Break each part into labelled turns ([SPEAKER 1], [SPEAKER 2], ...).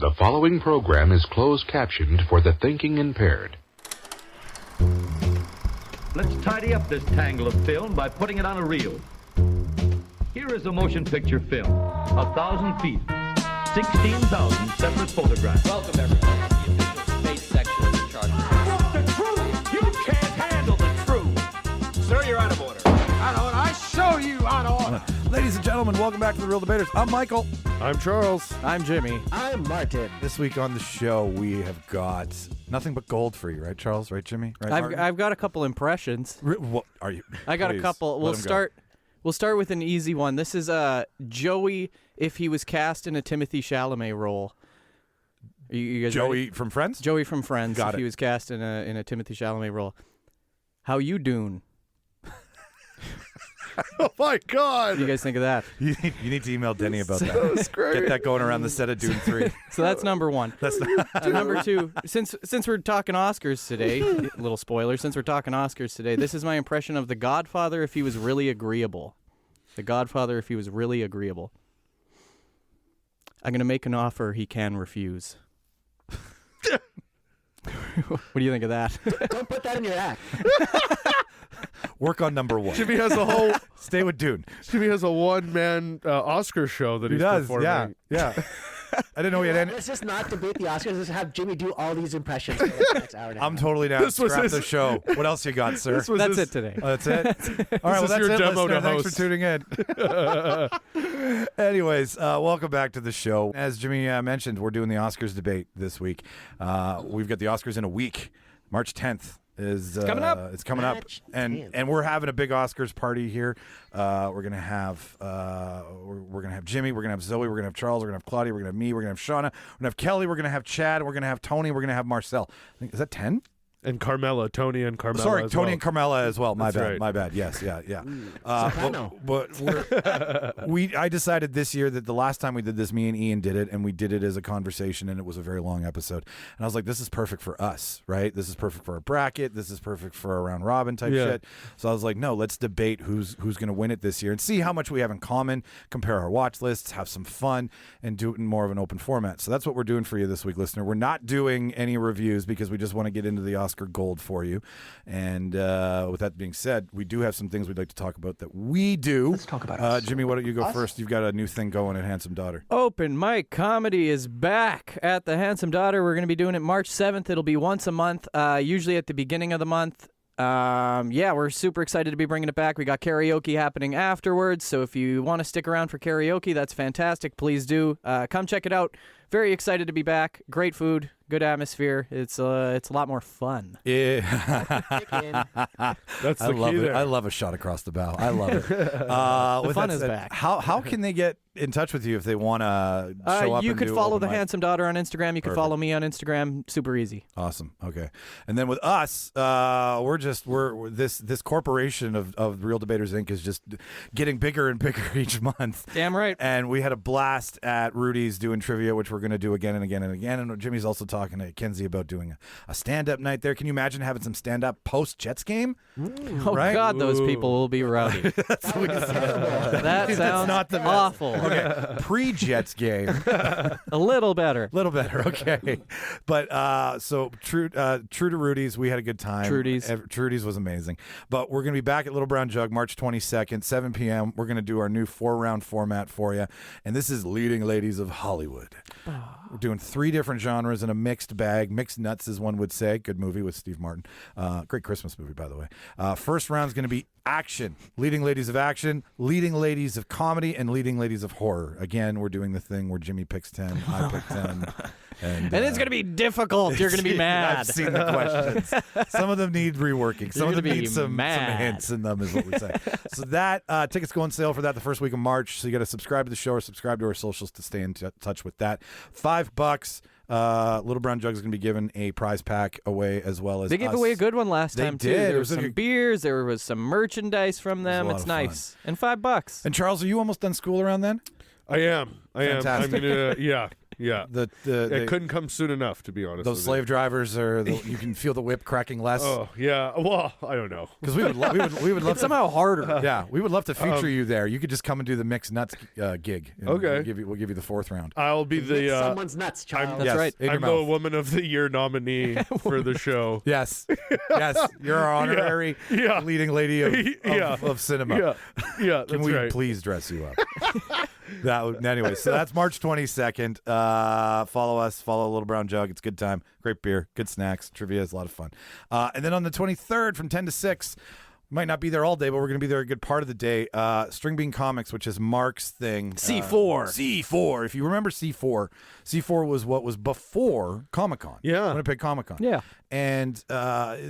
[SPEAKER 1] The following program is closed captioned for the thinking impaired.
[SPEAKER 2] Let's tidy up this tangle of film by putting it on a reel. Here is a motion picture film, 1,000 feet, 16,000 separate photographs.
[SPEAKER 3] Welcome, everyone, to the official space section of the Chalres.
[SPEAKER 2] What's the truth? You can't handle the truth.
[SPEAKER 4] Sir, you're out of order.
[SPEAKER 5] Out of order. I show you out of order.
[SPEAKER 6] Ladies and gentlemen, welcome back to The Real Debaters. I'm Michael.
[SPEAKER 7] I'm Charles.
[SPEAKER 6] I'm Jimmy.
[SPEAKER 5] I'm Martin.
[SPEAKER 6] This week on the show, we have got nothing but gold for you, right, Charles? Right, Jimmy? Right,
[SPEAKER 8] I've got a couple impressions.
[SPEAKER 6] What are you?
[SPEAKER 8] I got a couple. We'll start with an easy one. This is Joey if he was cast in a Timothy Chalamet role. You guys
[SPEAKER 6] Joey
[SPEAKER 8] ready?
[SPEAKER 6] from Friends?
[SPEAKER 8] Joey from Friends.
[SPEAKER 6] Got
[SPEAKER 8] if
[SPEAKER 6] it.
[SPEAKER 8] he was cast in a Timothy Chalamet role. How you doing?
[SPEAKER 7] Oh my God!
[SPEAKER 8] What do you guys think of that?
[SPEAKER 6] You need to email Denny about that.
[SPEAKER 7] That's great.
[SPEAKER 6] Get that going around the set of Dune 3.
[SPEAKER 8] So that's number one.
[SPEAKER 6] That's
[SPEAKER 8] Number two, since we're talking Oscars today, little spoiler, since we're talking Oscars today, this is my impression of The Godfather if he was really agreeable. The Godfather if he was really agreeable. I'm going to make an offer he can refuse. What do you think of that?
[SPEAKER 5] Don't put that in your act.
[SPEAKER 6] work on number one.
[SPEAKER 7] Jimmy has a whole.
[SPEAKER 6] Stay with Dune.
[SPEAKER 7] Jimmy has a one-man Oscar show that
[SPEAKER 6] He
[SPEAKER 7] he's
[SPEAKER 6] does.
[SPEAKER 7] performing.
[SPEAKER 6] Yeah. I didn't know he had any.
[SPEAKER 5] Let's just not debate the Oscars. Let's have Jimmy do all these impressions for the next hour and a half.
[SPEAKER 6] I'm totally down.
[SPEAKER 7] This was
[SPEAKER 6] Scrap
[SPEAKER 7] his-
[SPEAKER 6] the show. What else you got, sir?
[SPEAKER 7] This was
[SPEAKER 8] That's
[SPEAKER 7] his-
[SPEAKER 8] it today.
[SPEAKER 6] Oh, that's it? All right, well,
[SPEAKER 7] is
[SPEAKER 6] that's
[SPEAKER 7] your
[SPEAKER 6] it,
[SPEAKER 7] demo
[SPEAKER 6] listener.
[SPEAKER 7] to
[SPEAKER 6] Thanks
[SPEAKER 7] host.
[SPEAKER 6] for tuning in. Anyways, welcome back to the show. As Jimmy mentioned, we're doing the Oscars debate this week. We've got the Oscars in a week. March 10th is
[SPEAKER 8] coming up.
[SPEAKER 6] It's coming up,
[SPEAKER 5] March
[SPEAKER 6] and
[SPEAKER 5] 10th.
[SPEAKER 6] we're having a big Oscars party here. We're gonna have we're gonna have Jimmy, we're gonna have Zoe, we're gonna have Charles, we're gonna have Claudia, we're gonna have me, we're gonna have Shauna, we're gonna have Kelly, we're gonna have Chad, we're gonna have Tony, we're gonna have Marcel. Is that 10?
[SPEAKER 7] And Carmela, Tony and Carmela.
[SPEAKER 6] Sorry,
[SPEAKER 7] as
[SPEAKER 6] Tony
[SPEAKER 7] well.
[SPEAKER 6] and Carmela as well. My
[SPEAKER 7] That's
[SPEAKER 6] bad.
[SPEAKER 7] right.
[SPEAKER 6] My bad. Yes, yeah.
[SPEAKER 5] Soprano.
[SPEAKER 6] But I decided this year that the last time we did this, me and Ian did it, and we did it as a conversation, and it was a very long episode. And I was like, this is perfect for us, right? This is perfect for a bracket. This is perfect for a round robin type
[SPEAKER 7] Yeah.
[SPEAKER 6] shit. So I was like, no, let's debate who's going to win it this year and see how much we have in common, compare our watch lists, have some fun, and do it in more of an open format. So that's what we're doing for you this week, listener. We're not doing any reviews because we just want to get into the Oscar gold for you. And with that being said, we do have some things we'd like to talk about that we do.
[SPEAKER 5] Let's talk about us.
[SPEAKER 6] Jimmy, why don't you go
[SPEAKER 5] Us?
[SPEAKER 6] first? You've got a new thing going at Handsome Daughter.
[SPEAKER 8] Open mic comedy is back at the Handsome Daughter. We're going to be doing it March 7th. It'll be once a month, usually at the beginning of the month. We're super excited to be bringing it back. We got karaoke happening afterwards, so if you want to stick around for karaoke, that's fantastic. Please do. Come check it out. Very excited to be back. Great food, good atmosphere. It's a lot more fun.
[SPEAKER 6] Yeah.
[SPEAKER 7] That's the
[SPEAKER 6] I love
[SPEAKER 7] key
[SPEAKER 6] it.
[SPEAKER 7] there.
[SPEAKER 6] I love a shot across the bow. I love it. With
[SPEAKER 8] fun
[SPEAKER 6] that
[SPEAKER 8] is
[SPEAKER 6] said,
[SPEAKER 8] back.
[SPEAKER 6] How can they get in touch with you if they want to show up?
[SPEAKER 8] You
[SPEAKER 6] and
[SPEAKER 8] could
[SPEAKER 6] do
[SPEAKER 8] follow
[SPEAKER 6] open
[SPEAKER 8] the
[SPEAKER 6] mic?
[SPEAKER 8] Handsome Daughter on Instagram. You could
[SPEAKER 6] Perfect.
[SPEAKER 8] follow me on Instagram. Super easy.
[SPEAKER 6] Awesome. Okay. And then with us, we're this corporation of Real Debaters Inc. is just getting bigger and bigger each month.
[SPEAKER 8] Damn right.
[SPEAKER 6] And we had a blast at Rudy's doing trivia, which we're going to do again and again and again. And Jimmy's also talking to Kenzie about doing a stand-up night there. Can you imagine having some stand-up post-Jets game?
[SPEAKER 8] Oh,
[SPEAKER 6] right?
[SPEAKER 8] God, those people will be rowdy. That sounds
[SPEAKER 6] not the best.
[SPEAKER 8] awful.
[SPEAKER 6] Okay. Pre-Jets game.
[SPEAKER 8] A little better.
[SPEAKER 6] Little better, okay. But so true to Rudy's, we had a good time.
[SPEAKER 8] Trudy's.
[SPEAKER 6] Trudy's was amazing. But we're going to be back at Little Brown Jug March 22nd, 7 p.m. We're going to do our new 4-round format for you. And this is Leading Ladies of Hollywood. We're doing 3 different genres in a mixed bag. Mixed nuts, as one would say. Good movie with Steve Martin. Great Christmas movie, by the way. First round's going to be action. Leading Ladies of Action, Leading Ladies of Comedy, and Leading Ladies of Horror. Again, we're doing the thing where Jimmy picks 10, I pick 10. And
[SPEAKER 8] it's going to be difficult. You're going to be mad.
[SPEAKER 6] I've seen the questions. Some of them need reworking. Some
[SPEAKER 8] You're
[SPEAKER 6] of them
[SPEAKER 8] gonna be
[SPEAKER 6] need some
[SPEAKER 8] mad.
[SPEAKER 6] hints in them, is what we say. So that tickets go on sale for that the first week of March. So you got to subscribe to the show or subscribe to our socials to stay in touch with that. $5. Little Brown Jug is going to be giving a prize pack away as well as
[SPEAKER 8] They gave
[SPEAKER 6] us.
[SPEAKER 8] away a good one last
[SPEAKER 6] They
[SPEAKER 8] time, too.
[SPEAKER 6] did.
[SPEAKER 8] There
[SPEAKER 6] It
[SPEAKER 8] was
[SPEAKER 6] was
[SPEAKER 8] some
[SPEAKER 6] like a-
[SPEAKER 8] beers. There was some merchandise from them.
[SPEAKER 6] a lot
[SPEAKER 8] It's
[SPEAKER 6] of fun.
[SPEAKER 8] nice. And $5.
[SPEAKER 6] And Charles, are you almost done school around then?
[SPEAKER 7] I am.
[SPEAKER 6] Fantastic.
[SPEAKER 7] I'm gonna. Yeah. Yeah. It couldn't come soon enough, to be honest.
[SPEAKER 6] Those slave drivers you can feel the whip cracking less.
[SPEAKER 7] Oh yeah. Well, I don't know.
[SPEAKER 6] Because we would love
[SPEAKER 8] It's somehow harder.
[SPEAKER 6] Yeah, we would love to feature you there. You could just come and do the mixed nuts gig. And
[SPEAKER 7] Okay.
[SPEAKER 6] We'll give you the 4th round.
[SPEAKER 7] I'll be the.
[SPEAKER 5] Someone's nuts, child.
[SPEAKER 8] That's right.
[SPEAKER 6] in your
[SPEAKER 7] I'm the
[SPEAKER 6] mouth.
[SPEAKER 7] Woman of the Year nominee for the show.
[SPEAKER 6] Yes, yes, you're our honorary
[SPEAKER 7] Yeah.
[SPEAKER 6] leading lady of
[SPEAKER 7] Yeah.
[SPEAKER 6] cinema.
[SPEAKER 7] Yeah, that's
[SPEAKER 6] Can we
[SPEAKER 7] right.
[SPEAKER 6] please dress you up? Anyway, so that's March 22nd. Follow us. Follow Little Brown Jug. It's a good time. Great beer. Good snacks. Trivia is a lot of fun. And then on the 23rd from 10 to 6, might not be there all day, but we're going to be there a good part of the day. String Bean Comics, which is Mark's thing.
[SPEAKER 8] C4.
[SPEAKER 6] C4. If you remember C4, C4 was what was before Comic-Con.
[SPEAKER 7] Yeah.
[SPEAKER 6] Winnipeg Comic-Con.
[SPEAKER 8] Yeah.
[SPEAKER 6] And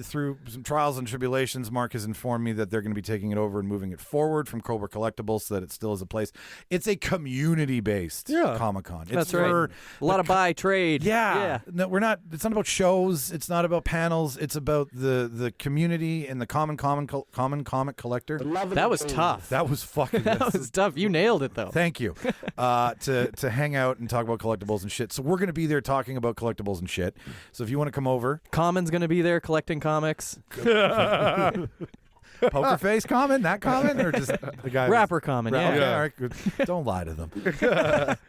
[SPEAKER 6] through some trials and tribulations, Mark has informed me that they're going to be taking it over and moving it forward from Cobra Collectibles so that it still is a place. It's a community-based Comic-Con.
[SPEAKER 8] That's right. A lot of buy, trade.
[SPEAKER 6] Yeah. No, we're not. It's not about shows. It's not about panels. It's about the community and the common comic collector.
[SPEAKER 8] That was tough.
[SPEAKER 6] That was fucking.
[SPEAKER 8] That was tough. You nailed it, though.
[SPEAKER 6] Thank you. To hang out and talk about collectibles and shit. So we're going to be there talking about collectibles and shit. So if you want to come over,
[SPEAKER 8] Common's going to be there collecting comics.
[SPEAKER 6] Poker Face Common, that Common, or just the guy
[SPEAKER 8] Rapper Common, yeah.
[SPEAKER 6] Okay,
[SPEAKER 7] Yeah.
[SPEAKER 6] all right, good. Don't lie to them.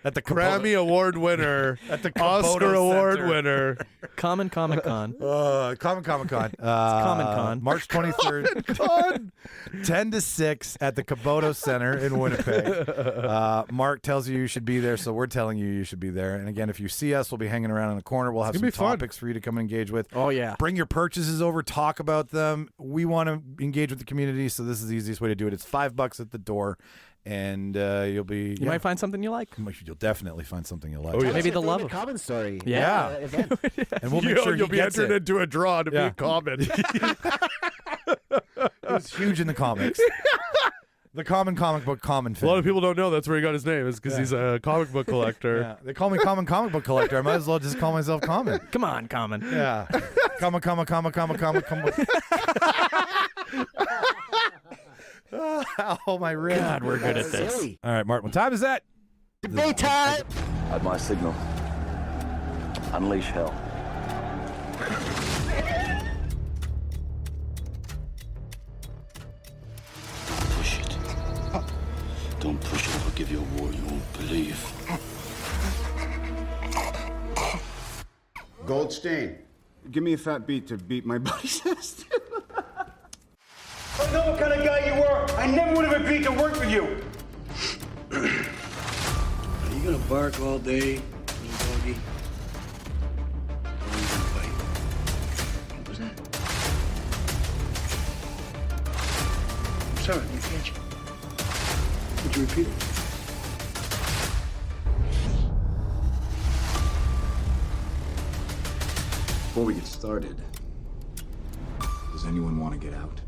[SPEAKER 6] At the
[SPEAKER 7] Grammy Award winner,
[SPEAKER 6] at the
[SPEAKER 7] Oscar
[SPEAKER 6] Caboto
[SPEAKER 7] Award
[SPEAKER 6] Center.
[SPEAKER 7] winner.
[SPEAKER 8] Common Comic Con.
[SPEAKER 6] Common Con.
[SPEAKER 8] Common Con.
[SPEAKER 6] March 23rd. 10 to 6 at the Caboto Center in Winnipeg. Mark tells you should be there, so we're telling you should be there. And again, if you see us, we'll be hanging around in the corner. We'll have
[SPEAKER 7] It's
[SPEAKER 6] some
[SPEAKER 7] gonna be fun.
[SPEAKER 6] topics for you to come and engage with.
[SPEAKER 8] Oh, yeah.
[SPEAKER 6] Bring your purchases over, talk about them. We want to engage with the community, so this is the easiest way to do it. It's $5 at the door, and you'll be.
[SPEAKER 8] You might find something you like.
[SPEAKER 6] You'll definitely find something you'll like.
[SPEAKER 7] Oh, yeah.
[SPEAKER 8] Maybe the love of
[SPEAKER 5] Common story.
[SPEAKER 8] Yeah.
[SPEAKER 5] Event.
[SPEAKER 6] And we'll make sure
[SPEAKER 7] You'll
[SPEAKER 6] he
[SPEAKER 7] be
[SPEAKER 6] gets
[SPEAKER 7] entered
[SPEAKER 6] it.
[SPEAKER 7] into a draw to be
[SPEAKER 6] Yeah.
[SPEAKER 7] a Common.
[SPEAKER 6] It's huge in the comics. The common comic book common
[SPEAKER 7] A
[SPEAKER 6] fan.
[SPEAKER 7] lot of people don't know that's where he got his name. Is because he's a comic book collector.
[SPEAKER 6] Yeah. They call me common comic book collector. I might as well just call myself common.
[SPEAKER 8] Come on, Common.
[SPEAKER 6] Yeah. Common. Oh, my rib.
[SPEAKER 8] God, we're good at this.
[SPEAKER 5] Silly.
[SPEAKER 6] All right, Mark, what time is that?
[SPEAKER 5] Daytime.
[SPEAKER 4] At my signal, unleash hell. Push it. Don't push it. I'll give you a war you won't believe.
[SPEAKER 9] Goldstein, give me a fat beat to beat my buddy's ass.
[SPEAKER 10] I know what kind of guy you were. I never would have agreed to work for you.
[SPEAKER 4] Are you gonna bark all day, little doggy? Or are you gonna fight? What was that? I'm sorry, I didn't catch you. Would you repeat it?
[SPEAKER 9] Before we get started, does anyone want to get out?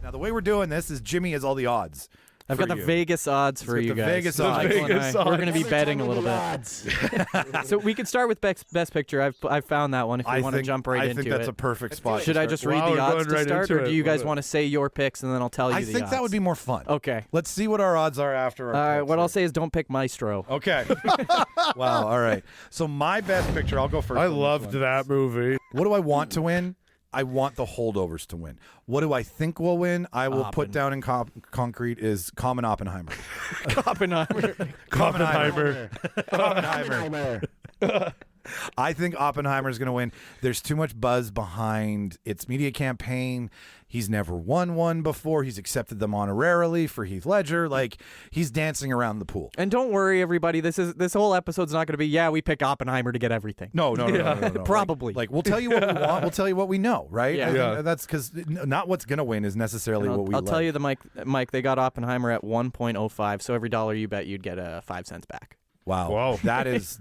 [SPEAKER 6] Now, the way we're doing this is Jimmy has all the odds.
[SPEAKER 8] I've
[SPEAKER 6] for
[SPEAKER 8] got the
[SPEAKER 6] you.
[SPEAKER 8] Vegas odds for
[SPEAKER 6] got
[SPEAKER 8] you
[SPEAKER 6] the
[SPEAKER 8] guys.
[SPEAKER 6] Vegas
[SPEAKER 8] So
[SPEAKER 6] odds.
[SPEAKER 8] Michael and
[SPEAKER 7] Vegas
[SPEAKER 8] I, we're
[SPEAKER 7] odds.
[SPEAKER 8] going to be betting a little bit. So we can start with best picture. I've found that one if you want to jump right
[SPEAKER 6] I
[SPEAKER 8] into
[SPEAKER 6] think that's
[SPEAKER 8] it.
[SPEAKER 6] a perfect spot.
[SPEAKER 8] Should
[SPEAKER 6] to
[SPEAKER 8] I
[SPEAKER 6] start.
[SPEAKER 8] just read
[SPEAKER 7] Wow,
[SPEAKER 8] the
[SPEAKER 7] we're
[SPEAKER 8] odds
[SPEAKER 7] going
[SPEAKER 8] to
[SPEAKER 7] right
[SPEAKER 8] start,
[SPEAKER 7] into
[SPEAKER 8] or do
[SPEAKER 7] it.
[SPEAKER 8] you guys
[SPEAKER 7] Love it.
[SPEAKER 8] want to say your picks and then I'll tell you
[SPEAKER 6] I
[SPEAKER 8] the
[SPEAKER 6] think
[SPEAKER 8] odds?
[SPEAKER 6] that would be more fun.
[SPEAKER 8] Okay.
[SPEAKER 6] Let's see what our odds are after our
[SPEAKER 8] All right,
[SPEAKER 6] picks
[SPEAKER 8] what
[SPEAKER 6] here.
[SPEAKER 8] I'll say is don't pick Maestro.
[SPEAKER 6] Okay. Wow. All right. So my best picture, I'll go first.
[SPEAKER 7] I
[SPEAKER 6] on this
[SPEAKER 7] loved
[SPEAKER 6] one.
[SPEAKER 7] that movie.
[SPEAKER 6] What do I want to win? I want the holdovers to win. What do I think will win? I will put down in concrete is Common Oppenheimer.
[SPEAKER 8] Oppenheimer.
[SPEAKER 7] Oppenheimer.
[SPEAKER 6] Oppenheimer. I think Oppenheimer is going to win. There's too much buzz behind its media campaign. He's never won one before. He's accepted them honorarily for Heath Ledger. Like, he's dancing around the pool.
[SPEAKER 8] And don't worry, everybody. This whole episode's not going to be, we pick Oppenheimer to get everything.
[SPEAKER 6] No.
[SPEAKER 8] Probably.
[SPEAKER 6] Like, we'll tell you what we want. We'll tell you what we know, right?
[SPEAKER 8] Yeah.
[SPEAKER 6] I think
[SPEAKER 7] Yeah.
[SPEAKER 6] that's because not what's going to win is necessarily what we
[SPEAKER 8] I'll
[SPEAKER 6] like.
[SPEAKER 8] tell you Mike, they got Oppenheimer at 1.05, so every dollar you bet, you'd get 5 cents back.
[SPEAKER 6] Wow.
[SPEAKER 7] Whoa.
[SPEAKER 6] That is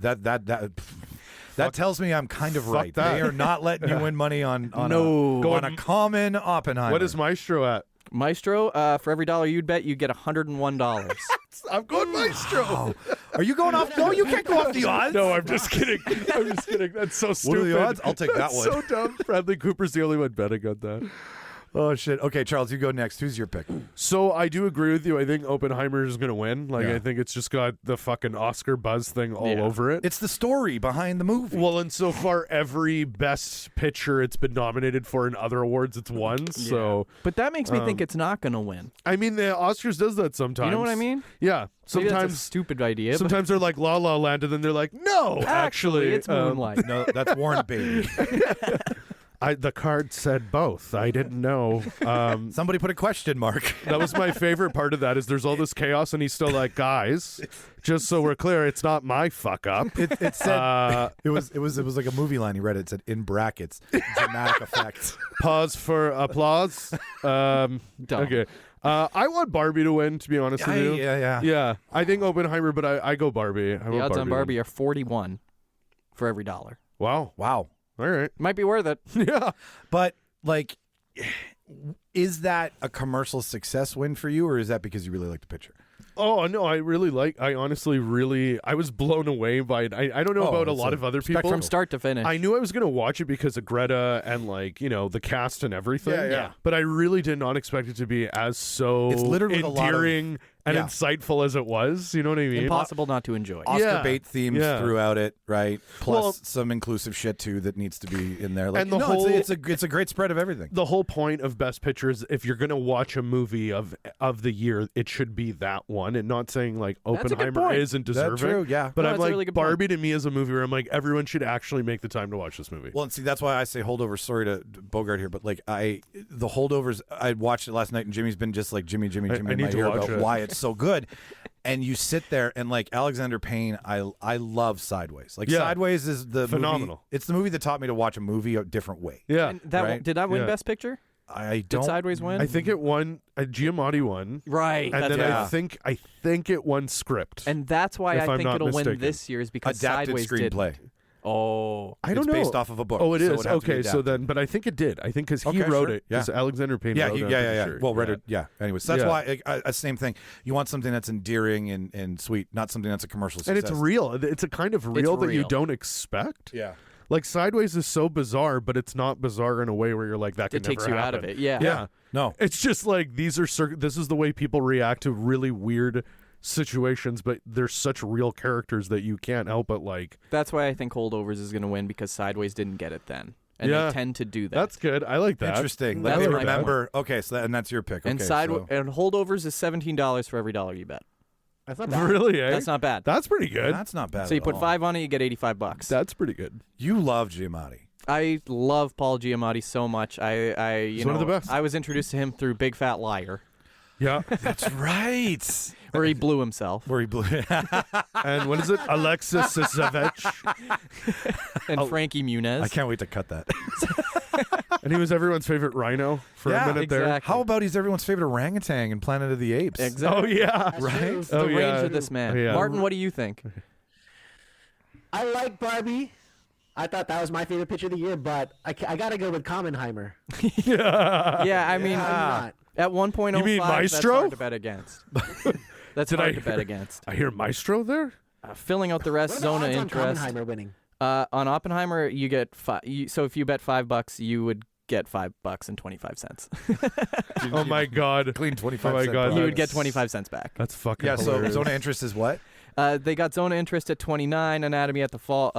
[SPEAKER 6] that tells me I'm kind of right.
[SPEAKER 7] that.
[SPEAKER 6] They are not letting you win money on
[SPEAKER 8] No.
[SPEAKER 6] a common Oppenheimer.
[SPEAKER 7] What is Maestro at?
[SPEAKER 8] Maestro, for every dollar you'd bet, you'd get $101.
[SPEAKER 7] I'm going Maestro.
[SPEAKER 6] Oh, are you going off? No, you can't go off the odds.
[SPEAKER 7] No, I'm just kidding. I'm just kidding. That's so
[SPEAKER 6] What
[SPEAKER 7] stupid.
[SPEAKER 6] are the odds? I'll take that
[SPEAKER 7] That's
[SPEAKER 6] one.
[SPEAKER 7] so dumb. Bradley Cooper's the only one betting on that.
[SPEAKER 6] Oh shit. Okay, Charles, you go next. Who's your pick?
[SPEAKER 7] So I do agree with you. I think Oppenheimer is going to win. Like,
[SPEAKER 6] Yeah.
[SPEAKER 7] I think it's just got the fucking Oscar buzz thing all over it.
[SPEAKER 6] It's the story behind the movie.
[SPEAKER 7] Well, and so far, every best picture it's been nominated for in other awards it's won. So,
[SPEAKER 8] But that makes me think it's not going to win.
[SPEAKER 7] I mean, the Oscars does that sometimes.
[SPEAKER 8] You know what I mean?
[SPEAKER 7] Yeah.
[SPEAKER 8] Maybe that's a
[SPEAKER 7] Sometimes,
[SPEAKER 8] stupid idea. but
[SPEAKER 7] sometimes they're like La La Land, and then they're like, no, actually,
[SPEAKER 8] it's Moonlight.
[SPEAKER 6] No, that's Warren Beatty.
[SPEAKER 7] The card said both. I didn't know.
[SPEAKER 6] Somebody put a question mark.
[SPEAKER 7] That was my favorite part of that. Is there's all this chaos, and he's still like, guys, just so we're clear, it's not my fuck up.
[SPEAKER 6] It said it was like a movie line. He read it. It said in brackets, dramatic effects.
[SPEAKER 7] Pause for applause. Okay. I want Barbie to win, to be honest with you. Yeah. I think Oppenheimer, but I go Barbie.
[SPEAKER 8] The odds on Barbie are 41 for every dollar.
[SPEAKER 7] Wow. All right.
[SPEAKER 8] Might be worth it.
[SPEAKER 7] Yeah.
[SPEAKER 6] But like, is that a commercial success win for you, or is that because you really like the picture?
[SPEAKER 7] Oh, no, I honestly really, I was blown away by it. I don't know about a lot of other people.
[SPEAKER 8] From start to finish.
[SPEAKER 7] I knew I was going to watch it because of Greta and, like, you know, the cast and everything.
[SPEAKER 6] Yeah.
[SPEAKER 7] But I really did not expect it to be as so
[SPEAKER 6] It's littered with a lot of-
[SPEAKER 7] endearing and insightful as it was. You know what I mean?
[SPEAKER 8] Impossible not to enjoy.
[SPEAKER 6] Oscar bait themes throughout it, right? Plus
[SPEAKER 7] Well-
[SPEAKER 6] some inclusive shit too that needs to be in there. Like,
[SPEAKER 7] And the
[SPEAKER 6] no,
[SPEAKER 7] whole-
[SPEAKER 6] it's a great spread of everything.
[SPEAKER 7] The whole point of Best Picture is if you're going to watch a movie of the year, it should be that one, and not saying like
[SPEAKER 8] That's a good
[SPEAKER 7] Oppenheimer
[SPEAKER 8] point.
[SPEAKER 7] isn't deserving.
[SPEAKER 6] That's true, yeah.
[SPEAKER 7] But
[SPEAKER 8] No,
[SPEAKER 7] I'm
[SPEAKER 8] it's a
[SPEAKER 7] like,
[SPEAKER 8] really good point.
[SPEAKER 7] Barbie to me is a movie where I'm like, everyone should actually make the time to watch this movie.
[SPEAKER 6] Well, and see, that's why I say holdovers. Sorry to Bogart here, but like the holdovers, I watched it last night, and Jimmy's been just like Jimmy in
[SPEAKER 7] I
[SPEAKER 6] my
[SPEAKER 7] need to
[SPEAKER 6] ear
[SPEAKER 7] watch
[SPEAKER 6] about
[SPEAKER 7] it.
[SPEAKER 6] why it's so good. And you sit there and like Alexander Payne, I love Sideways. Like
[SPEAKER 7] Yeah.
[SPEAKER 6] Sideways is the
[SPEAKER 7] Phenomenal.
[SPEAKER 6] movie. It's the movie that taught me to watch a movie a different way.
[SPEAKER 7] Yeah.
[SPEAKER 8] And that
[SPEAKER 6] Right?
[SPEAKER 8] did that win
[SPEAKER 7] Yeah.
[SPEAKER 8] Best Picture?
[SPEAKER 6] I
[SPEAKER 8] Did
[SPEAKER 6] don't.
[SPEAKER 8] Sideways win?
[SPEAKER 7] I think it won. Giamatti won.
[SPEAKER 8] Right.
[SPEAKER 7] And then
[SPEAKER 6] Yeah.
[SPEAKER 7] I think it won script.
[SPEAKER 8] And that's why
[SPEAKER 7] If
[SPEAKER 8] I
[SPEAKER 7] I'm
[SPEAKER 8] think
[SPEAKER 7] not
[SPEAKER 8] it'll
[SPEAKER 7] mistaken.
[SPEAKER 8] win this year is because
[SPEAKER 6] Adapted
[SPEAKER 8] Sideways
[SPEAKER 6] screenplay.
[SPEAKER 8] did. Oh.
[SPEAKER 7] I don't
[SPEAKER 6] It's
[SPEAKER 7] know.
[SPEAKER 6] based off of a book.
[SPEAKER 7] Oh, it
[SPEAKER 6] so
[SPEAKER 7] is.
[SPEAKER 6] it'd have to be
[SPEAKER 7] Okay, so
[SPEAKER 6] adapted.
[SPEAKER 7] then, but I think it did. I think because he
[SPEAKER 6] Okay,
[SPEAKER 7] wrote
[SPEAKER 6] sure.
[SPEAKER 7] it. Because Alexander Payne
[SPEAKER 6] Yeah,
[SPEAKER 7] wrote it.
[SPEAKER 6] yeah.
[SPEAKER 7] Sure.
[SPEAKER 6] Well, read it. Yeah. Anyway, so that's
[SPEAKER 7] Yeah.
[SPEAKER 6] why same thing. You want something that's endearing and sweet, not something that's a commercial success.
[SPEAKER 7] And it's real. It's a kind of real that you
[SPEAKER 8] real.
[SPEAKER 7] don't expect.
[SPEAKER 6] Yeah.
[SPEAKER 7] Like Sideways is so bizarre, but it's not bizarre in a way where you're like that.
[SPEAKER 8] It
[SPEAKER 7] could
[SPEAKER 8] takes
[SPEAKER 7] never
[SPEAKER 8] you out of
[SPEAKER 7] happen.
[SPEAKER 8] it. Yeah.
[SPEAKER 7] Yeah.
[SPEAKER 6] No.
[SPEAKER 7] It's just like these are this is the way people react to really weird situations, but they're such real characters that you can't help but like.
[SPEAKER 8] That's why I think Holdovers is going to win because Sideways didn't get it then. And
[SPEAKER 7] Yeah.
[SPEAKER 8] they tend to do that.
[SPEAKER 7] That's good. I like that.
[SPEAKER 6] Interesting.
[SPEAKER 8] That's
[SPEAKER 6] Let me
[SPEAKER 8] my
[SPEAKER 6] remember. Okay, so and that's your pick.
[SPEAKER 8] and
[SPEAKER 6] okay, so-
[SPEAKER 8] and Holdovers is $17 for every dollar you bet.
[SPEAKER 5] That's not bad.
[SPEAKER 7] Really? Eh?
[SPEAKER 8] That's not bad.
[SPEAKER 7] That's pretty good.
[SPEAKER 6] That's not bad.
[SPEAKER 8] So you
[SPEAKER 6] at
[SPEAKER 8] put
[SPEAKER 6] all.
[SPEAKER 8] 5 on it, you get $85.
[SPEAKER 7] That's pretty good.
[SPEAKER 6] You love Giamatti.
[SPEAKER 8] I love Paul Giamatti so much. He's
[SPEAKER 7] one of the best.
[SPEAKER 8] I was introduced to him through Big Fat Liar,
[SPEAKER 7] Yeah.
[SPEAKER 6] That's right.
[SPEAKER 8] where he blew himself,
[SPEAKER 6] Where he blew.
[SPEAKER 7] And what is it? Alexis Savage.
[SPEAKER 8] and Frankie Muniz.
[SPEAKER 6] I can't wait to cut that.
[SPEAKER 7] And he was everyone's favorite rhino for a minute there.
[SPEAKER 8] exactly.
[SPEAKER 6] How about he's everyone's favorite orangutan in Planet of the Apes?
[SPEAKER 8] Exactly.
[SPEAKER 7] Oh, yeah.
[SPEAKER 6] Right?
[SPEAKER 8] The
[SPEAKER 7] Oh,
[SPEAKER 8] range
[SPEAKER 7] yeah.
[SPEAKER 8] of this man.
[SPEAKER 7] Yeah.
[SPEAKER 8] Martin, what do you think?
[SPEAKER 5] I like Barbie. I thought that was my favorite picture of the year, but I got to go with Kommenheimer.
[SPEAKER 8] Yeah, I mean,
[SPEAKER 5] I'm not.
[SPEAKER 8] at 1.05,
[SPEAKER 7] You mean
[SPEAKER 8] that's
[SPEAKER 7] Maestro?
[SPEAKER 8] hard to bet against. That's
[SPEAKER 7] Did
[SPEAKER 8] hard
[SPEAKER 7] I
[SPEAKER 8] to bet
[SPEAKER 7] hear-
[SPEAKER 8] against.
[SPEAKER 7] I hear Maestro there.
[SPEAKER 8] Filling out the rest,
[SPEAKER 5] What
[SPEAKER 8] zone
[SPEAKER 5] about
[SPEAKER 8] of
[SPEAKER 5] odds on
[SPEAKER 8] interest.
[SPEAKER 5] Kommenheimer winning?
[SPEAKER 8] On Oppenheimer, you get so if you bet $5, you would get $5.25.
[SPEAKER 7] Oh, my God.
[SPEAKER 6] Clean 25
[SPEAKER 7] Oh, my
[SPEAKER 6] cent
[SPEAKER 7] God.
[SPEAKER 6] prize.
[SPEAKER 8] You would get 25 cents back.
[SPEAKER 7] That's fucking
[SPEAKER 6] Yeah, so
[SPEAKER 7] hilarious.
[SPEAKER 6] zone of interest is what?
[SPEAKER 8] They got zone of interest at 29, Anatomy at the fall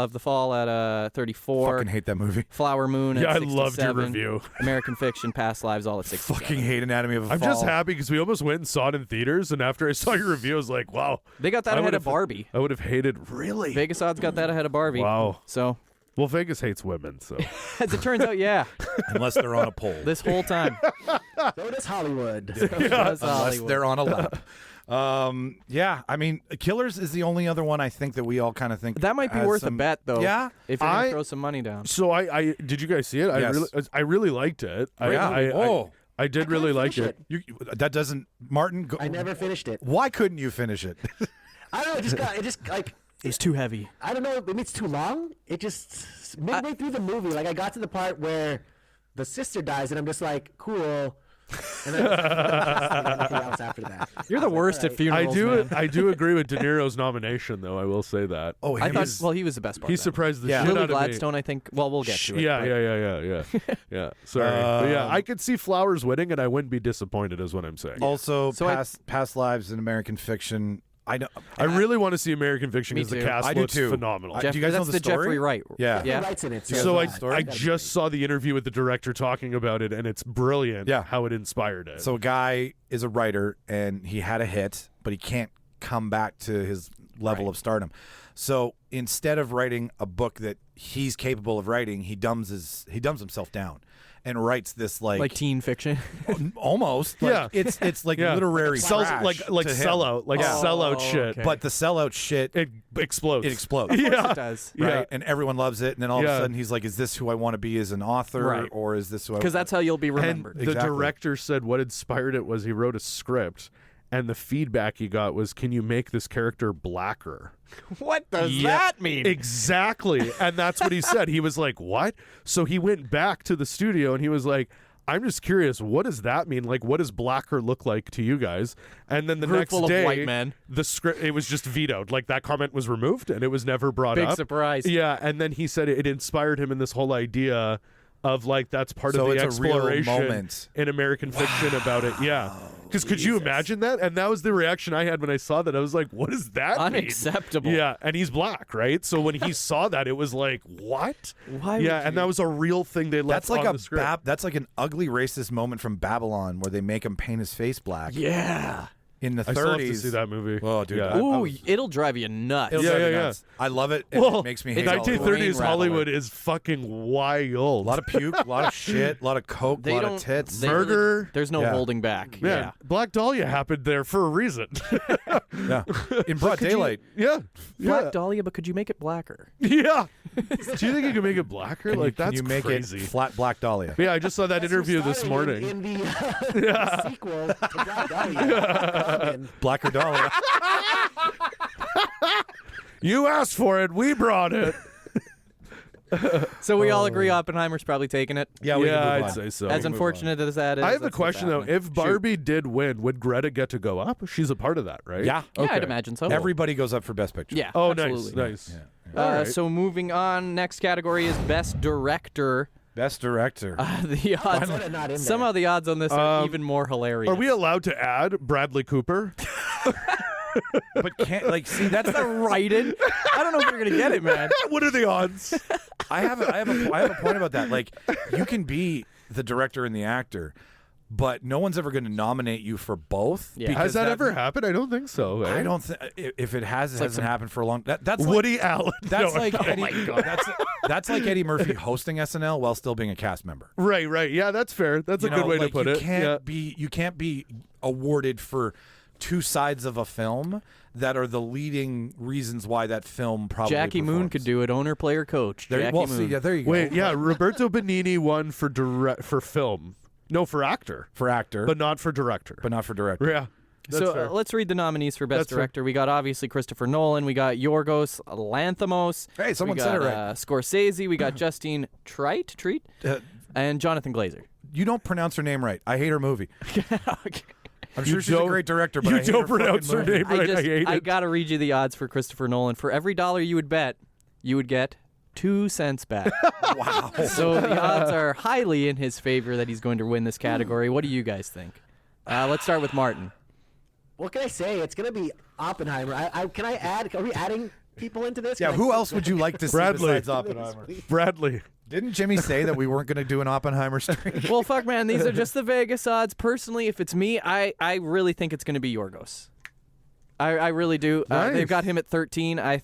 [SPEAKER 8] at 34,
[SPEAKER 6] Fucking hate that movie.
[SPEAKER 8] Flower Moon at
[SPEAKER 7] Yeah, I
[SPEAKER 8] 67,
[SPEAKER 7] loved your review.
[SPEAKER 8] American Fiction, Past Lives, all at 67.
[SPEAKER 6] Fucking hate Anatomy of a
[SPEAKER 7] I'm
[SPEAKER 6] Fall.
[SPEAKER 7] just happy because we almost went and saw it in theaters, and after I saw your review, I was like, wow.
[SPEAKER 8] They got that
[SPEAKER 7] I
[SPEAKER 8] ahead
[SPEAKER 7] would've-
[SPEAKER 8] of Barbie.
[SPEAKER 7] I would have hated. Really?
[SPEAKER 8] Vegas odds got that ahead of Barbie.
[SPEAKER 7] Wow.
[SPEAKER 8] So,
[SPEAKER 7] Well, Vegas hates women, so.
[SPEAKER 8] as it turns out, yeah,
[SPEAKER 6] Unless they're on a pole.
[SPEAKER 8] this whole time.
[SPEAKER 5] So does Hollywood.
[SPEAKER 8] That's
[SPEAKER 6] Unless
[SPEAKER 8] Hollywood.
[SPEAKER 6] they're on a lap. Yeah, I mean, Killers is the only other one I think that we all kind of think
[SPEAKER 8] That might be
[SPEAKER 6] has
[SPEAKER 8] worth
[SPEAKER 6] some-
[SPEAKER 8] a bet, though.
[SPEAKER 6] Yeah?
[SPEAKER 8] If you're going
[SPEAKER 7] I-
[SPEAKER 8] to throw some money down.
[SPEAKER 7] So I did you guys see it?
[SPEAKER 6] Yes.
[SPEAKER 7] I really liked it.
[SPEAKER 6] Yeah.
[SPEAKER 7] I did really like
[SPEAKER 5] finish
[SPEAKER 7] it.
[SPEAKER 6] You, that doesn't, Martin. Go,
[SPEAKER 5] I never finished it.
[SPEAKER 6] Why couldn't you finish it?
[SPEAKER 5] I don't know. It just like
[SPEAKER 8] It's too heavy.
[SPEAKER 5] I don't know. Maybe it's too long. It just midway through the movie, like I got to the part where the sister dies, and I'm just like, cool. And then anything else after that.
[SPEAKER 8] You're the worst at funerals.
[SPEAKER 7] I do agree with De Niro's nomination, though. I will say that.
[SPEAKER 6] Oh,
[SPEAKER 8] I thought. Well, he was the best part.
[SPEAKER 7] He
[SPEAKER 8] of that.
[SPEAKER 7] surprised the shit
[SPEAKER 8] Lily
[SPEAKER 7] out of me.
[SPEAKER 8] Gladstone, I think. Well, we'll get to it.
[SPEAKER 7] Yeah. Sorry, but yeah, I could see Flowers winning, and I wouldn't be disappointed, is what I'm saying.
[SPEAKER 6] Also, past lives in American fiction.
[SPEAKER 7] I really want to see American Fiction because the cast looks phenomenal.
[SPEAKER 6] Do you guys know the story?
[SPEAKER 8] Jeffrey Wright.
[SPEAKER 6] Yeah.
[SPEAKER 5] He writes in it.
[SPEAKER 7] So I just saw the interview with the director talking about it, and it's brilliant how it inspired it.
[SPEAKER 6] So a guy is a writer, and he had a hit, but he can't come back to his level of stardom. So instead of writing a book that he's capable of writing, he dumbs himself down and writes this like
[SPEAKER 8] teen fiction,
[SPEAKER 6] almost. Like, it's like literary trash
[SPEAKER 7] like sellout, sellout shit.
[SPEAKER 6] Okay. But the sellout shit,
[SPEAKER 7] it explodes.
[SPEAKER 6] It explodes.
[SPEAKER 8] Of course it does.
[SPEAKER 6] Right, and everyone loves it. And then all of a sudden, he's like, "Is this who I want to be as an author, or is this who?"
[SPEAKER 8] Because that's how you'll be remembered.
[SPEAKER 7] And the director said what inspired it was he wrote a script. And the feedback he got was, can you make this character blacker?
[SPEAKER 8] What does that mean?
[SPEAKER 7] Exactly. And that's what he said. He was like, what? So he went back to the studio and he was like, I'm just curious, what does that mean? Like, what does blacker look like to you guys? And then the next day,
[SPEAKER 8] of white men.
[SPEAKER 7] The script, it was just vetoed. Like, that comment was removed and it was never brought up.
[SPEAKER 8] Big surprise.
[SPEAKER 7] Yeah. And then he said it inspired him in this whole idea of like that's part
[SPEAKER 6] so
[SPEAKER 7] of the
[SPEAKER 6] it's
[SPEAKER 7] exploration
[SPEAKER 6] a real moment.
[SPEAKER 7] In American fiction about it. Yeah. Because could you imagine that? And that was the reaction I had when I saw that. I was like, what does that
[SPEAKER 8] Unacceptable.
[SPEAKER 7] mean? Yeah. And he's black, right? So when he saw that, it was like, what?
[SPEAKER 8] Why
[SPEAKER 7] and that was a real thing they left on the script.
[SPEAKER 6] That's like an ugly racist moment from Babylon where they make him paint his face black.
[SPEAKER 8] Yeah.
[SPEAKER 6] In the 30s.
[SPEAKER 7] I still have to see that movie.
[SPEAKER 6] Oh, dude.
[SPEAKER 7] Yeah.
[SPEAKER 8] Ooh, it'll drive you nuts.
[SPEAKER 6] Nuts. I love it. It makes me hate
[SPEAKER 7] 1930s Hollywood is fucking wild.
[SPEAKER 6] A lot of puke, a lot of shit, a lot of coke, a lot of tits.
[SPEAKER 7] Murder.
[SPEAKER 8] There's no holding back.
[SPEAKER 7] Yeah. Black Dahlia happened there for a reason.
[SPEAKER 6] In broad daylight.
[SPEAKER 8] Black Dahlia, but could you make it blacker?
[SPEAKER 7] Yeah. Do you think you can make it blacker? That's
[SPEAKER 6] you make
[SPEAKER 7] crazy.
[SPEAKER 6] It flat Black Dahlia.
[SPEAKER 7] Yeah, I just saw that interview this morning.
[SPEAKER 5] In the sequel to Black Dahlia.
[SPEAKER 6] Blacker Dahlia.
[SPEAKER 7] You asked for it. We brought it.
[SPEAKER 8] So we all agree Oppenheimer's probably taking it.
[SPEAKER 6] Yeah,
[SPEAKER 7] I'd say so.
[SPEAKER 8] As unfortunate as that is.
[SPEAKER 7] I have a question though. If Barbie did win, would Greta get to go up? She's a part of that, right?
[SPEAKER 6] Yeah.
[SPEAKER 8] Yeah, I'd imagine so.
[SPEAKER 6] Everybody goes up for Best Picture.
[SPEAKER 8] Yeah.
[SPEAKER 7] Oh,
[SPEAKER 8] absolutely.
[SPEAKER 7] nice.
[SPEAKER 8] Right. So moving on, next category is Best Director.
[SPEAKER 6] Best Director.
[SPEAKER 8] The odds. Somehow the odds on this are even more hilarious.
[SPEAKER 7] Are we allowed to add Bradley Cooper?
[SPEAKER 6] But see that's
[SPEAKER 8] the write-in. I don't know if you're gonna get it, man.
[SPEAKER 7] What are the odds?
[SPEAKER 6] I have a point about that. Like, you can be the director and the actor, but no one's ever going to nominate you for both.
[SPEAKER 8] Yeah.
[SPEAKER 7] Has that ever happened? I don't think so.
[SPEAKER 6] I don't think if it has, it hasn't happened for a long. That's
[SPEAKER 7] Woody
[SPEAKER 6] like,
[SPEAKER 7] Allen.
[SPEAKER 6] That's like Eddie, that's like Eddie Murphy hosting SNL while still being a cast member.
[SPEAKER 7] Right. Yeah, that's fair. That's a good way to put it.
[SPEAKER 6] You can't be awarded for two sides of a film that are the leading reasons why that film probably
[SPEAKER 8] Jackie
[SPEAKER 6] performs.
[SPEAKER 8] Moon could do it, owner, player, coach.
[SPEAKER 6] There,
[SPEAKER 8] Jackie
[SPEAKER 6] well,
[SPEAKER 8] Moon.
[SPEAKER 6] see, yeah, there you go.
[SPEAKER 7] Wait, yeah, Roberto Benigni won for film. No, for actor.
[SPEAKER 6] For actor.
[SPEAKER 7] But not for director. Yeah.
[SPEAKER 8] So let's read the nominees for Best Director. We got obviously Christopher Nolan. We got Yorgos Lanthimos.
[SPEAKER 6] Hey, someone said it right.
[SPEAKER 8] Scorsese. We got Justine Treat, and Jonathan Glazer.
[SPEAKER 6] You don't pronounce her name right. I hate her movie.
[SPEAKER 8] Okay.
[SPEAKER 6] I'm sure she's a great director, but I hate
[SPEAKER 7] don't pronounce her name right. I hate it.
[SPEAKER 8] I gotta read you the odds for Christopher Nolan. For every $1 you would bet, you would get 2 cents back.
[SPEAKER 6] Wow.
[SPEAKER 8] So the odds are highly in his favor that he's going to win this category. What do you guys think? Let's start with Martin.
[SPEAKER 5] What can I say? It's going to be Oppenheimer. Can I add? Are we adding people into this?
[SPEAKER 6] Yeah, who else would you like to see besides Oppenheimer?
[SPEAKER 7] Bradley.
[SPEAKER 6] Didn't Jimmy say that we weren't going to do an Oppenheimer stream?
[SPEAKER 8] Well, fuck, man. These are just the Vegas odds. Personally, if it's me, I really think it's going to be Yorgos. I really do.
[SPEAKER 7] Nice.
[SPEAKER 8] They've got him at 13. I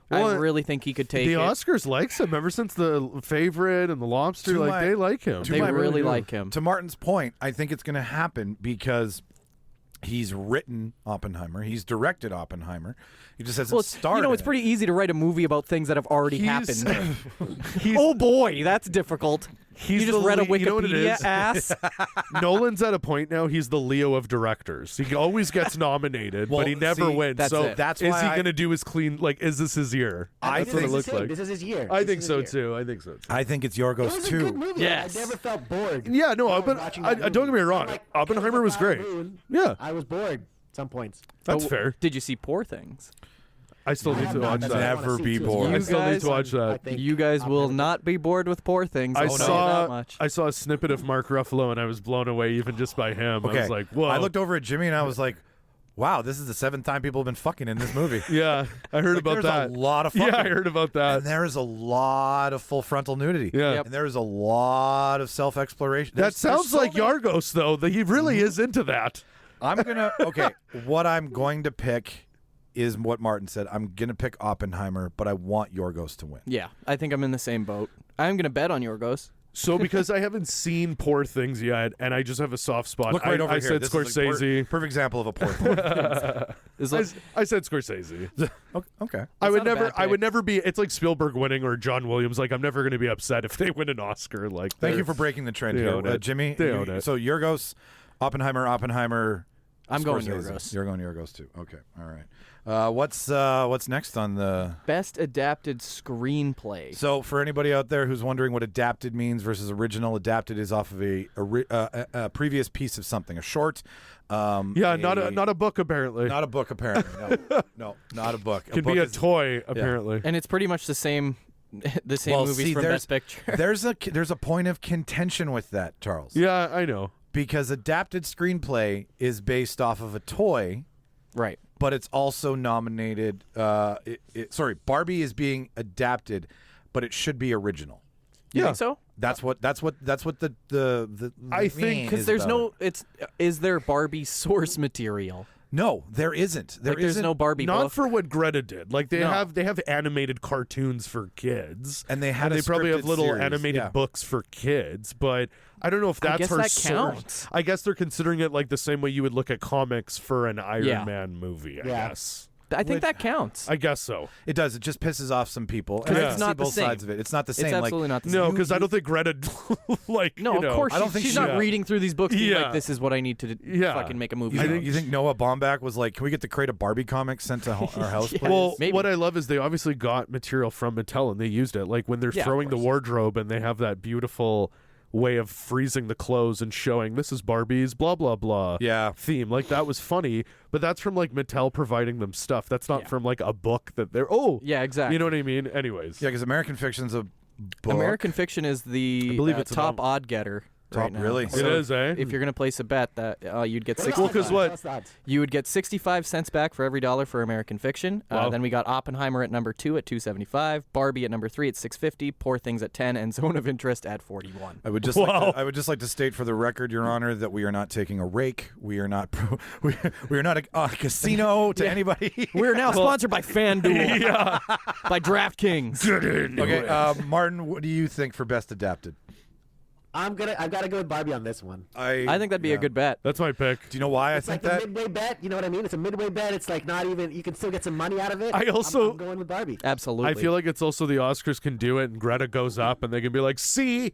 [SPEAKER 8] really think he could take
[SPEAKER 7] the
[SPEAKER 8] it.
[SPEAKER 7] Oscars likes him ever since The Favorite and The Lobster. They like him.
[SPEAKER 8] They really like him.
[SPEAKER 6] To Martin's point, I think it's going to happen because he's written Oppenheimer. He's directed Oppenheimer. He just hasn't started.
[SPEAKER 8] It's pretty easy to write a movie about things that have already happened. Oh boy, that's difficult.
[SPEAKER 7] He's
[SPEAKER 8] You just
[SPEAKER 7] the
[SPEAKER 8] read a
[SPEAKER 7] you know what it
[SPEAKER 8] Wikipedia
[SPEAKER 7] is?
[SPEAKER 8] ass.
[SPEAKER 7] Nolan's at a point now. He's the Leo of directors. He always gets nominated,
[SPEAKER 6] Well,
[SPEAKER 7] but he never
[SPEAKER 6] see,
[SPEAKER 7] wins.
[SPEAKER 8] that's
[SPEAKER 7] so
[SPEAKER 8] it.
[SPEAKER 6] That's
[SPEAKER 7] is
[SPEAKER 6] why
[SPEAKER 7] he
[SPEAKER 6] I-
[SPEAKER 7] going to do his clean? Like, is this his year? That's what it looks like.
[SPEAKER 5] This is his year.
[SPEAKER 7] I
[SPEAKER 5] This
[SPEAKER 7] think
[SPEAKER 5] is
[SPEAKER 7] so
[SPEAKER 5] his year.
[SPEAKER 7] too. I think so too.
[SPEAKER 6] I think it's
[SPEAKER 5] It
[SPEAKER 6] Yorgos
[SPEAKER 5] was a
[SPEAKER 6] too.
[SPEAKER 5] good movie.
[SPEAKER 8] Yes.
[SPEAKER 5] I never felt bored.
[SPEAKER 7] Yeah, no,
[SPEAKER 5] when I was
[SPEAKER 7] but
[SPEAKER 5] watching
[SPEAKER 7] I
[SPEAKER 5] that
[SPEAKER 7] don't get me
[SPEAKER 5] movie.
[SPEAKER 7] wrong.
[SPEAKER 5] I'm like,
[SPEAKER 7] Oppenheimer was
[SPEAKER 5] Killer
[SPEAKER 7] great.
[SPEAKER 5] Moon,
[SPEAKER 7] Yeah,
[SPEAKER 5] I was bored at some points.
[SPEAKER 7] that's fair.
[SPEAKER 8] Did you see Poor Things?
[SPEAKER 7] I still need to watch
[SPEAKER 5] That's
[SPEAKER 7] that.
[SPEAKER 5] what I
[SPEAKER 6] Never
[SPEAKER 5] wanna see,
[SPEAKER 6] be
[SPEAKER 5] too.
[SPEAKER 6] bored.
[SPEAKER 7] I
[SPEAKER 8] You
[SPEAKER 7] still need
[SPEAKER 8] guys-
[SPEAKER 7] to watch
[SPEAKER 5] I
[SPEAKER 7] that.
[SPEAKER 5] think
[SPEAKER 8] You guys will
[SPEAKER 5] Oppenheimer-
[SPEAKER 8] not be bored with Poor Things.
[SPEAKER 7] I
[SPEAKER 8] I'll tell you that much.
[SPEAKER 7] saw a snippet of Mark Ruffalo and I was blown away even just by him.
[SPEAKER 6] Okay.
[SPEAKER 7] I was like, whoa.
[SPEAKER 6] I looked over at Jimmy and I was like, wow, this is the 7th time people have been fucking in this movie.
[SPEAKER 7] Yeah, I heard about
[SPEAKER 6] there's
[SPEAKER 7] that.
[SPEAKER 6] a lot of fucking.
[SPEAKER 7] Yeah, I heard about that.
[SPEAKER 6] And there is a lot of full frontal nudity.
[SPEAKER 7] Yeah.
[SPEAKER 8] Yep.
[SPEAKER 6] And there is a lot of self-exploration.
[SPEAKER 7] That sounds like Yargos, though. That he really is into that.
[SPEAKER 6] I'm going to, okay, what I'm going to pick is what Martin said. I'm going to pick Oppenheimer, but I want Yorgos to win.
[SPEAKER 8] Yeah, I think I'm in the same boat. I'm gonna bet on Yorgos.
[SPEAKER 7] So because I haven't seen Poor Things yet, and I just have a soft spot,
[SPEAKER 6] Look right over
[SPEAKER 7] I
[SPEAKER 6] here.
[SPEAKER 7] said
[SPEAKER 6] This is a
[SPEAKER 7] Scorsese.
[SPEAKER 6] perfect example of a poor thing.
[SPEAKER 8] Is
[SPEAKER 7] I,
[SPEAKER 8] like,
[SPEAKER 7] I said Scorsese.
[SPEAKER 6] Okay.
[SPEAKER 7] I would
[SPEAKER 8] not a
[SPEAKER 7] never.
[SPEAKER 8] bad
[SPEAKER 7] I would
[SPEAKER 8] pick.
[SPEAKER 7] never be. It's like Spielberg winning or John Williams. Like I'm never going to be upset if they win an Oscar. Like
[SPEAKER 6] Thank you
[SPEAKER 7] they're-
[SPEAKER 6] for breaking the trend
[SPEAKER 7] They
[SPEAKER 6] here.
[SPEAKER 7] own it.
[SPEAKER 6] Jimmy,
[SPEAKER 7] They own it.
[SPEAKER 6] So Yorgos, Oppenheimer.
[SPEAKER 8] I'm going
[SPEAKER 6] Scorsese.
[SPEAKER 8] Yorgos.
[SPEAKER 6] You're going Yorgos too. Okay. All right. What's next on the?
[SPEAKER 8] Best adapted screenplay.
[SPEAKER 6] So for anybody out there who's wondering what adapted means versus original, adapted is off of a previous piece of something, a short.
[SPEAKER 7] Yeah, not a book apparently.
[SPEAKER 6] Not a book apparently. No, not a book.
[SPEAKER 7] Can
[SPEAKER 6] book
[SPEAKER 7] be a
[SPEAKER 6] is-
[SPEAKER 7] toy apparently.
[SPEAKER 8] And it's pretty much the same
[SPEAKER 6] Well,
[SPEAKER 8] movies
[SPEAKER 6] see,
[SPEAKER 8] from
[SPEAKER 6] there's-
[SPEAKER 8] Best Picture.
[SPEAKER 6] There's a point of contention with that, Charles.
[SPEAKER 7] Yeah, I know.
[SPEAKER 6] Because adapted screenplay is based off of a toy,
[SPEAKER 8] Right.
[SPEAKER 6] but it's also nominated. Barbie is being adapted, but it should be original.
[SPEAKER 8] You
[SPEAKER 7] Yeah.
[SPEAKER 8] think so?
[SPEAKER 6] That's what the
[SPEAKER 7] I think-
[SPEAKER 8] Because there's no. Is there Barbie source material?
[SPEAKER 6] No, there isn't.
[SPEAKER 8] Like, there's no Barbie
[SPEAKER 7] Not
[SPEAKER 8] book.
[SPEAKER 7] for what Greta did. Like they
[SPEAKER 8] No.
[SPEAKER 7] have animated cartoons for kids,
[SPEAKER 6] And they had
[SPEAKER 7] they
[SPEAKER 6] a
[SPEAKER 7] probably have
[SPEAKER 6] scripted
[SPEAKER 7] little
[SPEAKER 6] series,
[SPEAKER 7] animated
[SPEAKER 6] yeah.
[SPEAKER 7] books for kids. But I don't know if that's
[SPEAKER 8] guess
[SPEAKER 7] her
[SPEAKER 8] that
[SPEAKER 7] source.
[SPEAKER 8] counts.
[SPEAKER 7] I guess they're considering it like the same way you would look at comics for an Iron
[SPEAKER 8] Yeah.
[SPEAKER 7] Man movie. I
[SPEAKER 5] Yeah.
[SPEAKER 7] guess.
[SPEAKER 8] I think that counts.
[SPEAKER 7] I guess so.
[SPEAKER 6] It does. It just pisses off some people. And
[SPEAKER 7] Yeah.
[SPEAKER 6] I
[SPEAKER 7] It's
[SPEAKER 6] can
[SPEAKER 8] not
[SPEAKER 6] see
[SPEAKER 8] the
[SPEAKER 6] both
[SPEAKER 8] same.
[SPEAKER 6] sides of it. It's not the same.
[SPEAKER 8] It's absolutely not the same.
[SPEAKER 7] No, because I don't think Greta like
[SPEAKER 8] No,
[SPEAKER 7] you
[SPEAKER 8] of
[SPEAKER 7] know,
[SPEAKER 8] course.
[SPEAKER 6] I don't think
[SPEAKER 8] she's
[SPEAKER 6] she-
[SPEAKER 8] not
[SPEAKER 6] yeah.
[SPEAKER 8] reading through these books being
[SPEAKER 7] Yeah.
[SPEAKER 8] like, this is what I need to
[SPEAKER 7] Yeah.
[SPEAKER 8] fucking make a movie.
[SPEAKER 6] You
[SPEAKER 8] out
[SPEAKER 6] think,
[SPEAKER 8] of."
[SPEAKER 6] you think Noah Baumbach was like, can we get the crate of Barbie comics sent to our house, please?
[SPEAKER 7] Well,
[SPEAKER 8] Maybe.
[SPEAKER 7] what I love is they obviously got material from Mattel and they used it. Like when they're
[SPEAKER 8] Yeah, of
[SPEAKER 7] throwing the
[SPEAKER 8] course.
[SPEAKER 7] wardrobe and they have that beautiful way of freezing the clothes and showing this is Barbie's blah blah blah
[SPEAKER 6] Yeah.
[SPEAKER 7] theme. Like that was funny, but that's from like Mattel providing them stuff. That's not
[SPEAKER 8] Yeah.
[SPEAKER 7] from like a book that they're
[SPEAKER 8] Yeah, exactly.
[SPEAKER 7] You know what I mean? Anyways.
[SPEAKER 6] Yeah, because American Fiction's a book.
[SPEAKER 8] American Fiction is the
[SPEAKER 7] I believe it's a
[SPEAKER 8] top
[SPEAKER 7] novel.
[SPEAKER 8] odd getter.
[SPEAKER 6] Top-
[SPEAKER 8] right now.
[SPEAKER 6] really?
[SPEAKER 7] It
[SPEAKER 8] So
[SPEAKER 7] is, eh?
[SPEAKER 8] If you're gonna place a bet, that you'd get
[SPEAKER 5] What are the
[SPEAKER 8] 60.
[SPEAKER 7] Well, 'cause
[SPEAKER 5] odds?
[SPEAKER 7] what-
[SPEAKER 5] What's the odds?
[SPEAKER 8] You would get 65 cents back for every dollar for American Fiction.
[SPEAKER 7] Wow.
[SPEAKER 8] Then we got Oppenheimer at number 2 at 275, Barbie at number 3 at 650, Poor Things at 10, and Zone of Interest at 41.
[SPEAKER 6] I would just
[SPEAKER 7] Wow.
[SPEAKER 6] I would just like to state for the record, Your Honor, that we are not taking a rake. We are not we are not a casino to anybody.
[SPEAKER 8] We're now sponsored by FanDuel, by DraftKings.
[SPEAKER 6] Okay, Martin, what do you think for best adapted?
[SPEAKER 5] I've got to go with Barbie on this one.
[SPEAKER 8] I think that'd be a good bet.
[SPEAKER 7] That's my pick.
[SPEAKER 6] Do you know why
[SPEAKER 5] It's
[SPEAKER 6] I think
[SPEAKER 5] like
[SPEAKER 6] that?
[SPEAKER 5] a midway bet. You know what I mean? It's a midway bet. It's like not even. You can still get some money out of it.
[SPEAKER 7] I also-
[SPEAKER 5] I'm going with Barbie.
[SPEAKER 8] Absolutely.
[SPEAKER 7] I feel like it's also the Oscars can do it and Greta goes up and they can be like, see,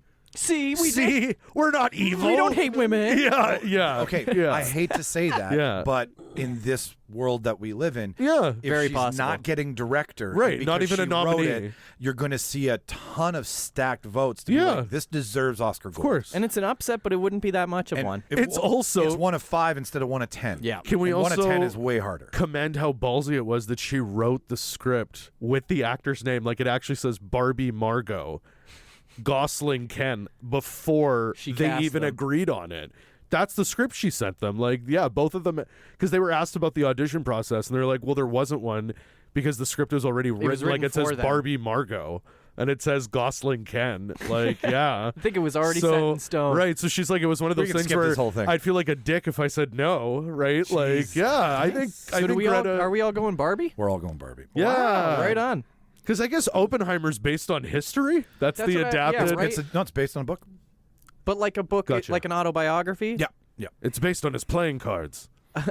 [SPEAKER 7] we're not evil.
[SPEAKER 8] we don't hate women.
[SPEAKER 7] Yeah, yeah.
[SPEAKER 6] Okay,
[SPEAKER 7] yeah.
[SPEAKER 6] I hate to say that,
[SPEAKER 7] Yeah.
[SPEAKER 6] but in this world that we live in,
[SPEAKER 7] Yeah.
[SPEAKER 6] if
[SPEAKER 8] Very
[SPEAKER 6] she's
[SPEAKER 8] possible.
[SPEAKER 6] not getting director,
[SPEAKER 7] Right,
[SPEAKER 6] and
[SPEAKER 7] not
[SPEAKER 6] because
[SPEAKER 7] even a
[SPEAKER 6] she wrote
[SPEAKER 7] nominee.
[SPEAKER 6] it, you're going to see a ton of stacked votes. To be
[SPEAKER 7] Yeah.
[SPEAKER 6] like, this deserves Oscar gold.
[SPEAKER 7] Of course.
[SPEAKER 8] And it's an upset, but it wouldn't be that much of
[SPEAKER 6] And
[SPEAKER 8] one.
[SPEAKER 7] It's also-
[SPEAKER 6] it's 1 of 5 instead of 1 of 10.
[SPEAKER 8] Yeah.
[SPEAKER 7] Can we
[SPEAKER 6] And 1
[SPEAKER 7] also
[SPEAKER 6] of 10 is way harder.
[SPEAKER 7] commend how ballsy it was that she wrote the script with the actor's name? Like it actually says Barbie Margot, Gosling Ken before
[SPEAKER 8] She
[SPEAKER 7] they
[SPEAKER 8] cast
[SPEAKER 7] even
[SPEAKER 8] them.
[SPEAKER 7] agreed on it. That's the script she sent them. Like, yeah, both of them, because they were asked about the audition process, and they're like, well, there wasn't one because the script was already written.
[SPEAKER 8] was
[SPEAKER 7] Like
[SPEAKER 8] written
[SPEAKER 7] it says
[SPEAKER 8] for them.
[SPEAKER 7] Barbie Margot, and it says Gosling Ken. Like, yeah.
[SPEAKER 8] I think it was already set in stone.
[SPEAKER 7] Right, so she's like, it was one of
[SPEAKER 6] We
[SPEAKER 7] those
[SPEAKER 6] can
[SPEAKER 7] things
[SPEAKER 6] skip
[SPEAKER 7] where
[SPEAKER 6] this whole thing.
[SPEAKER 7] I'd feel like a dick if I said no, right? Like, yeah, I think
[SPEAKER 8] So
[SPEAKER 7] I
[SPEAKER 8] do
[SPEAKER 7] think
[SPEAKER 8] we all,
[SPEAKER 7] Greta,
[SPEAKER 8] are we all going Barbie?
[SPEAKER 6] We're all going Barbie.
[SPEAKER 7] yeah,
[SPEAKER 8] Wow, right on.
[SPEAKER 7] Because I guess Oppenheimer's based on history. That's
[SPEAKER 8] That's
[SPEAKER 7] the
[SPEAKER 8] what yeah,
[SPEAKER 7] adapted.
[SPEAKER 8] right?
[SPEAKER 6] It's based on a book.
[SPEAKER 8] But like a book,
[SPEAKER 7] Gotcha.
[SPEAKER 8] like an autobiography?
[SPEAKER 6] Yeah. Yeah.
[SPEAKER 7] It's based on his playing cards.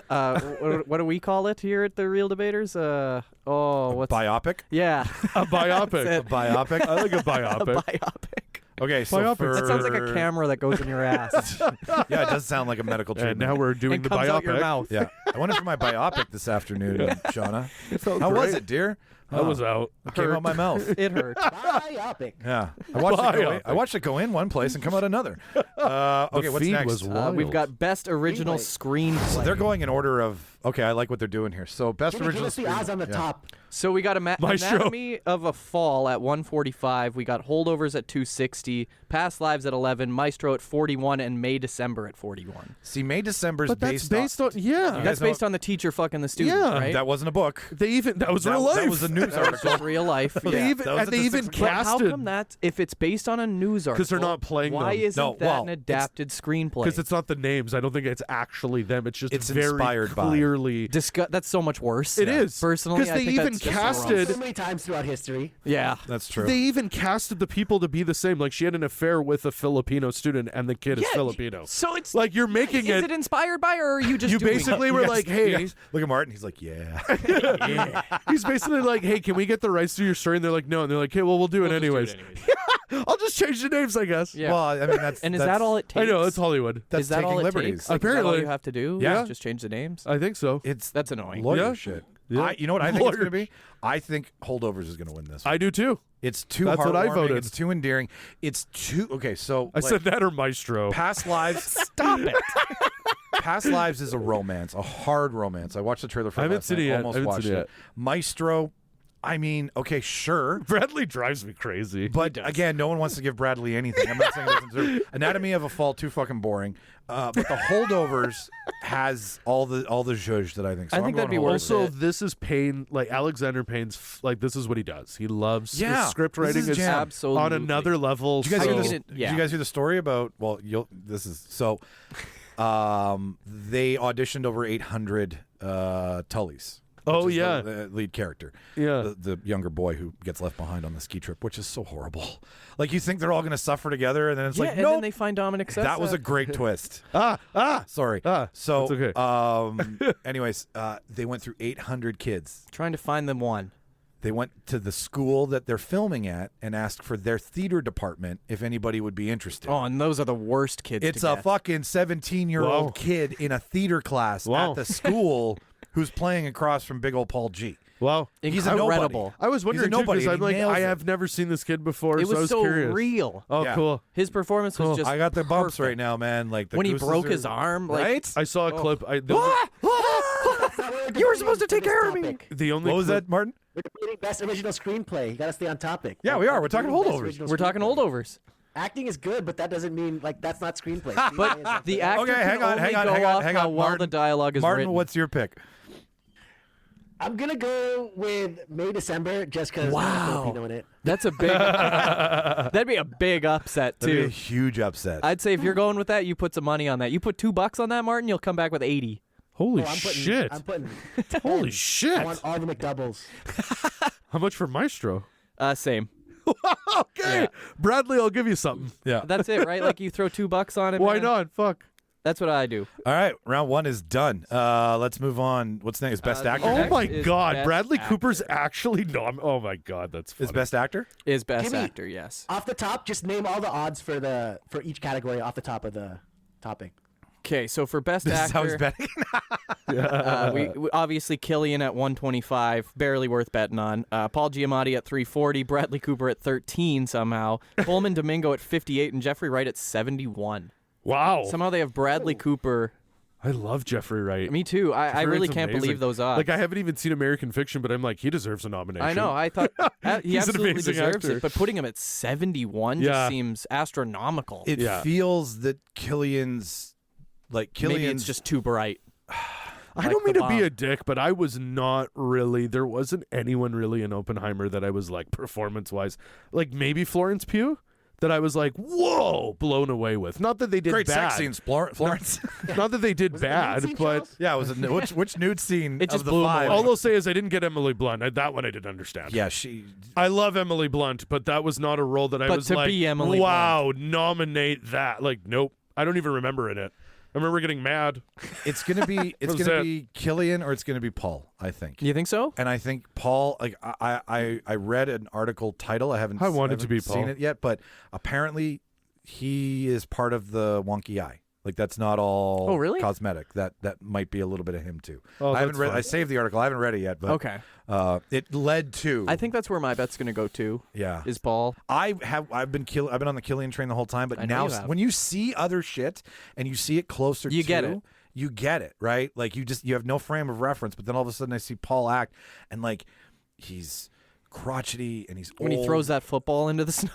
[SPEAKER 8] What do we call it here at the Real Debaters? What's
[SPEAKER 6] Biopic.
[SPEAKER 8] Yeah,
[SPEAKER 7] A biopic.
[SPEAKER 8] That's
[SPEAKER 6] A biopic.
[SPEAKER 7] I like a
[SPEAKER 8] a
[SPEAKER 7] biopic.
[SPEAKER 8] biopic.
[SPEAKER 6] Okay, so
[SPEAKER 7] Biopic.
[SPEAKER 6] for...
[SPEAKER 8] That sounds like a camera that goes in your ass
[SPEAKER 6] Yeah, it does sound like a medical
[SPEAKER 7] And
[SPEAKER 6] treatment.
[SPEAKER 7] now we're doing
[SPEAKER 8] and
[SPEAKER 7] the
[SPEAKER 8] comes
[SPEAKER 7] biopic.
[SPEAKER 8] out your mouth.
[SPEAKER 6] Yeah, I went in for my biopic this afternoon, Shauna.
[SPEAKER 7] felt
[SPEAKER 6] How was
[SPEAKER 7] great.
[SPEAKER 6] it, dear?
[SPEAKER 7] I was out.
[SPEAKER 6] It came out my mouth.
[SPEAKER 8] It hurt.
[SPEAKER 5] Biopic.
[SPEAKER 6] Yeah, I watched it go
[SPEAKER 7] Biopic.
[SPEAKER 6] in one place and come out another. Okay, what's
[SPEAKER 7] feed
[SPEAKER 6] next?
[SPEAKER 7] was wild.
[SPEAKER 8] We've got best original screenplay.
[SPEAKER 6] So they're going in order of. Okay, I like what they're doing here. So best
[SPEAKER 5] Give
[SPEAKER 6] original.
[SPEAKER 5] us the odds on the
[SPEAKER 6] yeah.
[SPEAKER 5] top.
[SPEAKER 8] So we got
[SPEAKER 7] Maestro.
[SPEAKER 8] Anatomy of a Fall at 145. We got Holdovers at 260. Past Lives at 11. Maestro at 41, and May December at 41.
[SPEAKER 6] See, May December's
[SPEAKER 7] But that's based on
[SPEAKER 6] You guys
[SPEAKER 8] That's
[SPEAKER 6] know-
[SPEAKER 8] based on the teacher fucking the student,
[SPEAKER 7] Yeah.
[SPEAKER 8] right?
[SPEAKER 6] That wasn't a book.
[SPEAKER 7] that was
[SPEAKER 6] That,
[SPEAKER 7] real life.
[SPEAKER 6] that was a news article.
[SPEAKER 8] Just real life.
[SPEAKER 7] They
[SPEAKER 8] Yeah.
[SPEAKER 7] even,
[SPEAKER 6] that was
[SPEAKER 7] and
[SPEAKER 6] at
[SPEAKER 7] they
[SPEAKER 6] the
[SPEAKER 7] even
[SPEAKER 6] 6
[SPEAKER 8] But how
[SPEAKER 7] casted
[SPEAKER 8] come that if it's based on a news article?
[SPEAKER 7] 'Cause they're not playing
[SPEAKER 8] Why
[SPEAKER 7] them.
[SPEAKER 8] isn't
[SPEAKER 6] No,
[SPEAKER 8] that
[SPEAKER 6] well,
[SPEAKER 8] an adapted screenplay?
[SPEAKER 7] because it's not the names. I don't think it's actually them. It's just
[SPEAKER 6] It's
[SPEAKER 7] very
[SPEAKER 6] inspired by.
[SPEAKER 7] clearly.
[SPEAKER 8] That's so much worse.
[SPEAKER 7] It is.
[SPEAKER 8] Personally,
[SPEAKER 7] 'Cause
[SPEAKER 8] I
[SPEAKER 7] they
[SPEAKER 8] think
[SPEAKER 7] even
[SPEAKER 8] that's just
[SPEAKER 7] casted-
[SPEAKER 8] gross.
[SPEAKER 5] So many times throughout history.
[SPEAKER 8] Yeah.
[SPEAKER 6] That's true.
[SPEAKER 7] They even casted the people to be the same. Like she had an affair with a Filipino student, and the kid is
[SPEAKER 8] Yeah,
[SPEAKER 7] Filipino.
[SPEAKER 8] So it's
[SPEAKER 7] Like you're making
[SPEAKER 8] is it inspired by, or are you just
[SPEAKER 7] You
[SPEAKER 8] doing
[SPEAKER 7] basically
[SPEAKER 8] it?
[SPEAKER 7] were
[SPEAKER 6] You
[SPEAKER 7] like,
[SPEAKER 6] guys-
[SPEAKER 7] hey,
[SPEAKER 6] you guys- look at Martin. He's like, yeah.
[SPEAKER 7] he's basically like, hey, can we get the rights to your story? And they're like, no. And they're like, hey, well, we'll do it anyways. I'll just change the names, I guess.
[SPEAKER 8] Yeah.
[SPEAKER 6] Well, I mean, that's.
[SPEAKER 8] And is
[SPEAKER 6] that's-
[SPEAKER 8] that all it takes?
[SPEAKER 7] I know it's Hollywood.
[SPEAKER 6] That's
[SPEAKER 8] Is that
[SPEAKER 6] taking
[SPEAKER 8] all it
[SPEAKER 6] liberties.
[SPEAKER 8] takes? Like, is that all
[SPEAKER 7] Apparently.
[SPEAKER 8] you have to do?
[SPEAKER 7] Yeah.
[SPEAKER 8] Just change the names.
[SPEAKER 7] I think so.
[SPEAKER 6] It's
[SPEAKER 8] That's annoying.
[SPEAKER 6] lawyer
[SPEAKER 7] Yeah.
[SPEAKER 6] shit.
[SPEAKER 7] Yeah.
[SPEAKER 6] You know what I think it's
[SPEAKER 7] Lawyer
[SPEAKER 6] going to be? I think Holdovers is going to win this one.
[SPEAKER 7] I do too.
[SPEAKER 6] It's too
[SPEAKER 7] That's what I
[SPEAKER 6] heartwarming,
[SPEAKER 7] voted.
[SPEAKER 6] It's too endearing. It's too okay. So
[SPEAKER 7] I said that or Maestro.
[SPEAKER 6] Past Lives.
[SPEAKER 8] Stop it.
[SPEAKER 6] Past Lives is a romance, a hard romance. I watched the trailer for
[SPEAKER 7] I
[SPEAKER 6] it
[SPEAKER 7] haven't
[SPEAKER 6] last
[SPEAKER 7] seen
[SPEAKER 6] night,
[SPEAKER 7] it yet.
[SPEAKER 6] almost
[SPEAKER 7] I haven't
[SPEAKER 6] watched
[SPEAKER 7] seen it
[SPEAKER 6] it. Maestro. I mean, okay, sure.
[SPEAKER 7] Bradley drives me crazy.
[SPEAKER 6] But again, no one wants to give Bradley anything. I'm not saying it doesn't deserve. Anatomy of a Fall, too fucking boring. But the Holdovers has all the zhuzh that I think. So
[SPEAKER 8] I
[SPEAKER 6] I'm
[SPEAKER 8] think
[SPEAKER 6] going
[SPEAKER 8] that'd be
[SPEAKER 6] Holdovers.
[SPEAKER 8] worth
[SPEAKER 7] Also,
[SPEAKER 8] it.
[SPEAKER 7] this is Payne, like Alexander Payne's, like this is what he does. He loves his
[SPEAKER 6] Yeah,
[SPEAKER 7] script
[SPEAKER 6] this
[SPEAKER 7] writing
[SPEAKER 6] is
[SPEAKER 7] is
[SPEAKER 6] jam.
[SPEAKER 8] Absolutely.
[SPEAKER 7] on another level.
[SPEAKER 6] Did you guys hear
[SPEAKER 7] so-
[SPEAKER 6] this?
[SPEAKER 8] Yeah.
[SPEAKER 6] Did you guys hear the story about? Well, this is so. They auditioned over 800 Tullys.
[SPEAKER 7] Oh,
[SPEAKER 6] which is
[SPEAKER 7] yeah.
[SPEAKER 6] the lead character.
[SPEAKER 7] Yeah.
[SPEAKER 6] the younger boy who gets left behind on the ski trip, which is so horrible. Like you think they're all going to suffer together, and then it's
[SPEAKER 8] Yeah,
[SPEAKER 6] like,
[SPEAKER 8] and
[SPEAKER 6] no,
[SPEAKER 8] then they find Dominic Sessa.
[SPEAKER 6] that was a great twist. Sorry. So,
[SPEAKER 7] that's okay.
[SPEAKER 6] anyways, they went through 800 kids.
[SPEAKER 8] trying to find them one.
[SPEAKER 6] They went to the school that they're filming at and asked for their theater department if anybody would be interested.
[SPEAKER 8] Oh, and those are the worst kids.
[SPEAKER 6] It's
[SPEAKER 8] to
[SPEAKER 6] a
[SPEAKER 8] get.
[SPEAKER 6] fucking 17-year-old
[SPEAKER 7] Wow.
[SPEAKER 6] kid in a theater class
[SPEAKER 7] Wow.
[SPEAKER 6] at the school who's playing across from big old Paul G.
[SPEAKER 7] Wow.
[SPEAKER 6] He's a nobody.
[SPEAKER 8] Incredible.
[SPEAKER 7] I was wondering
[SPEAKER 6] He's a
[SPEAKER 7] too,
[SPEAKER 6] nobody,
[SPEAKER 7] because I'm
[SPEAKER 6] and he
[SPEAKER 7] like,
[SPEAKER 6] nails
[SPEAKER 7] I
[SPEAKER 6] it.
[SPEAKER 7] have never seen this kid before,
[SPEAKER 8] It
[SPEAKER 7] so I
[SPEAKER 8] was
[SPEAKER 7] was
[SPEAKER 8] so
[SPEAKER 7] curious.
[SPEAKER 8] real.
[SPEAKER 7] Oh,
[SPEAKER 6] Yeah.
[SPEAKER 7] cool.
[SPEAKER 8] His performance was just.
[SPEAKER 6] I got the bumps
[SPEAKER 8] perfect.
[SPEAKER 6] right now, man. Like the
[SPEAKER 8] When he
[SPEAKER 6] gooses
[SPEAKER 8] broke
[SPEAKER 6] are-
[SPEAKER 8] his arm, like,
[SPEAKER 6] right?
[SPEAKER 7] I saw a clip.
[SPEAKER 8] You were supposed to take care of me.
[SPEAKER 7] The only
[SPEAKER 6] What was
[SPEAKER 7] clip-
[SPEAKER 6] that, Martin?
[SPEAKER 5] We're debating best original screenplay. You gotta stay on topic.
[SPEAKER 6] Yeah, we are. We're talking
[SPEAKER 5] Best
[SPEAKER 6] Holdovers.
[SPEAKER 5] original
[SPEAKER 8] We're talking
[SPEAKER 5] screenplay.
[SPEAKER 8] holdovers.
[SPEAKER 5] Acting is good, but that doesn't mean like that's not screenplay.
[SPEAKER 8] But the actor
[SPEAKER 6] Okay,
[SPEAKER 8] can
[SPEAKER 6] hang on,
[SPEAKER 8] only
[SPEAKER 6] hang on,
[SPEAKER 8] go
[SPEAKER 6] hang on,
[SPEAKER 8] off
[SPEAKER 6] hang
[SPEAKER 8] how
[SPEAKER 6] on.
[SPEAKER 8] well
[SPEAKER 6] Martin,
[SPEAKER 8] the dialogue is
[SPEAKER 6] Martin,
[SPEAKER 8] written.
[SPEAKER 6] what's your pick?
[SPEAKER 5] I'm gonna go with May December just because
[SPEAKER 8] Wow.
[SPEAKER 5] Filipino in it.
[SPEAKER 8] That's a big. That'd be a big upset
[SPEAKER 6] That'd be a
[SPEAKER 8] too.
[SPEAKER 6] huge upset.
[SPEAKER 8] I'd say if you're going with that, you put some money on that. You put $2 on that, Martin, you'll come back with 80.
[SPEAKER 7] Holy
[SPEAKER 5] Oh, I'm putting,
[SPEAKER 7] shit.
[SPEAKER 5] I'm putting
[SPEAKER 7] Holy
[SPEAKER 5] 10.
[SPEAKER 7] shit.
[SPEAKER 5] I want all the McDoubles.
[SPEAKER 7] How much for Maestro?
[SPEAKER 8] Same.
[SPEAKER 7] Okay.
[SPEAKER 8] Yeah.
[SPEAKER 7] Bradley, I'll give you something.
[SPEAKER 6] yeah.
[SPEAKER 8] That's it, right? Like you throw $2 on it.
[SPEAKER 7] Why
[SPEAKER 8] man.
[SPEAKER 7] not? Fuck.
[SPEAKER 8] That's what I do.
[SPEAKER 6] All right, round one is done. Let's move on. What's next? Best actor?
[SPEAKER 7] Oh
[SPEAKER 8] Next
[SPEAKER 7] my
[SPEAKER 8] is
[SPEAKER 7] God.
[SPEAKER 8] Best
[SPEAKER 7] Bradley
[SPEAKER 8] Actor.
[SPEAKER 7] Cooper's actually oh my God, that's funny.
[SPEAKER 6] Is best actor?
[SPEAKER 8] Is best
[SPEAKER 5] Give me-
[SPEAKER 8] actor? Yes.
[SPEAKER 5] Off the top, just name all the odds for each category off the top of the topic.
[SPEAKER 8] Okay, so for best
[SPEAKER 6] This is how he's
[SPEAKER 8] actor,
[SPEAKER 6] betting.
[SPEAKER 8] we obviously Killian at 125, barely worth betting on. Paul Giamatti at 340, Bradley Cooper at 13 somehow, Coleman Domingo at 58, and Jeffrey Wright at 71.
[SPEAKER 7] Wow.
[SPEAKER 8] Somehow they have Bradley Cooper.
[SPEAKER 7] I love Jeffrey Wright.
[SPEAKER 8] Me too. I
[SPEAKER 7] Jeffrey
[SPEAKER 8] really
[SPEAKER 7] Wright's
[SPEAKER 8] can't
[SPEAKER 7] amazing.
[SPEAKER 8] believe those odds.
[SPEAKER 7] Like, I haven't even seen American Fiction, but I'm like, he deserves a nomination.
[SPEAKER 8] I know. I thought he
[SPEAKER 7] He's an
[SPEAKER 8] absolutely
[SPEAKER 7] amazing
[SPEAKER 8] deserves
[SPEAKER 7] actor.
[SPEAKER 8] it, but putting him at 71
[SPEAKER 7] Yeah.
[SPEAKER 8] just seems astronomical.
[SPEAKER 6] It
[SPEAKER 7] Yeah.
[SPEAKER 6] feels that Killian's
[SPEAKER 8] Maybe
[SPEAKER 6] Killian's
[SPEAKER 8] it's just too bright.
[SPEAKER 7] I
[SPEAKER 8] Like
[SPEAKER 7] don't mean
[SPEAKER 8] the
[SPEAKER 7] to be
[SPEAKER 8] bomb.
[SPEAKER 7] a dick, but I was not really. There wasn't anyone really in Oppenheimer that I was like performance wise, like maybe Florence Pugh, that I was like, whoa, blown away with. Not that they did
[SPEAKER 6] great
[SPEAKER 7] bad.
[SPEAKER 6] sex scenes. Florence.
[SPEAKER 7] Not that they did
[SPEAKER 5] Was it a nude
[SPEAKER 7] bad,
[SPEAKER 5] scene,
[SPEAKER 7] but
[SPEAKER 5] Charles?
[SPEAKER 6] yeah, it was which nude scene
[SPEAKER 8] It just
[SPEAKER 6] of the
[SPEAKER 8] blew him
[SPEAKER 6] five?
[SPEAKER 8] away.
[SPEAKER 7] all I'll say is I didn't get Emily Blunt. That one I didn't understand.
[SPEAKER 6] Yeah, she.
[SPEAKER 7] I love Emily Blunt, but that was not a role that I
[SPEAKER 8] But
[SPEAKER 7] was
[SPEAKER 8] to
[SPEAKER 7] like,
[SPEAKER 8] be Emily
[SPEAKER 7] wow, nominate that. Like, nope. I don't even remember in it. I remember getting mad.
[SPEAKER 6] It's gonna be Killian or it's gonna be Paul. I think.
[SPEAKER 8] You think so?
[SPEAKER 6] And I think Paul. Like I read an article title. I haven't
[SPEAKER 7] to be
[SPEAKER 6] seen
[SPEAKER 7] Paul.
[SPEAKER 6] it yet, but apparently he is part of the wonky eye. Like that's not all
[SPEAKER 8] really?
[SPEAKER 6] cosmetic. That might be a little bit of him too.
[SPEAKER 7] Oh,
[SPEAKER 6] I haven't read.
[SPEAKER 7] fun.
[SPEAKER 6] I saved the article. I haven't read it yet, but
[SPEAKER 8] Okay.
[SPEAKER 6] It led to.
[SPEAKER 8] I think that's where my bet's going to go to.
[SPEAKER 6] Yeah.
[SPEAKER 8] Is Paul.
[SPEAKER 6] I've been on the Killian train the whole time, but
[SPEAKER 8] I know
[SPEAKER 6] now
[SPEAKER 8] you have.
[SPEAKER 6] when you see other shit and you see it closer,
[SPEAKER 8] You get it.
[SPEAKER 6] You get it, right? Like you have no frame of reference, but then all of a sudden I see Paul act, and like he's crotchety and he's
[SPEAKER 8] When
[SPEAKER 6] old,
[SPEAKER 8] he throws that football into the snow.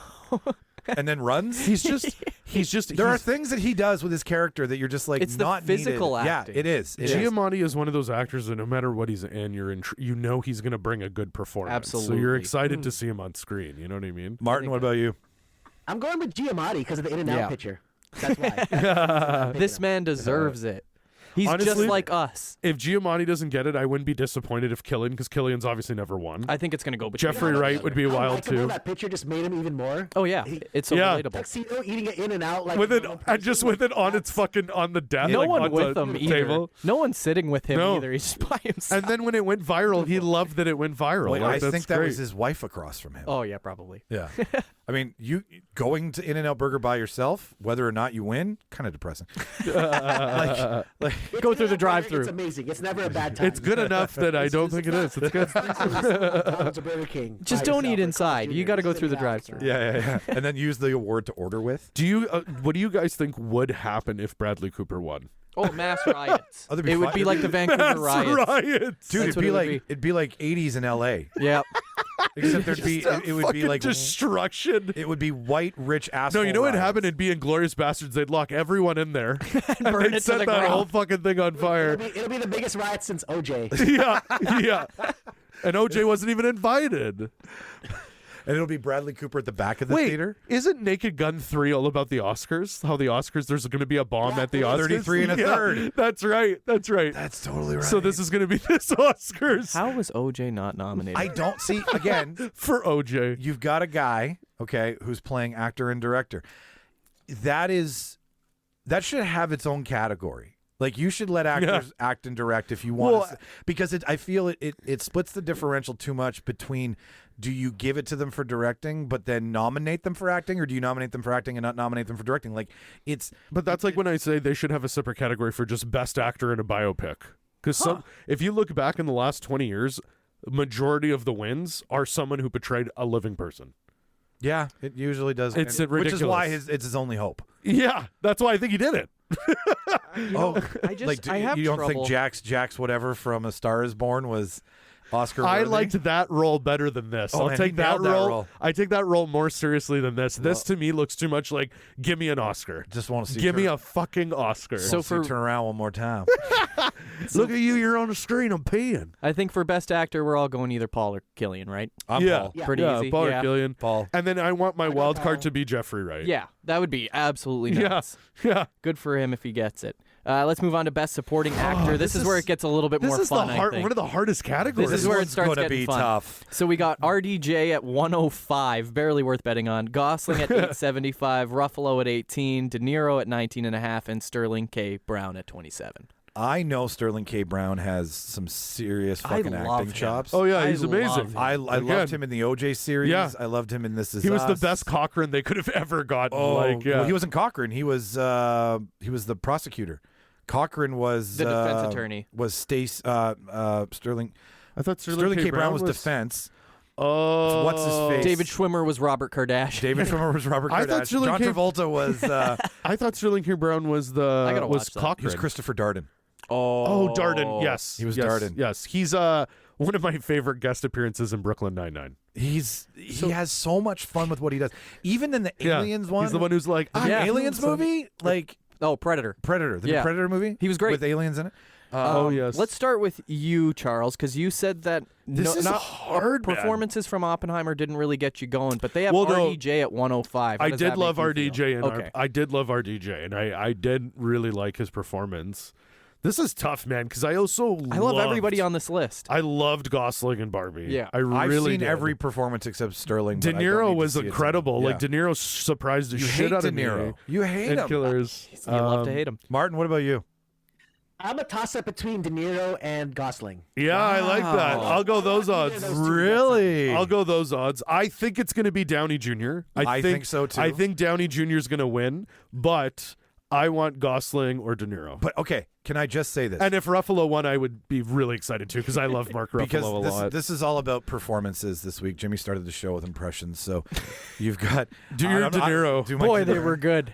[SPEAKER 6] and then runs.
[SPEAKER 7] He's just.
[SPEAKER 6] There are things that he does with his character that you're just like
[SPEAKER 8] It's the
[SPEAKER 6] not
[SPEAKER 8] physical
[SPEAKER 6] needed.
[SPEAKER 8] acting.
[SPEAKER 6] Yeah, it is. It is.
[SPEAKER 7] Giamatti is one of those actors that no matter what he's in, you know he's going to bring a good performance. So
[SPEAKER 8] Absolutely.
[SPEAKER 7] you're excited to see him on screen. You know what I mean?
[SPEAKER 6] Martin, what about you?
[SPEAKER 5] I'm going with Giamatti because of the In-N-Out
[SPEAKER 8] Yeah.
[SPEAKER 5] picture. That's why.
[SPEAKER 8] This man deserves it. He's just
[SPEAKER 7] Honestly,
[SPEAKER 8] like us.
[SPEAKER 7] If Giamatti doesn't get it, I wouldn't be disappointed if Killian, because Killian's obviously never won.
[SPEAKER 8] I think it's going to go between
[SPEAKER 7] Jeffrey
[SPEAKER 8] one or the
[SPEAKER 7] Wright
[SPEAKER 8] other.
[SPEAKER 7] would be
[SPEAKER 5] I
[SPEAKER 7] wild
[SPEAKER 5] like him,
[SPEAKER 7] too.
[SPEAKER 5] That picture just made him even more.
[SPEAKER 8] Oh, yeah. It's so
[SPEAKER 7] Yeah.
[SPEAKER 8] relatable.
[SPEAKER 5] Tuxedo eating it In-N-Out like
[SPEAKER 7] With it,
[SPEAKER 5] one
[SPEAKER 7] and just with it on its fucking on the desk.
[SPEAKER 8] No
[SPEAKER 7] like,
[SPEAKER 8] one
[SPEAKER 7] on
[SPEAKER 8] with
[SPEAKER 7] the
[SPEAKER 8] him either.
[SPEAKER 7] table.
[SPEAKER 8] No one sitting with him
[SPEAKER 7] No.
[SPEAKER 8] either. He's just by himself.
[SPEAKER 7] And then when it went viral, he loved that it went viral.
[SPEAKER 6] Wait,
[SPEAKER 7] Like,
[SPEAKER 6] I
[SPEAKER 7] that's
[SPEAKER 6] think that
[SPEAKER 7] great.
[SPEAKER 6] was his wife across from him.
[SPEAKER 8] Oh, yeah, probably.
[SPEAKER 6] Yeah. I mean, you going to In-N-Out Burger by yourself, whether or not you win, kind of depressing.
[SPEAKER 8] Go through the drive-thru.
[SPEAKER 5] It's amazing. It's never a bad time.
[SPEAKER 7] It's good enough that I don't think it is. It's good.
[SPEAKER 5] McDonald's or Burger King.
[SPEAKER 8] Just
[SPEAKER 5] by
[SPEAKER 8] don't
[SPEAKER 5] yourself
[SPEAKER 8] eat
[SPEAKER 5] or
[SPEAKER 8] inside.
[SPEAKER 5] Carl's
[SPEAKER 8] You
[SPEAKER 5] Jr.
[SPEAKER 8] got to go
[SPEAKER 5] Sit
[SPEAKER 8] through the
[SPEAKER 5] down.
[SPEAKER 8] drive-thru.
[SPEAKER 6] Yeah. And then use the award to order with.
[SPEAKER 7] Do you? What do you guys think would happen if Bradley Cooper won?
[SPEAKER 8] Oh, mass riots.
[SPEAKER 6] Oh, that'd be
[SPEAKER 8] It would
[SPEAKER 6] fun.
[SPEAKER 8] be like the Vancouver
[SPEAKER 7] Mass
[SPEAKER 8] riots.
[SPEAKER 7] riots.
[SPEAKER 6] Dude,
[SPEAKER 8] That's what
[SPEAKER 6] it'd be like 80s in LA.
[SPEAKER 8] Yeah.
[SPEAKER 6] Except it would be
[SPEAKER 7] Fucking
[SPEAKER 6] like
[SPEAKER 7] destruction.
[SPEAKER 6] it would be white rich asshole.
[SPEAKER 7] No, you know what
[SPEAKER 6] riots.
[SPEAKER 7] happened? It'd be Inglourious Bastards. They'd lock everyone in there and
[SPEAKER 8] burn
[SPEAKER 7] they'd
[SPEAKER 8] it to
[SPEAKER 7] set
[SPEAKER 8] the
[SPEAKER 7] that
[SPEAKER 8] ground.
[SPEAKER 7] whole fucking thing on fire.
[SPEAKER 5] It'll be the biggest riot since OJ.
[SPEAKER 7] yeah. And OJ wasn't even invited.
[SPEAKER 6] And it'll be Bradley Cooper at the back of the
[SPEAKER 7] Wait,
[SPEAKER 6] theater.
[SPEAKER 7] isn't Naked Gun 3 all about the Oscars? How the Oscars, there's going to be a bomb at the Oscars?
[SPEAKER 6] 33 and a
[SPEAKER 7] Yeah,
[SPEAKER 6] third.
[SPEAKER 7] That's right.
[SPEAKER 6] That's totally right.
[SPEAKER 7] So this is going to be this Oscars
[SPEAKER 8] How was OJ not nominated?
[SPEAKER 6] I don't see again.
[SPEAKER 7] for OJ.
[SPEAKER 6] You've got a guy, okay, who's playing actor and director. That should have its own category. Like you should let actors act and direct if you want,
[SPEAKER 7] Well,
[SPEAKER 6] because I feel it splits the differential too much between. Do you give it to them for directing, but then nominate them for acting, or do you nominate them for acting and not nominate them for directing? Like
[SPEAKER 7] But that's like when I say they should have a separate category for just best actor in a biopic. Because if you look back in the last 20 years, majority of the wins are someone who portrayed a living person.
[SPEAKER 6] Yeah, it usually does.
[SPEAKER 7] It's
[SPEAKER 6] and- which is
[SPEAKER 7] ridiculous.
[SPEAKER 6] why it's his only hope.
[SPEAKER 7] Yeah, that's why I think he did it.
[SPEAKER 8] I just I have
[SPEAKER 6] you don't
[SPEAKER 8] trouble.
[SPEAKER 6] think Jax whatever from A Star Is Born was Oscar?
[SPEAKER 7] I
[SPEAKER 6] worthy?
[SPEAKER 7] liked that role better than this.
[SPEAKER 6] Oh,
[SPEAKER 7] I'll
[SPEAKER 6] man,
[SPEAKER 7] take
[SPEAKER 6] he
[SPEAKER 7] that
[SPEAKER 6] nailed that
[SPEAKER 7] role.
[SPEAKER 6] role.
[SPEAKER 7] I take that role more seriously than this. This to me looks too much like give me an Oscar.
[SPEAKER 6] Just want to see.
[SPEAKER 7] Give me a fucking Oscar.
[SPEAKER 8] So for-
[SPEAKER 6] turn around one more time.
[SPEAKER 7] Look at you, you're on the screen, I'm peeing.
[SPEAKER 8] I think for best actor, we're all going either Paul or Killian, right?
[SPEAKER 6] I'm
[SPEAKER 7] yeah.
[SPEAKER 6] Paul.
[SPEAKER 5] Yeah.
[SPEAKER 8] Pretty
[SPEAKER 7] yeah,
[SPEAKER 8] easy.
[SPEAKER 7] Paul
[SPEAKER 8] yeah.
[SPEAKER 7] or Killian.
[SPEAKER 6] Paul.
[SPEAKER 7] And then I want my wild card
[SPEAKER 5] Paul.
[SPEAKER 7] to be Jeffrey Wright.
[SPEAKER 8] Yeah, that would be absolutely
[SPEAKER 7] Yeah.
[SPEAKER 8] nuts.
[SPEAKER 7] Yeah.
[SPEAKER 8] Good for him if he gets it. Let's move on to best supporting actor. This is where it gets a little bit
[SPEAKER 7] This
[SPEAKER 8] more
[SPEAKER 7] is
[SPEAKER 8] fun,
[SPEAKER 7] the
[SPEAKER 8] I
[SPEAKER 7] hard,
[SPEAKER 8] think.
[SPEAKER 7] one of the hardest categories.
[SPEAKER 8] This is where it starts
[SPEAKER 6] gonna
[SPEAKER 8] getting
[SPEAKER 6] be
[SPEAKER 8] fun.
[SPEAKER 6] tough.
[SPEAKER 8] So we got RDJ at 105, barely worth betting on. Gosling at 875, Ruffalo at 18, De Niro at 19.5, and Sterling K. Brown at 27.
[SPEAKER 6] I know Sterling K. Brown has some serious fucking
[SPEAKER 8] love
[SPEAKER 6] acting
[SPEAKER 8] him.
[SPEAKER 6] chops.
[SPEAKER 7] Oh yeah,
[SPEAKER 8] I
[SPEAKER 7] he's
[SPEAKER 8] love
[SPEAKER 7] amazing.
[SPEAKER 8] him.
[SPEAKER 6] I
[SPEAKER 7] Again.
[SPEAKER 6] loved him in the OJ series.
[SPEAKER 7] Yeah.
[SPEAKER 6] I loved him in This Is
[SPEAKER 7] He was the
[SPEAKER 6] Us.
[SPEAKER 7] best Cochrane they could have ever gotten.
[SPEAKER 6] Oh, well, he
[SPEAKER 7] yeah.
[SPEAKER 6] wasn't Cochrane. He was the prosecutor. Cochrane was
[SPEAKER 8] The defense attorney.
[SPEAKER 6] Was Sterling.
[SPEAKER 7] I thought
[SPEAKER 6] Sterling K. Brown was defense.
[SPEAKER 7] Oh,
[SPEAKER 6] What's his face?
[SPEAKER 8] David Schwimmer was Robert Kardashian.
[SPEAKER 6] David Schwimmer was Robert
[SPEAKER 7] I thought
[SPEAKER 6] Kardashian.
[SPEAKER 7] Sterling
[SPEAKER 6] John
[SPEAKER 7] K.
[SPEAKER 6] Travolta was
[SPEAKER 7] I thought Sterling K. Brown was
[SPEAKER 8] gotta
[SPEAKER 7] was
[SPEAKER 8] watch that.
[SPEAKER 7] Cochrane.
[SPEAKER 6] he was Christopher Darden.
[SPEAKER 7] Oh, Darden. Yes,
[SPEAKER 6] He was
[SPEAKER 7] yes,
[SPEAKER 6] Darden.
[SPEAKER 7] Yes, he's one of my favorite guest appearances in Brooklyn Nine-Nine.
[SPEAKER 6] He has so much fun with what he does. Even in the Aliens one,
[SPEAKER 7] he's the one who's like,
[SPEAKER 6] the Aliens movie, like
[SPEAKER 8] Oh, Predator.
[SPEAKER 6] Predator, the new
[SPEAKER 8] Yeah.
[SPEAKER 6] Predator movie.
[SPEAKER 8] He was great.
[SPEAKER 6] with aliens in it.
[SPEAKER 7] Oh yes.
[SPEAKER 8] Let's start with you, Charles, because you said that
[SPEAKER 7] This is hard, man.
[SPEAKER 8] performances from Oppenheimer didn't really get you going, but they have
[SPEAKER 7] Well, no,
[SPEAKER 8] RDJ at 105. How
[SPEAKER 7] I
[SPEAKER 8] does
[SPEAKER 7] did
[SPEAKER 8] that
[SPEAKER 7] love
[SPEAKER 8] make you feel?
[SPEAKER 7] RDJ, and
[SPEAKER 8] Okay.
[SPEAKER 7] I did love RDJ, and I did really like his performance. This is tough, man, because I love
[SPEAKER 8] everybody on this list.
[SPEAKER 7] I loved Gosling and Barbie.
[SPEAKER 8] Yeah.
[SPEAKER 7] I really
[SPEAKER 6] I've seen
[SPEAKER 7] did.
[SPEAKER 6] every performance except Sterling.
[SPEAKER 7] De
[SPEAKER 6] but I don't
[SPEAKER 7] Niro
[SPEAKER 6] need to
[SPEAKER 7] was
[SPEAKER 6] see it
[SPEAKER 7] incredible.
[SPEAKER 6] again.
[SPEAKER 7] Like De Niro surprised the
[SPEAKER 6] You
[SPEAKER 7] shit
[SPEAKER 6] hate
[SPEAKER 7] out
[SPEAKER 6] De
[SPEAKER 7] of me.
[SPEAKER 6] Niro. You hate
[SPEAKER 7] in
[SPEAKER 6] him.
[SPEAKER 7] Killers.
[SPEAKER 8] You love to hate him.
[SPEAKER 6] Martin, what about you?
[SPEAKER 5] I'm a toss-up between De Niro and Gosling.
[SPEAKER 7] Yeah, I like that. I'll go those odds.
[SPEAKER 6] Really?
[SPEAKER 7] I'll go those odds. I think it's going to be Downey Jr.
[SPEAKER 6] I think so, too.
[SPEAKER 7] I think Downey Jr. is going to win, but I want Gosling or De Niro.
[SPEAKER 6] But okay, can I just say this?
[SPEAKER 7] And if Ruffalo won, I would be really excited too because I love Mark Ruffalo
[SPEAKER 6] because
[SPEAKER 7] a lot.
[SPEAKER 6] this is all about performances this week. Jimmy started the show with impressions, so you've got
[SPEAKER 7] Do your De Niro.
[SPEAKER 6] do my
[SPEAKER 8] Boy,
[SPEAKER 6] De
[SPEAKER 8] they
[SPEAKER 6] Niro.
[SPEAKER 8] were good.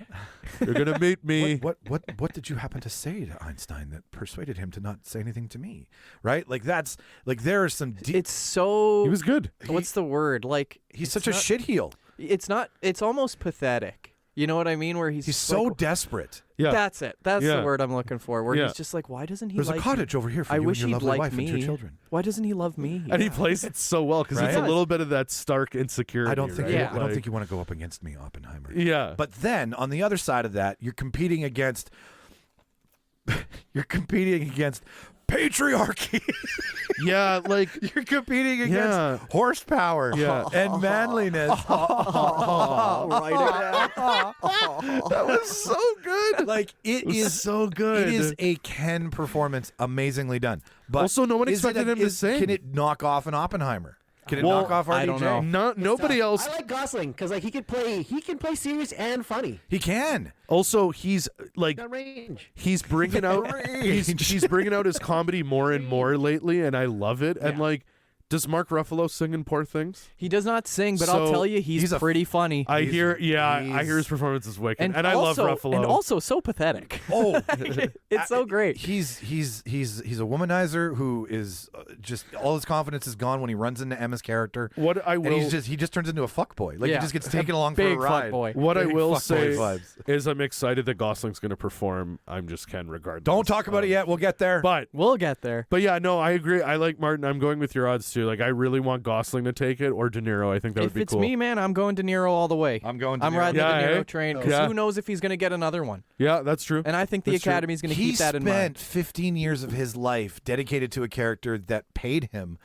[SPEAKER 7] You're gonna meet me.
[SPEAKER 6] What did you happen to say to Einstein that persuaded him to not say anything to me? Right? Like that's like there are some deep.
[SPEAKER 8] It's so.
[SPEAKER 7] He was good.
[SPEAKER 8] What's the word? Like
[SPEAKER 6] He's
[SPEAKER 8] it's
[SPEAKER 6] such a
[SPEAKER 8] not-
[SPEAKER 6] shit heel.
[SPEAKER 8] It's not. It's almost pathetic. You know what I mean? Where he's
[SPEAKER 6] He's
[SPEAKER 8] just
[SPEAKER 6] so
[SPEAKER 8] like,
[SPEAKER 6] desperate.
[SPEAKER 7] Yeah.
[SPEAKER 8] That's it. That's
[SPEAKER 7] Yeah.
[SPEAKER 8] the word I'm looking for. Where
[SPEAKER 7] Yeah.
[SPEAKER 8] he's just like, why doesn't he?
[SPEAKER 6] There's
[SPEAKER 8] like
[SPEAKER 6] a cottage over here for
[SPEAKER 8] I
[SPEAKER 6] you
[SPEAKER 8] wish
[SPEAKER 6] and your
[SPEAKER 8] he'd
[SPEAKER 6] lovely
[SPEAKER 8] like
[SPEAKER 6] wife
[SPEAKER 8] me.
[SPEAKER 6] and 2 children.
[SPEAKER 8] Why doesn't he love me?
[SPEAKER 7] And he plays it so well because it's a
[SPEAKER 6] Right?
[SPEAKER 7] little bit of that stark insecurity.
[SPEAKER 6] I don't think
[SPEAKER 7] right?
[SPEAKER 8] Yeah.
[SPEAKER 6] I don't
[SPEAKER 7] Like-
[SPEAKER 6] think you want to go up against me, Oppenheimer.
[SPEAKER 7] Yeah.
[SPEAKER 6] But then on the other side of that, you're competing against patriarchy.
[SPEAKER 7] Yeah, like
[SPEAKER 6] You're competing against
[SPEAKER 7] Yeah.
[SPEAKER 6] horsepower
[SPEAKER 7] Yeah.
[SPEAKER 6] and manliness.
[SPEAKER 7] that was so good.
[SPEAKER 6] Like it
[SPEAKER 7] was
[SPEAKER 6] is
[SPEAKER 7] so good.
[SPEAKER 6] It is a Ken performance, amazingly done. But
[SPEAKER 7] Also, no one
[SPEAKER 6] is it
[SPEAKER 7] expected him to sing.
[SPEAKER 6] Can it knock off an Oppenheimer? Can it
[SPEAKER 7] Well,
[SPEAKER 6] knock off RDJ?
[SPEAKER 8] I don't know.
[SPEAKER 7] Nobody else.
[SPEAKER 5] I like Gosling because like he can play serious and funny.
[SPEAKER 6] He can.
[SPEAKER 7] Also, he's like
[SPEAKER 5] Got range.
[SPEAKER 7] he's bringing out he's bringing out his comedy more and more lately, and I love it. And like, does Mark Ruffalo sing in Poor Things?
[SPEAKER 8] He does not sing, but
[SPEAKER 7] So,
[SPEAKER 8] I'll tell you, he's
[SPEAKER 6] pretty
[SPEAKER 8] funny.
[SPEAKER 7] I
[SPEAKER 6] He's-
[SPEAKER 7] hear
[SPEAKER 6] he's-
[SPEAKER 7] his performance is wicked, and I
[SPEAKER 8] also,
[SPEAKER 7] love Ruffalo.
[SPEAKER 8] And also so pathetic.
[SPEAKER 6] Oh,
[SPEAKER 8] It's so great.
[SPEAKER 6] He's a womanizer who is just all his confidence is gone when he runs into Emma's character.
[SPEAKER 7] What I
[SPEAKER 6] and
[SPEAKER 7] will
[SPEAKER 6] he just turns into a fuckboy. Like
[SPEAKER 8] Yeah.
[SPEAKER 6] he just gets taken along for a
[SPEAKER 8] Big
[SPEAKER 6] ride.
[SPEAKER 8] fuckboy.
[SPEAKER 7] what I
[SPEAKER 6] Big
[SPEAKER 7] will
[SPEAKER 6] fuckboy
[SPEAKER 7] say
[SPEAKER 6] vibes.
[SPEAKER 7] is I'm excited that Gosling's going to perform. I'm just Ken regardless.
[SPEAKER 6] Don't talk about it yet. We'll get there.
[SPEAKER 7] But
[SPEAKER 8] We'll get there.
[SPEAKER 7] yeah, no, I agree. I like Martin. I'm going with your odds too. Like I really want Gosling to take it or De Niro. I think that
[SPEAKER 8] If
[SPEAKER 7] would be
[SPEAKER 8] it's
[SPEAKER 7] cool.
[SPEAKER 8] me, man, I'm going De Niro all the way.
[SPEAKER 6] I'm going De
[SPEAKER 8] I'm
[SPEAKER 6] Niro.
[SPEAKER 8] riding
[SPEAKER 7] Yeah,
[SPEAKER 8] the De Niro
[SPEAKER 7] eh?
[SPEAKER 8] train because
[SPEAKER 7] Yeah.
[SPEAKER 8] who knows if he's going to get another one.
[SPEAKER 7] Yeah, that's true.
[SPEAKER 8] And I think the
[SPEAKER 7] That's true.
[SPEAKER 8] Academy's going to
[SPEAKER 6] He
[SPEAKER 8] keep that in
[SPEAKER 6] spent
[SPEAKER 8] mind.
[SPEAKER 6] 15 years of his life dedicated to a character that paid him,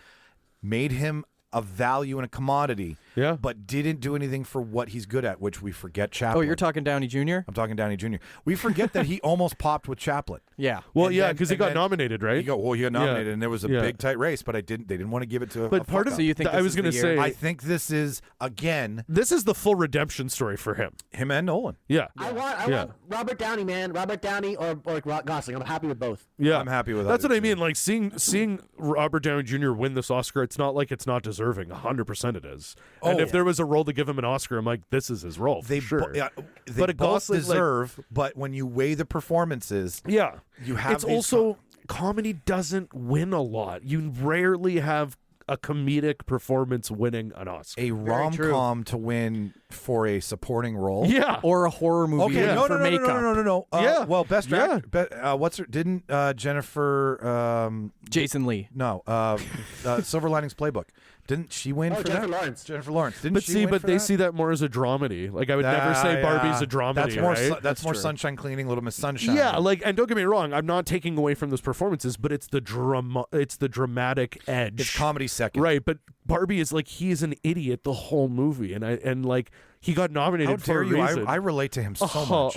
[SPEAKER 6] made him a value and a commodity,
[SPEAKER 7] Yeah.
[SPEAKER 6] but didn't do anything for what he's good at, which we forget Chaplin.
[SPEAKER 8] Oh, you're talking Downey Jr.?
[SPEAKER 6] I'm talking Downey Jr. We forget that he almost popped with Chaplin.
[SPEAKER 8] Yeah.
[SPEAKER 7] Well,
[SPEAKER 6] And
[SPEAKER 7] yeah,
[SPEAKER 6] then-
[SPEAKER 7] because he
[SPEAKER 6] and
[SPEAKER 7] got
[SPEAKER 6] then-
[SPEAKER 7] nominated, right?
[SPEAKER 6] He got nominated, and there was a
[SPEAKER 7] Yeah.
[SPEAKER 6] big tight race, but they didn't want to give it to.
[SPEAKER 7] But
[SPEAKER 6] a
[SPEAKER 7] part of
[SPEAKER 6] fuck-up.
[SPEAKER 8] So you think
[SPEAKER 7] I
[SPEAKER 8] this
[SPEAKER 7] was
[SPEAKER 8] is the
[SPEAKER 7] gonna
[SPEAKER 8] year?
[SPEAKER 7] say
[SPEAKER 6] I think this is again
[SPEAKER 7] this is the full redemption story for him.
[SPEAKER 6] him and Nolan.
[SPEAKER 7] Yeah.
[SPEAKER 5] I want Robert Downey, man. Robert Downey or Gosling. I'm happy with both.
[SPEAKER 7] Yeah,
[SPEAKER 6] I'm happy with
[SPEAKER 7] That's
[SPEAKER 6] either
[SPEAKER 7] what I
[SPEAKER 6] two.
[SPEAKER 7] mean. Like seeing Robert Downey Jr. win this Oscar, it's not like it's not deserving. 100% it is. And
[SPEAKER 6] Oh.
[SPEAKER 7] if there was a role to give him an Oscar, I'm like, this is his role.
[SPEAKER 6] They,
[SPEAKER 7] for sure.
[SPEAKER 6] they
[SPEAKER 7] But a
[SPEAKER 6] both
[SPEAKER 7] Gosling, like-
[SPEAKER 6] deserve, but when you weigh the performances,
[SPEAKER 7] Yeah,
[SPEAKER 6] you have
[SPEAKER 7] It's
[SPEAKER 6] these
[SPEAKER 7] also comedy doesn't win a lot. You rarely have a comedic performance winning an Oscar.
[SPEAKER 6] a rom-com to win for a supporting role.
[SPEAKER 7] Yeah.
[SPEAKER 8] Or a horror movie
[SPEAKER 6] Okay, no,
[SPEAKER 8] for
[SPEAKER 6] no, no,
[SPEAKER 8] makeup.
[SPEAKER 6] no.
[SPEAKER 7] Yeah.
[SPEAKER 6] Well, best
[SPEAKER 7] Yeah.
[SPEAKER 6] actor. What's her? Didn't Jennifer?
[SPEAKER 8] Jason Lee.
[SPEAKER 6] No. Silver Linings Playbook. Didn't she win
[SPEAKER 5] Oh,
[SPEAKER 6] for
[SPEAKER 5] Jennifer
[SPEAKER 6] that?
[SPEAKER 5] Lawrence.
[SPEAKER 6] Jennifer Lawrence. Didn't
[SPEAKER 7] But
[SPEAKER 6] she
[SPEAKER 7] see,
[SPEAKER 6] win
[SPEAKER 7] but
[SPEAKER 6] for
[SPEAKER 7] they
[SPEAKER 6] that?
[SPEAKER 7] see that more as a dramedy. Like I would never say Barbie's a dramedy.
[SPEAKER 6] That's more.
[SPEAKER 7] right?
[SPEAKER 6] That's more sunshine cleaning, Little Miss Sunshine.
[SPEAKER 7] Yeah, like, and don't get me wrong, I'm not taking away from those performances, but it's the dramatic edge.
[SPEAKER 6] It's comedy second.
[SPEAKER 7] Right, but Barbie is like he is an idiot the whole movie, and like he got nominated
[SPEAKER 6] How
[SPEAKER 7] for
[SPEAKER 6] dare
[SPEAKER 7] a
[SPEAKER 6] you?
[SPEAKER 7] reason.
[SPEAKER 6] I relate to him so much.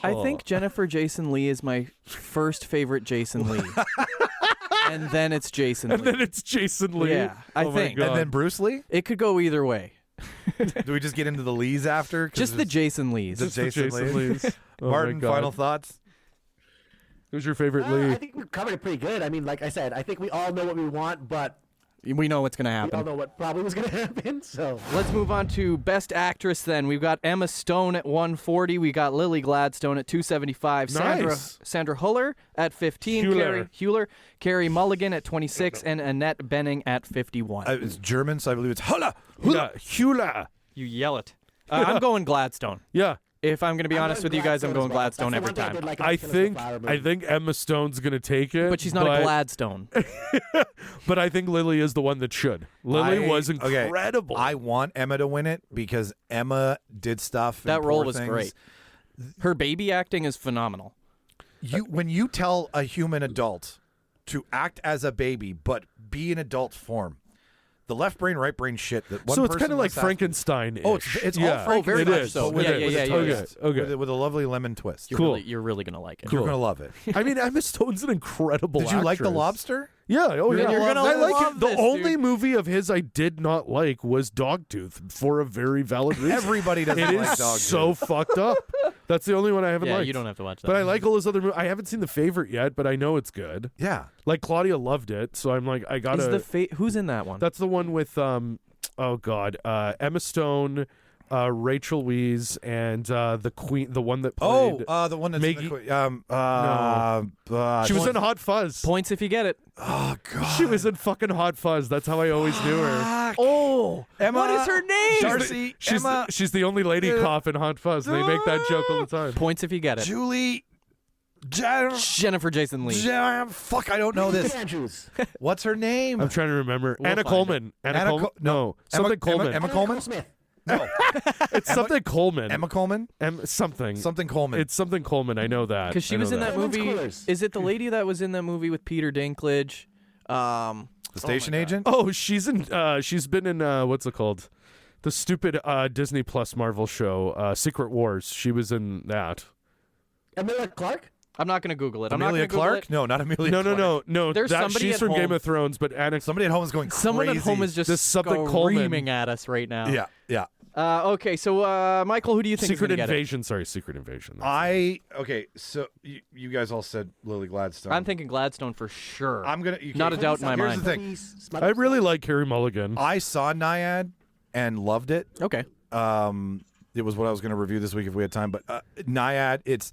[SPEAKER 8] I think Jennifer Jason Lee is my first favorite Jason Lee. And then it's Jason
[SPEAKER 7] and
[SPEAKER 8] Lee.
[SPEAKER 7] then it's Jason Lee.
[SPEAKER 8] Yeah, I
[SPEAKER 7] Oh my
[SPEAKER 8] think.
[SPEAKER 7] God.
[SPEAKER 6] And then Bruce Lee.
[SPEAKER 8] It could go either way.
[SPEAKER 6] Do we just get into the Lees after? 'Cause
[SPEAKER 8] Just the
[SPEAKER 6] it's-
[SPEAKER 8] Jason Lees.
[SPEAKER 6] the Jason Lee.
[SPEAKER 7] Lees. Oh my
[SPEAKER 6] Martin,
[SPEAKER 7] God.
[SPEAKER 6] final thoughts.
[SPEAKER 7] Who's your favorite
[SPEAKER 5] I
[SPEAKER 7] Lee?
[SPEAKER 5] think we covered it pretty good. I mean, like I said, I think we all know what we want, but
[SPEAKER 8] We know what's going to
[SPEAKER 5] we all
[SPEAKER 8] happen.
[SPEAKER 5] know what probably was going to happen. So
[SPEAKER 8] Let's move on to Best Actress then. We've got Emma Stone at 140. We got Lily Gladstone at 275.
[SPEAKER 7] Nice.
[SPEAKER 8] Sandra Huller at 15.
[SPEAKER 7] Hüller.
[SPEAKER 8] Carrie Mulligan at 26. And Annette Bening at 51.
[SPEAKER 6] It's German, so I believe it's Holla.
[SPEAKER 7] Hula.
[SPEAKER 8] You yell it. I'm going Gladstone.
[SPEAKER 7] Yeah.
[SPEAKER 8] If I'm going to be honest with you guys, I'm going Gladstone every time.
[SPEAKER 7] I think Emma Stone's gonna take it,
[SPEAKER 8] But she's not a Gladstone.
[SPEAKER 7] But I think Lily is the one that should. Lily was
[SPEAKER 6] Okay,
[SPEAKER 7] incredible.
[SPEAKER 6] I want Emma to win it because Emma did stuff. in
[SPEAKER 8] That role
[SPEAKER 6] Poor
[SPEAKER 8] was
[SPEAKER 6] Things.
[SPEAKER 8] great. Her baby acting is phenomenal.
[SPEAKER 6] when you tell a human adult to act as a baby but be in adult form, the left brain, right brain shit that one
[SPEAKER 7] So it's
[SPEAKER 6] person
[SPEAKER 7] kind of like
[SPEAKER 6] must have-
[SPEAKER 7] Frankenstein.
[SPEAKER 6] Oh, it's
[SPEAKER 7] yeah.
[SPEAKER 6] all Frankenstein.
[SPEAKER 8] very
[SPEAKER 7] it
[SPEAKER 8] much
[SPEAKER 7] is.
[SPEAKER 8] so.
[SPEAKER 6] With
[SPEAKER 8] Yeah,
[SPEAKER 6] a- with
[SPEAKER 8] yeah,
[SPEAKER 6] a
[SPEAKER 8] yeah,
[SPEAKER 6] twist.
[SPEAKER 7] yeah. Okay.
[SPEAKER 6] With a lovely lemon twist.
[SPEAKER 7] Cool.
[SPEAKER 8] You're really gonna like it.
[SPEAKER 6] You're gonna love it.
[SPEAKER 7] I mean, Emma Stone's an incredible
[SPEAKER 6] Did you like The
[SPEAKER 7] actress.
[SPEAKER 6] Lobster?
[SPEAKER 7] Yeah, oh yeah.
[SPEAKER 8] You're gonna
[SPEAKER 7] I like
[SPEAKER 8] love
[SPEAKER 7] it. The
[SPEAKER 8] this,
[SPEAKER 7] only
[SPEAKER 8] dude.
[SPEAKER 7] movie of his I did not like was Dogtooth for a very valid reason.
[SPEAKER 6] Everybody doesn't
[SPEAKER 7] It
[SPEAKER 6] like
[SPEAKER 7] is
[SPEAKER 6] Dogtooth.
[SPEAKER 7] so fucked up. That's the only one I haven't
[SPEAKER 8] Yeah,
[SPEAKER 7] liked.
[SPEAKER 8] you don't have to watch that.
[SPEAKER 7] But I like all his other movies. I haven't seen The Favorite yet, but I know it's good.
[SPEAKER 6] Yeah.
[SPEAKER 7] Like Claudia loved it, so I'm like, I gotta.
[SPEAKER 8] Is who's in that one?
[SPEAKER 7] That's the one with Emma Stone, Rachel Weisz, and the Queen, the one that played.
[SPEAKER 6] the one that's
[SPEAKER 7] Maggie-
[SPEAKER 6] no.
[SPEAKER 7] She was in Hot Fuzz.
[SPEAKER 8] Points if you get it.
[SPEAKER 6] Oh god.
[SPEAKER 7] She was in fucking Hot Fuzz. That's how I always knew her.
[SPEAKER 8] Oh,
[SPEAKER 6] Emma.
[SPEAKER 8] what is her name?
[SPEAKER 6] Darcy. Emma.
[SPEAKER 7] She's the only lady cop in Hot Fuzz. They make that joke all the time.
[SPEAKER 8] Points if you get it.
[SPEAKER 6] Julie.
[SPEAKER 8] Jennifer Jason Leigh.
[SPEAKER 6] Fuck, I don't know this.
[SPEAKER 5] Andrews.
[SPEAKER 6] What's her name?
[SPEAKER 7] I'm trying to remember.
[SPEAKER 8] We'll
[SPEAKER 7] Anna
[SPEAKER 8] find
[SPEAKER 7] Coleman. Anna Coleman. No, something Coleman.
[SPEAKER 6] Emma Coleman?
[SPEAKER 5] Smith.
[SPEAKER 6] No.
[SPEAKER 7] It's something Coleman.
[SPEAKER 6] Emma Coleman?
[SPEAKER 7] Something.
[SPEAKER 6] Something Coleman.
[SPEAKER 7] It's something Coleman. I know that.
[SPEAKER 8] Because she
[SPEAKER 7] I
[SPEAKER 8] was
[SPEAKER 7] know
[SPEAKER 8] in that
[SPEAKER 5] Women's
[SPEAKER 8] movie.
[SPEAKER 5] Coolers.
[SPEAKER 8] Is it the lady that was in that movie with Peter Dinklage?
[SPEAKER 6] The station agent?
[SPEAKER 7] Oh, she's in. She's been in. What's it called? The stupid Disney Plus Marvel show, Secret Wars. She was in that.
[SPEAKER 5] Emilia Clarke.
[SPEAKER 8] I'm not going to Google it. I'm
[SPEAKER 6] Amelia
[SPEAKER 8] not gonna
[SPEAKER 6] Clark?
[SPEAKER 8] Google
[SPEAKER 6] No, not Amelia
[SPEAKER 7] No,
[SPEAKER 6] Clark.
[SPEAKER 7] no.
[SPEAKER 8] There's somebody
[SPEAKER 7] she's
[SPEAKER 8] at
[SPEAKER 7] from
[SPEAKER 8] home.
[SPEAKER 7] Game of Thrones, but Anna.
[SPEAKER 6] Somebody at home is going
[SPEAKER 8] it.
[SPEAKER 6] crazy.
[SPEAKER 8] Someone at home is just
[SPEAKER 7] There's something Coleman.
[SPEAKER 8] screaming at us right now.
[SPEAKER 6] Yeah.
[SPEAKER 8] Okay, so Michael, who do you think
[SPEAKER 7] Secret
[SPEAKER 8] is going to get it?
[SPEAKER 7] Invasion. Sorry, Secret Invasion. That's
[SPEAKER 6] So you guys all said Lily Gladstone.
[SPEAKER 8] I'm thinking Gladstone for sure.
[SPEAKER 6] I'm gonna.
[SPEAKER 8] Not a doubt in my
[SPEAKER 6] Here's
[SPEAKER 8] mind.
[SPEAKER 6] the thing.
[SPEAKER 7] it. I really like Carey Mulligan.
[SPEAKER 6] I saw Naiad and loved it.
[SPEAKER 8] Okay.
[SPEAKER 6] It was what I was going to review this week if we had time. But Naiad, it's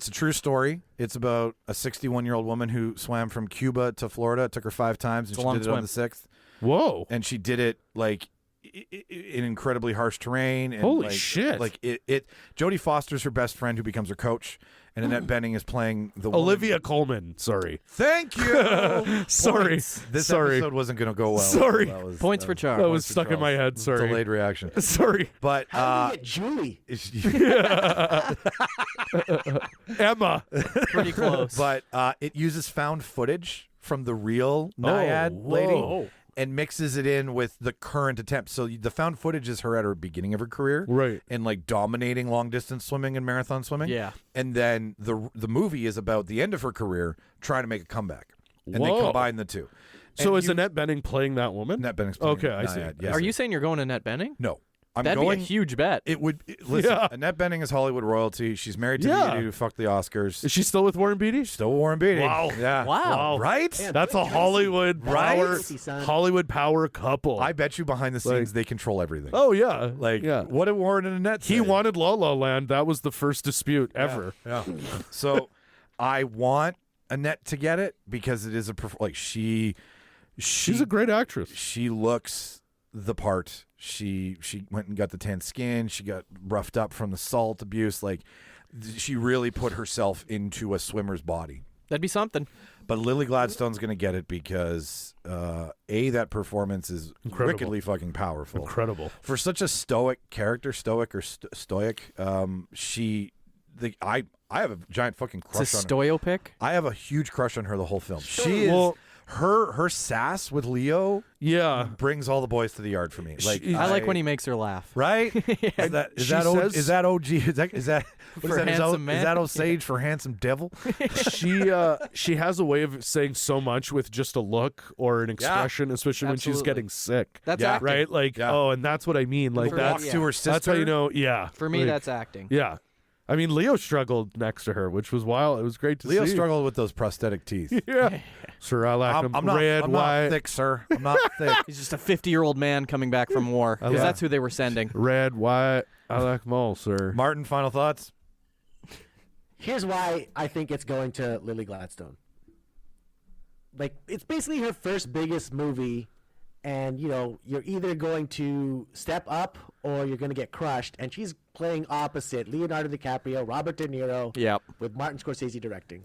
[SPEAKER 6] a true story. It's about a 61-year-old woman who swam from Cuba to Florida. It took her 5 times, and
[SPEAKER 8] It's a
[SPEAKER 6] she
[SPEAKER 8] long
[SPEAKER 6] did it on
[SPEAKER 8] swim.
[SPEAKER 6] the 6th.
[SPEAKER 7] Whoa.
[SPEAKER 6] And she did it like in incredibly harsh terrain. And
[SPEAKER 7] Holy
[SPEAKER 6] like,
[SPEAKER 7] shit.
[SPEAKER 6] Like it. Jodie Foster's her best friend who becomes her coach, and Annette Bening is playing the woman.
[SPEAKER 7] Olivia Colman. Sorry.
[SPEAKER 6] Thank you.
[SPEAKER 7] Sorry.
[SPEAKER 6] This
[SPEAKER 7] Sorry.
[SPEAKER 6] episode wasn't going to go well.
[SPEAKER 7] Sorry.
[SPEAKER 6] That was,
[SPEAKER 8] Points for
[SPEAKER 7] That
[SPEAKER 8] Charles.
[SPEAKER 7] was stuck in my head. Sorry.
[SPEAKER 6] Delayed reaction.
[SPEAKER 7] Sorry.
[SPEAKER 6] But
[SPEAKER 5] How did we get Julie?
[SPEAKER 7] Emma.
[SPEAKER 8] Pretty close.
[SPEAKER 6] But it uses found footage from the real Naiad lady
[SPEAKER 7] whoa.
[SPEAKER 6] and mixes it in with the current attempt. So the found footage is her at her beginning of her career,
[SPEAKER 7] Right.
[SPEAKER 6] and like dominating long distance swimming and marathon swimming.
[SPEAKER 8] Yeah.
[SPEAKER 6] And then the movie is about the end of her career trying to make a comeback, and they
[SPEAKER 7] Whoa.
[SPEAKER 6] combine the two.
[SPEAKER 7] So
[SPEAKER 6] And
[SPEAKER 7] is Annette Bening playing that woman?
[SPEAKER 6] Annette Bening's playing
[SPEAKER 7] Okay, I see.
[SPEAKER 6] Naiad, yes.
[SPEAKER 8] Are you saying you're going to Annette Bening?
[SPEAKER 6] No. I'm
[SPEAKER 8] That'd
[SPEAKER 6] going.
[SPEAKER 8] be a huge bet.
[SPEAKER 6] It would listen.
[SPEAKER 7] Yeah.
[SPEAKER 6] Annette Bening is Hollywood royalty. She's married to
[SPEAKER 7] Yeah.
[SPEAKER 6] the idiot who fucked the Oscars.
[SPEAKER 7] Is she still with Warren Beatty?
[SPEAKER 6] Still Warren Beatty.
[SPEAKER 7] Wow.
[SPEAKER 6] Yeah.
[SPEAKER 8] Wow.
[SPEAKER 6] Right?
[SPEAKER 5] Damn.
[SPEAKER 7] That's a Hollywood
[SPEAKER 6] Right?
[SPEAKER 7] power,
[SPEAKER 5] Tracy, son.
[SPEAKER 7] Hollywood power couple.
[SPEAKER 6] I bet you behind the scenes they control everything.
[SPEAKER 7] oh yeah,
[SPEAKER 6] Like,
[SPEAKER 7] yeah.
[SPEAKER 6] what did Warren and Annette say?
[SPEAKER 7] He wanted La La Land. That was the first dispute ever.
[SPEAKER 6] Yeah. So I want Annette to get it because it is
[SPEAKER 7] She's a great actress.
[SPEAKER 6] she looks the part. She went and got the tan skin. She got roughed up from the salt abuse. Like, she really put herself into a swimmer's body.
[SPEAKER 8] That'd be something.
[SPEAKER 6] But Lily Gladstone's going to get it because that performance is
[SPEAKER 7] Incredible.
[SPEAKER 6] wickedly fucking powerful.
[SPEAKER 7] Incredible.
[SPEAKER 6] For such a stoic character, stoic, I have a giant fucking
[SPEAKER 8] It's a
[SPEAKER 6] crush on her.
[SPEAKER 8] stoyo pick.
[SPEAKER 6] I have a huge crush on her the whole film. She is her sass with Leo
[SPEAKER 7] Yeah.
[SPEAKER 6] brings all the boys to the yard for me. Like
[SPEAKER 8] I like when he makes her laugh.
[SPEAKER 6] right. Is that
[SPEAKER 7] She says-
[SPEAKER 6] is that OG? Is that what is
[SPEAKER 8] For
[SPEAKER 6] that?
[SPEAKER 8] handsome man?
[SPEAKER 6] Is that Osage for handsome devil?
[SPEAKER 7] She has a way of saying so much with just a look or an expression, especially when she's
[SPEAKER 8] Absolutely.
[SPEAKER 7] getting sick.
[SPEAKER 8] That's
[SPEAKER 6] Yeah.
[SPEAKER 8] acting.
[SPEAKER 7] Right? Like,
[SPEAKER 6] Yeah.
[SPEAKER 7] oh, and that's what I mean. Like
[SPEAKER 8] For
[SPEAKER 7] that's
[SPEAKER 8] me,
[SPEAKER 6] to her sister.
[SPEAKER 7] that's how you know. Yeah.
[SPEAKER 8] For me,
[SPEAKER 7] Like,
[SPEAKER 8] that's acting.
[SPEAKER 7] yeah. I mean, Leo struggled next to her, which was wild. It was great to
[SPEAKER 6] Leo
[SPEAKER 7] see.
[SPEAKER 6] struggled with those prosthetic teeth.
[SPEAKER 7] Yeah. Sir, I like them
[SPEAKER 6] I'm not,
[SPEAKER 7] red,
[SPEAKER 6] I'm
[SPEAKER 7] white,
[SPEAKER 6] not thick, sir. I'm not thick.
[SPEAKER 8] He's just a 50-year-old man coming back from war. Because
[SPEAKER 6] Yeah.
[SPEAKER 8] that's who they were sending.
[SPEAKER 7] red, white. I like them all, sir.
[SPEAKER 6] Martin, final thoughts?
[SPEAKER 5] Here's why I think it's going to Lily Gladstone. Like, it's basically her first biggest movie, and, you know, you're either going to step up or you're going to get crushed, and she's playing opposite Leonardo DiCaprio, Robert De Niro,
[SPEAKER 8] Yep.
[SPEAKER 5] with Martin Scorsese directing.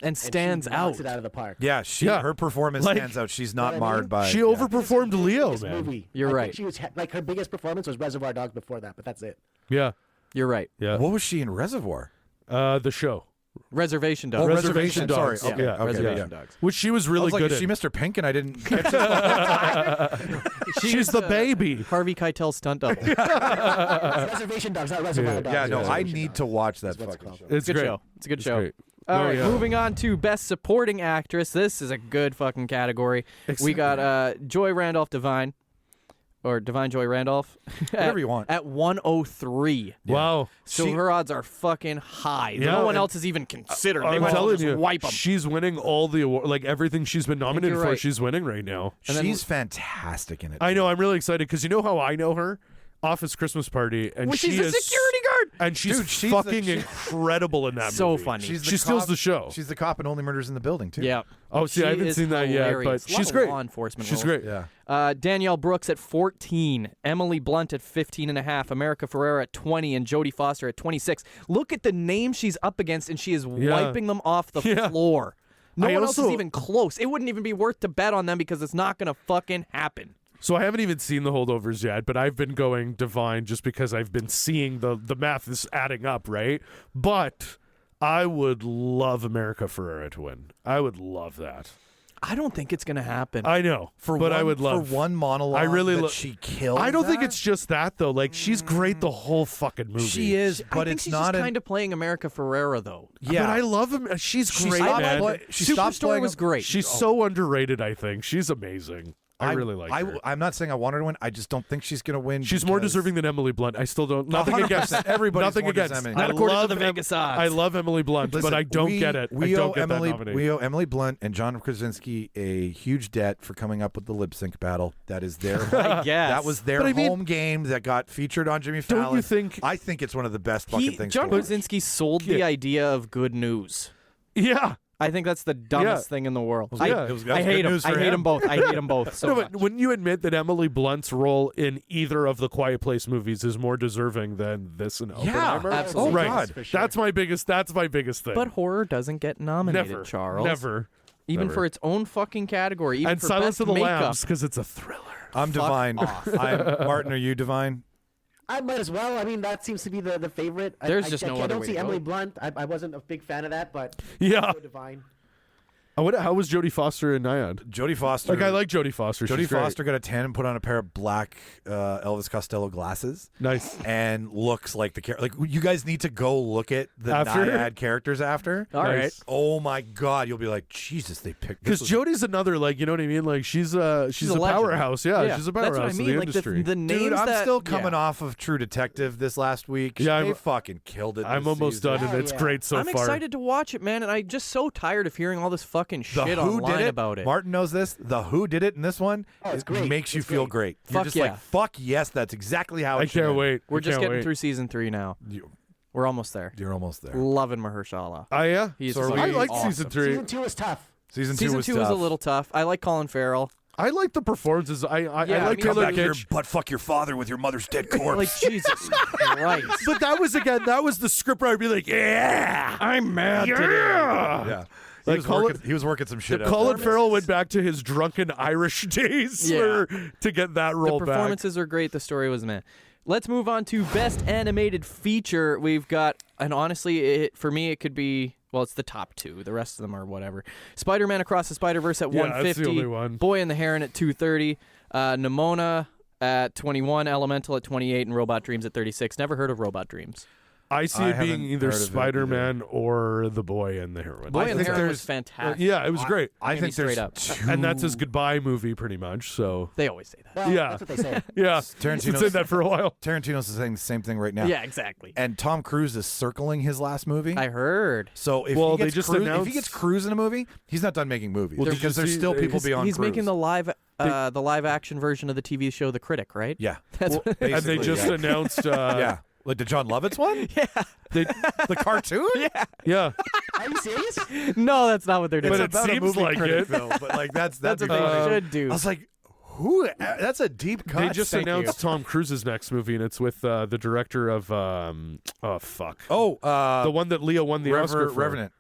[SPEAKER 8] And
[SPEAKER 5] And
[SPEAKER 8] stands
[SPEAKER 5] she knocks
[SPEAKER 8] out.
[SPEAKER 5] it out of the park.
[SPEAKER 6] Yeah, her performance
[SPEAKER 7] Like-
[SPEAKER 6] stands out. She's
[SPEAKER 5] Know
[SPEAKER 6] not
[SPEAKER 5] what I
[SPEAKER 6] marred
[SPEAKER 5] mean?
[SPEAKER 6] by.
[SPEAKER 7] She
[SPEAKER 6] yeah.
[SPEAKER 7] overperformed Leo,
[SPEAKER 5] Biggest
[SPEAKER 7] man.
[SPEAKER 5] movie.
[SPEAKER 8] You're
[SPEAKER 5] I think
[SPEAKER 8] right.
[SPEAKER 5] She was like, her biggest performance was Reservoir Dogs before that, but that's it.
[SPEAKER 7] Yeah.
[SPEAKER 8] You're right.
[SPEAKER 7] Yeah.
[SPEAKER 6] What was she in Reservoir?
[SPEAKER 7] The show.
[SPEAKER 8] Reservation Dogs.
[SPEAKER 6] Oh,
[SPEAKER 7] Reservation Dogs.
[SPEAKER 6] Sorry. Okay.
[SPEAKER 8] Yeah,
[SPEAKER 6] Okay.
[SPEAKER 8] Reservation
[SPEAKER 6] Yeah.
[SPEAKER 8] Dogs.
[SPEAKER 7] Which she was really
[SPEAKER 6] I was like,
[SPEAKER 7] good
[SPEAKER 6] is
[SPEAKER 7] at.
[SPEAKER 6] she Mr. Pink and I didn't catch it?
[SPEAKER 7] She's the baby.
[SPEAKER 8] Harvey Keitel stunt double.
[SPEAKER 5] Reservation Dogs, not Reservoir Dogs.
[SPEAKER 6] Yeah, no, I
[SPEAKER 5] Reservation
[SPEAKER 6] need
[SPEAKER 5] Dogs.
[SPEAKER 6] to watch that
[SPEAKER 5] That's what it's
[SPEAKER 6] fucking
[SPEAKER 5] called.
[SPEAKER 6] show.
[SPEAKER 7] It's
[SPEAKER 8] Good
[SPEAKER 7] great.
[SPEAKER 8] show. It's a good
[SPEAKER 7] It's
[SPEAKER 8] show.
[SPEAKER 7] great.
[SPEAKER 8] All
[SPEAKER 7] Oh,
[SPEAKER 8] right,
[SPEAKER 7] yeah.
[SPEAKER 8] moving on to Best Supporting Actress. This is a good fucking category. We got Joy Randolph Devine, or Divine Joy Randolph.
[SPEAKER 6] Whatever you want.
[SPEAKER 8] At 103.
[SPEAKER 7] Wow.
[SPEAKER 8] So her odds are fucking high. No one else is even considered. They
[SPEAKER 7] I'm
[SPEAKER 8] might as well
[SPEAKER 7] telling
[SPEAKER 8] just
[SPEAKER 7] you,
[SPEAKER 8] wipe them.
[SPEAKER 7] she's winning all the awards. Like everything she's been nominated
[SPEAKER 8] you're
[SPEAKER 7] for,
[SPEAKER 8] right.
[SPEAKER 7] she's winning right now.
[SPEAKER 6] She's fantastic in it.
[SPEAKER 7] I know. I'm really excited because you know how I know her? Office Christmas Party, and
[SPEAKER 8] Well,
[SPEAKER 7] she
[SPEAKER 8] she's a
[SPEAKER 7] is
[SPEAKER 8] security guard.
[SPEAKER 7] and she's
[SPEAKER 6] Dude, she's
[SPEAKER 7] fucking
[SPEAKER 6] the-
[SPEAKER 7] incredible in that
[SPEAKER 8] So
[SPEAKER 7] movie.
[SPEAKER 8] funny.
[SPEAKER 6] She's the
[SPEAKER 7] She steals
[SPEAKER 6] cop-
[SPEAKER 7] the show.
[SPEAKER 6] She's the cop in Only Murders in the Building, too.
[SPEAKER 8] Yeah.
[SPEAKER 7] Oh, see, I
[SPEAKER 8] She
[SPEAKER 7] haven't
[SPEAKER 8] is
[SPEAKER 7] seen that yet,
[SPEAKER 8] hilarious.
[SPEAKER 7] but
[SPEAKER 8] A lot
[SPEAKER 7] she's
[SPEAKER 8] of
[SPEAKER 7] great.
[SPEAKER 8] Law enforcement
[SPEAKER 7] She's
[SPEAKER 8] roles.
[SPEAKER 7] great.
[SPEAKER 6] Yeah.
[SPEAKER 8] Danielle Brooks at 14, Emily Blunt at 15.5, America Ferrera at 20, and Jodie Foster at 26. Look at the names she's up against, and she is wiping them off the floor. No one else is even close. It wouldn't even be worth to bet on them because it's not going to fucking happen.
[SPEAKER 7] So I haven't even seen the holdovers yet, but I've been going Divine just because I've been seeing the math is adding up, right? But I would love America Ferrera to win. I would love that.
[SPEAKER 8] I don't think it's going to happen.
[SPEAKER 7] I know, but I would love
[SPEAKER 6] for one monologue.
[SPEAKER 7] I really
[SPEAKER 6] that she killed.
[SPEAKER 7] I don't think
[SPEAKER 6] that.
[SPEAKER 7] it's just that though. Like she's great the whole fucking movie.
[SPEAKER 6] She is,
[SPEAKER 8] I
[SPEAKER 6] but
[SPEAKER 8] think
[SPEAKER 6] it's
[SPEAKER 8] she's
[SPEAKER 6] not
[SPEAKER 8] just
[SPEAKER 6] an.
[SPEAKER 8] kind of playing America Ferrera, though.
[SPEAKER 6] Yeah,
[SPEAKER 7] but I love him. She's great,
[SPEAKER 6] stopped
[SPEAKER 7] man.
[SPEAKER 6] she stopped
[SPEAKER 8] Superstore
[SPEAKER 6] playing
[SPEAKER 8] was great.
[SPEAKER 7] She's so underrated. I think she's amazing. I really like her.
[SPEAKER 6] I'm not saying I want her to win. I just don't think she's going to win.
[SPEAKER 7] She's more
[SPEAKER 6] because-
[SPEAKER 7] deserving than Emily Blunt. I still don't. Nothing
[SPEAKER 6] 100%.
[SPEAKER 7] against
[SPEAKER 6] Everybody's
[SPEAKER 7] Nothing
[SPEAKER 6] more
[SPEAKER 7] against.
[SPEAKER 6] deserving.
[SPEAKER 8] Not
[SPEAKER 7] I
[SPEAKER 8] according to
[SPEAKER 7] love
[SPEAKER 8] the Vegas odds.
[SPEAKER 7] I love Emily Blunt,
[SPEAKER 6] Listen,
[SPEAKER 7] but I don't get it.
[SPEAKER 6] We
[SPEAKER 7] I
[SPEAKER 6] owe
[SPEAKER 7] don't get
[SPEAKER 6] Emily.
[SPEAKER 7] that nomination.
[SPEAKER 6] We owe Emily Blunt and John Krasinski a huge debt for coming up with the lip sync battle. That is their.
[SPEAKER 8] I guess.
[SPEAKER 6] That was their
[SPEAKER 7] But I mean-
[SPEAKER 6] home game that got featured on Jimmy Fallon.
[SPEAKER 7] Don't you think?
[SPEAKER 6] I think it's one of the best fucking things.
[SPEAKER 8] John
[SPEAKER 6] to watch.
[SPEAKER 8] Krasinski sold the idea of good news.
[SPEAKER 7] Yeah.
[SPEAKER 8] I think that's the dumbest thing in the world.
[SPEAKER 6] It was
[SPEAKER 8] I
[SPEAKER 6] good
[SPEAKER 8] hate him.
[SPEAKER 6] news
[SPEAKER 8] I
[SPEAKER 6] for
[SPEAKER 8] hate
[SPEAKER 6] him.
[SPEAKER 8] them both. I hate them both so
[SPEAKER 7] No,
[SPEAKER 8] much.
[SPEAKER 7] but wouldn't you admit that Emily Blunt's role in either of the Quiet Place movies is more deserving than this and Oppenheimer?
[SPEAKER 8] absolutely.
[SPEAKER 7] Right.
[SPEAKER 8] Oh,
[SPEAKER 6] God.
[SPEAKER 5] for sure.
[SPEAKER 7] That's my biggest thing.
[SPEAKER 8] But horror doesn't get nominated,
[SPEAKER 7] never,
[SPEAKER 8] Charles.
[SPEAKER 7] never.
[SPEAKER 8] Even
[SPEAKER 7] Never.
[SPEAKER 8] for its own fucking category. Even
[SPEAKER 7] And
[SPEAKER 8] for
[SPEAKER 7] Silence
[SPEAKER 8] best
[SPEAKER 7] of the
[SPEAKER 8] makeup.
[SPEAKER 7] Lambs because it's a thriller.
[SPEAKER 6] I'm Divine. Martin, are you Divine?
[SPEAKER 5] I might as well. I mean, that seems to be the favorite.
[SPEAKER 8] There's just no
[SPEAKER 5] I
[SPEAKER 8] other
[SPEAKER 5] don't
[SPEAKER 8] way
[SPEAKER 5] see
[SPEAKER 8] to
[SPEAKER 5] Emily
[SPEAKER 8] go.
[SPEAKER 5] Blunt. I wasn't a big fan of that, but
[SPEAKER 7] Yeah.
[SPEAKER 5] so Divine.
[SPEAKER 7] How was Jodie Foster in Nyad?
[SPEAKER 6] Jodie Foster.
[SPEAKER 7] Like I like Jodie Foster.
[SPEAKER 6] Jodie
[SPEAKER 7] She's great.
[SPEAKER 6] Foster got a tan and put on a pair of black Elvis Costello glasses.
[SPEAKER 7] Nice.
[SPEAKER 6] And looks like the character. Like you guys need to go look at the
[SPEAKER 7] After?
[SPEAKER 6] Nyad characters after.
[SPEAKER 8] All right.
[SPEAKER 7] Nice.
[SPEAKER 6] Oh my God, you'll be like, Jesus, they picked.
[SPEAKER 7] Because
[SPEAKER 6] this was-
[SPEAKER 7] Jodie's another, like, you know what I mean? Like, she's a
[SPEAKER 8] legend.
[SPEAKER 7] powerhouse. Yeah, she's a
[SPEAKER 8] That's
[SPEAKER 7] powerhouse
[SPEAKER 8] what I
[SPEAKER 7] of
[SPEAKER 8] mean.
[SPEAKER 7] the
[SPEAKER 8] Like
[SPEAKER 7] industry.
[SPEAKER 8] the names
[SPEAKER 6] Dude, I'm
[SPEAKER 8] that,
[SPEAKER 6] still coming
[SPEAKER 8] yeah.
[SPEAKER 6] off of True Detective this last week.
[SPEAKER 7] Yeah,
[SPEAKER 6] they
[SPEAKER 7] I'm-
[SPEAKER 6] fucking killed it.
[SPEAKER 7] I'm
[SPEAKER 6] this
[SPEAKER 7] almost
[SPEAKER 6] season.
[SPEAKER 7] done, and
[SPEAKER 5] Oh,
[SPEAKER 7] it's
[SPEAKER 5] yeah.
[SPEAKER 7] great so
[SPEAKER 8] I'm
[SPEAKER 7] far.
[SPEAKER 8] excited to watch it, man, and I'm just so tired of hearing all this fucking
[SPEAKER 6] The
[SPEAKER 8] shit
[SPEAKER 6] Who
[SPEAKER 8] online
[SPEAKER 6] did it?
[SPEAKER 8] about it.
[SPEAKER 6] Martin knows this. The Who did it in this one.
[SPEAKER 5] Oh, it's
[SPEAKER 6] it
[SPEAKER 5] great.
[SPEAKER 6] makes you
[SPEAKER 5] It's
[SPEAKER 6] feel
[SPEAKER 5] great.
[SPEAKER 6] great. You're
[SPEAKER 8] Fuck
[SPEAKER 6] just
[SPEAKER 8] yeah.
[SPEAKER 6] like, fuck yes, that's exactly how it
[SPEAKER 7] I
[SPEAKER 6] should
[SPEAKER 7] can't
[SPEAKER 6] end.
[SPEAKER 7] wait.
[SPEAKER 8] We're
[SPEAKER 7] I
[SPEAKER 8] just
[SPEAKER 7] can't
[SPEAKER 8] getting
[SPEAKER 7] wait.
[SPEAKER 8] through season 3 now. We're almost there.
[SPEAKER 6] You're almost there.
[SPEAKER 8] Loving Mahershala.
[SPEAKER 7] Oh, yeah?
[SPEAKER 8] He's
[SPEAKER 6] So are
[SPEAKER 8] fucking
[SPEAKER 6] we-
[SPEAKER 7] I like
[SPEAKER 8] awesome.
[SPEAKER 7] season 3.
[SPEAKER 5] Season 2 was tough.
[SPEAKER 6] Season
[SPEAKER 8] Season 2 was a
[SPEAKER 6] tough.
[SPEAKER 8] little tough. I like Colin Farrell.
[SPEAKER 7] I like the performances. I
[SPEAKER 8] Yeah,
[SPEAKER 7] like
[SPEAKER 8] me
[SPEAKER 6] Come
[SPEAKER 7] Taylor
[SPEAKER 6] back here,
[SPEAKER 7] Kitsch.
[SPEAKER 6] butt fuck your father with your mother's dead corpse.
[SPEAKER 8] Like, Jesus Christ.
[SPEAKER 7] But that was the script where I'd be like, yeah, I'm mad today.
[SPEAKER 6] yeah. He,
[SPEAKER 7] Like
[SPEAKER 6] was
[SPEAKER 7] Colin-
[SPEAKER 6] working, he was working some shit out
[SPEAKER 7] Colin
[SPEAKER 6] there.
[SPEAKER 7] Farrell went back to his drunken Irish days
[SPEAKER 8] Yeah.
[SPEAKER 7] to get that role
[SPEAKER 8] The
[SPEAKER 7] back.
[SPEAKER 8] performances are great. The story was meh. Let's move on to Best Animated Feature. We've got, and honestly, for me, it could be, well, it's the top 2. The rest of them are whatever. Spider-Man Across the Spider-Verse at
[SPEAKER 7] Yeah,
[SPEAKER 8] 150.
[SPEAKER 7] that's the only one.
[SPEAKER 8] Boy and the Heron at 230. Nimona at 21. Elemental at 28. And Robot Dreams at 36. Never heard of Robot Dreams.
[SPEAKER 7] I see
[SPEAKER 6] I
[SPEAKER 7] it being
[SPEAKER 6] haven't
[SPEAKER 7] either
[SPEAKER 6] heard of it
[SPEAKER 7] Spider-Man or The Boy and the Heroine.
[SPEAKER 8] Boy
[SPEAKER 6] I
[SPEAKER 8] and the
[SPEAKER 6] think
[SPEAKER 8] Heron was
[SPEAKER 6] there's-
[SPEAKER 8] fantastic.
[SPEAKER 7] Yeah, it was great.
[SPEAKER 6] I
[SPEAKER 8] Maybe
[SPEAKER 6] think
[SPEAKER 8] straight
[SPEAKER 6] there's
[SPEAKER 8] up.
[SPEAKER 6] two.
[SPEAKER 7] And that's his goodbye movie, pretty much. So,
[SPEAKER 8] They always say that.
[SPEAKER 5] Well,
[SPEAKER 7] Yeah.
[SPEAKER 5] that's what they say.
[SPEAKER 7] yeah.
[SPEAKER 6] Tarantino's-
[SPEAKER 7] It's in that for a while.
[SPEAKER 6] Tarantino's saying the same thing right now.
[SPEAKER 8] Yeah, exactly.
[SPEAKER 6] And Tom Cruise is circling his last movie.
[SPEAKER 8] I heard.
[SPEAKER 6] So if
[SPEAKER 7] Well,
[SPEAKER 6] he
[SPEAKER 7] they
[SPEAKER 6] gets
[SPEAKER 7] just
[SPEAKER 6] Cruise, if
[SPEAKER 7] announced-
[SPEAKER 6] he gets Cruise in a movie, he's not done making movies
[SPEAKER 7] Well, did
[SPEAKER 6] because
[SPEAKER 7] you
[SPEAKER 6] there's
[SPEAKER 7] see-
[SPEAKER 6] still people beyond
[SPEAKER 8] He's
[SPEAKER 6] Cruise.
[SPEAKER 8] making the live action version of the TV show The Critic, right?
[SPEAKER 6] yeah.
[SPEAKER 8] That's
[SPEAKER 6] Well,
[SPEAKER 8] what-
[SPEAKER 7] And they
[SPEAKER 6] basically,
[SPEAKER 7] just
[SPEAKER 6] yeah.
[SPEAKER 7] announced.
[SPEAKER 6] yeah. Like the John Lovitz one?
[SPEAKER 8] Yeah.
[SPEAKER 6] The cartoon?
[SPEAKER 7] Yeah.
[SPEAKER 5] Are you serious?
[SPEAKER 8] No, that's not what they're doing.
[SPEAKER 7] But
[SPEAKER 6] It's
[SPEAKER 7] it
[SPEAKER 6] about a
[SPEAKER 7] seems
[SPEAKER 6] movie
[SPEAKER 7] like
[SPEAKER 6] critic
[SPEAKER 7] it.
[SPEAKER 6] film, but like that's
[SPEAKER 8] That's what
[SPEAKER 6] a-
[SPEAKER 8] they should do.
[SPEAKER 6] I was like, who? That's a deep cut.
[SPEAKER 7] They just
[SPEAKER 6] Thank you.
[SPEAKER 7] announced Tom Cruise's next movie, and it's with the director of the
[SPEAKER 6] Oh,
[SPEAKER 7] one that Leo won the Oscar for.
[SPEAKER 6] Revenant.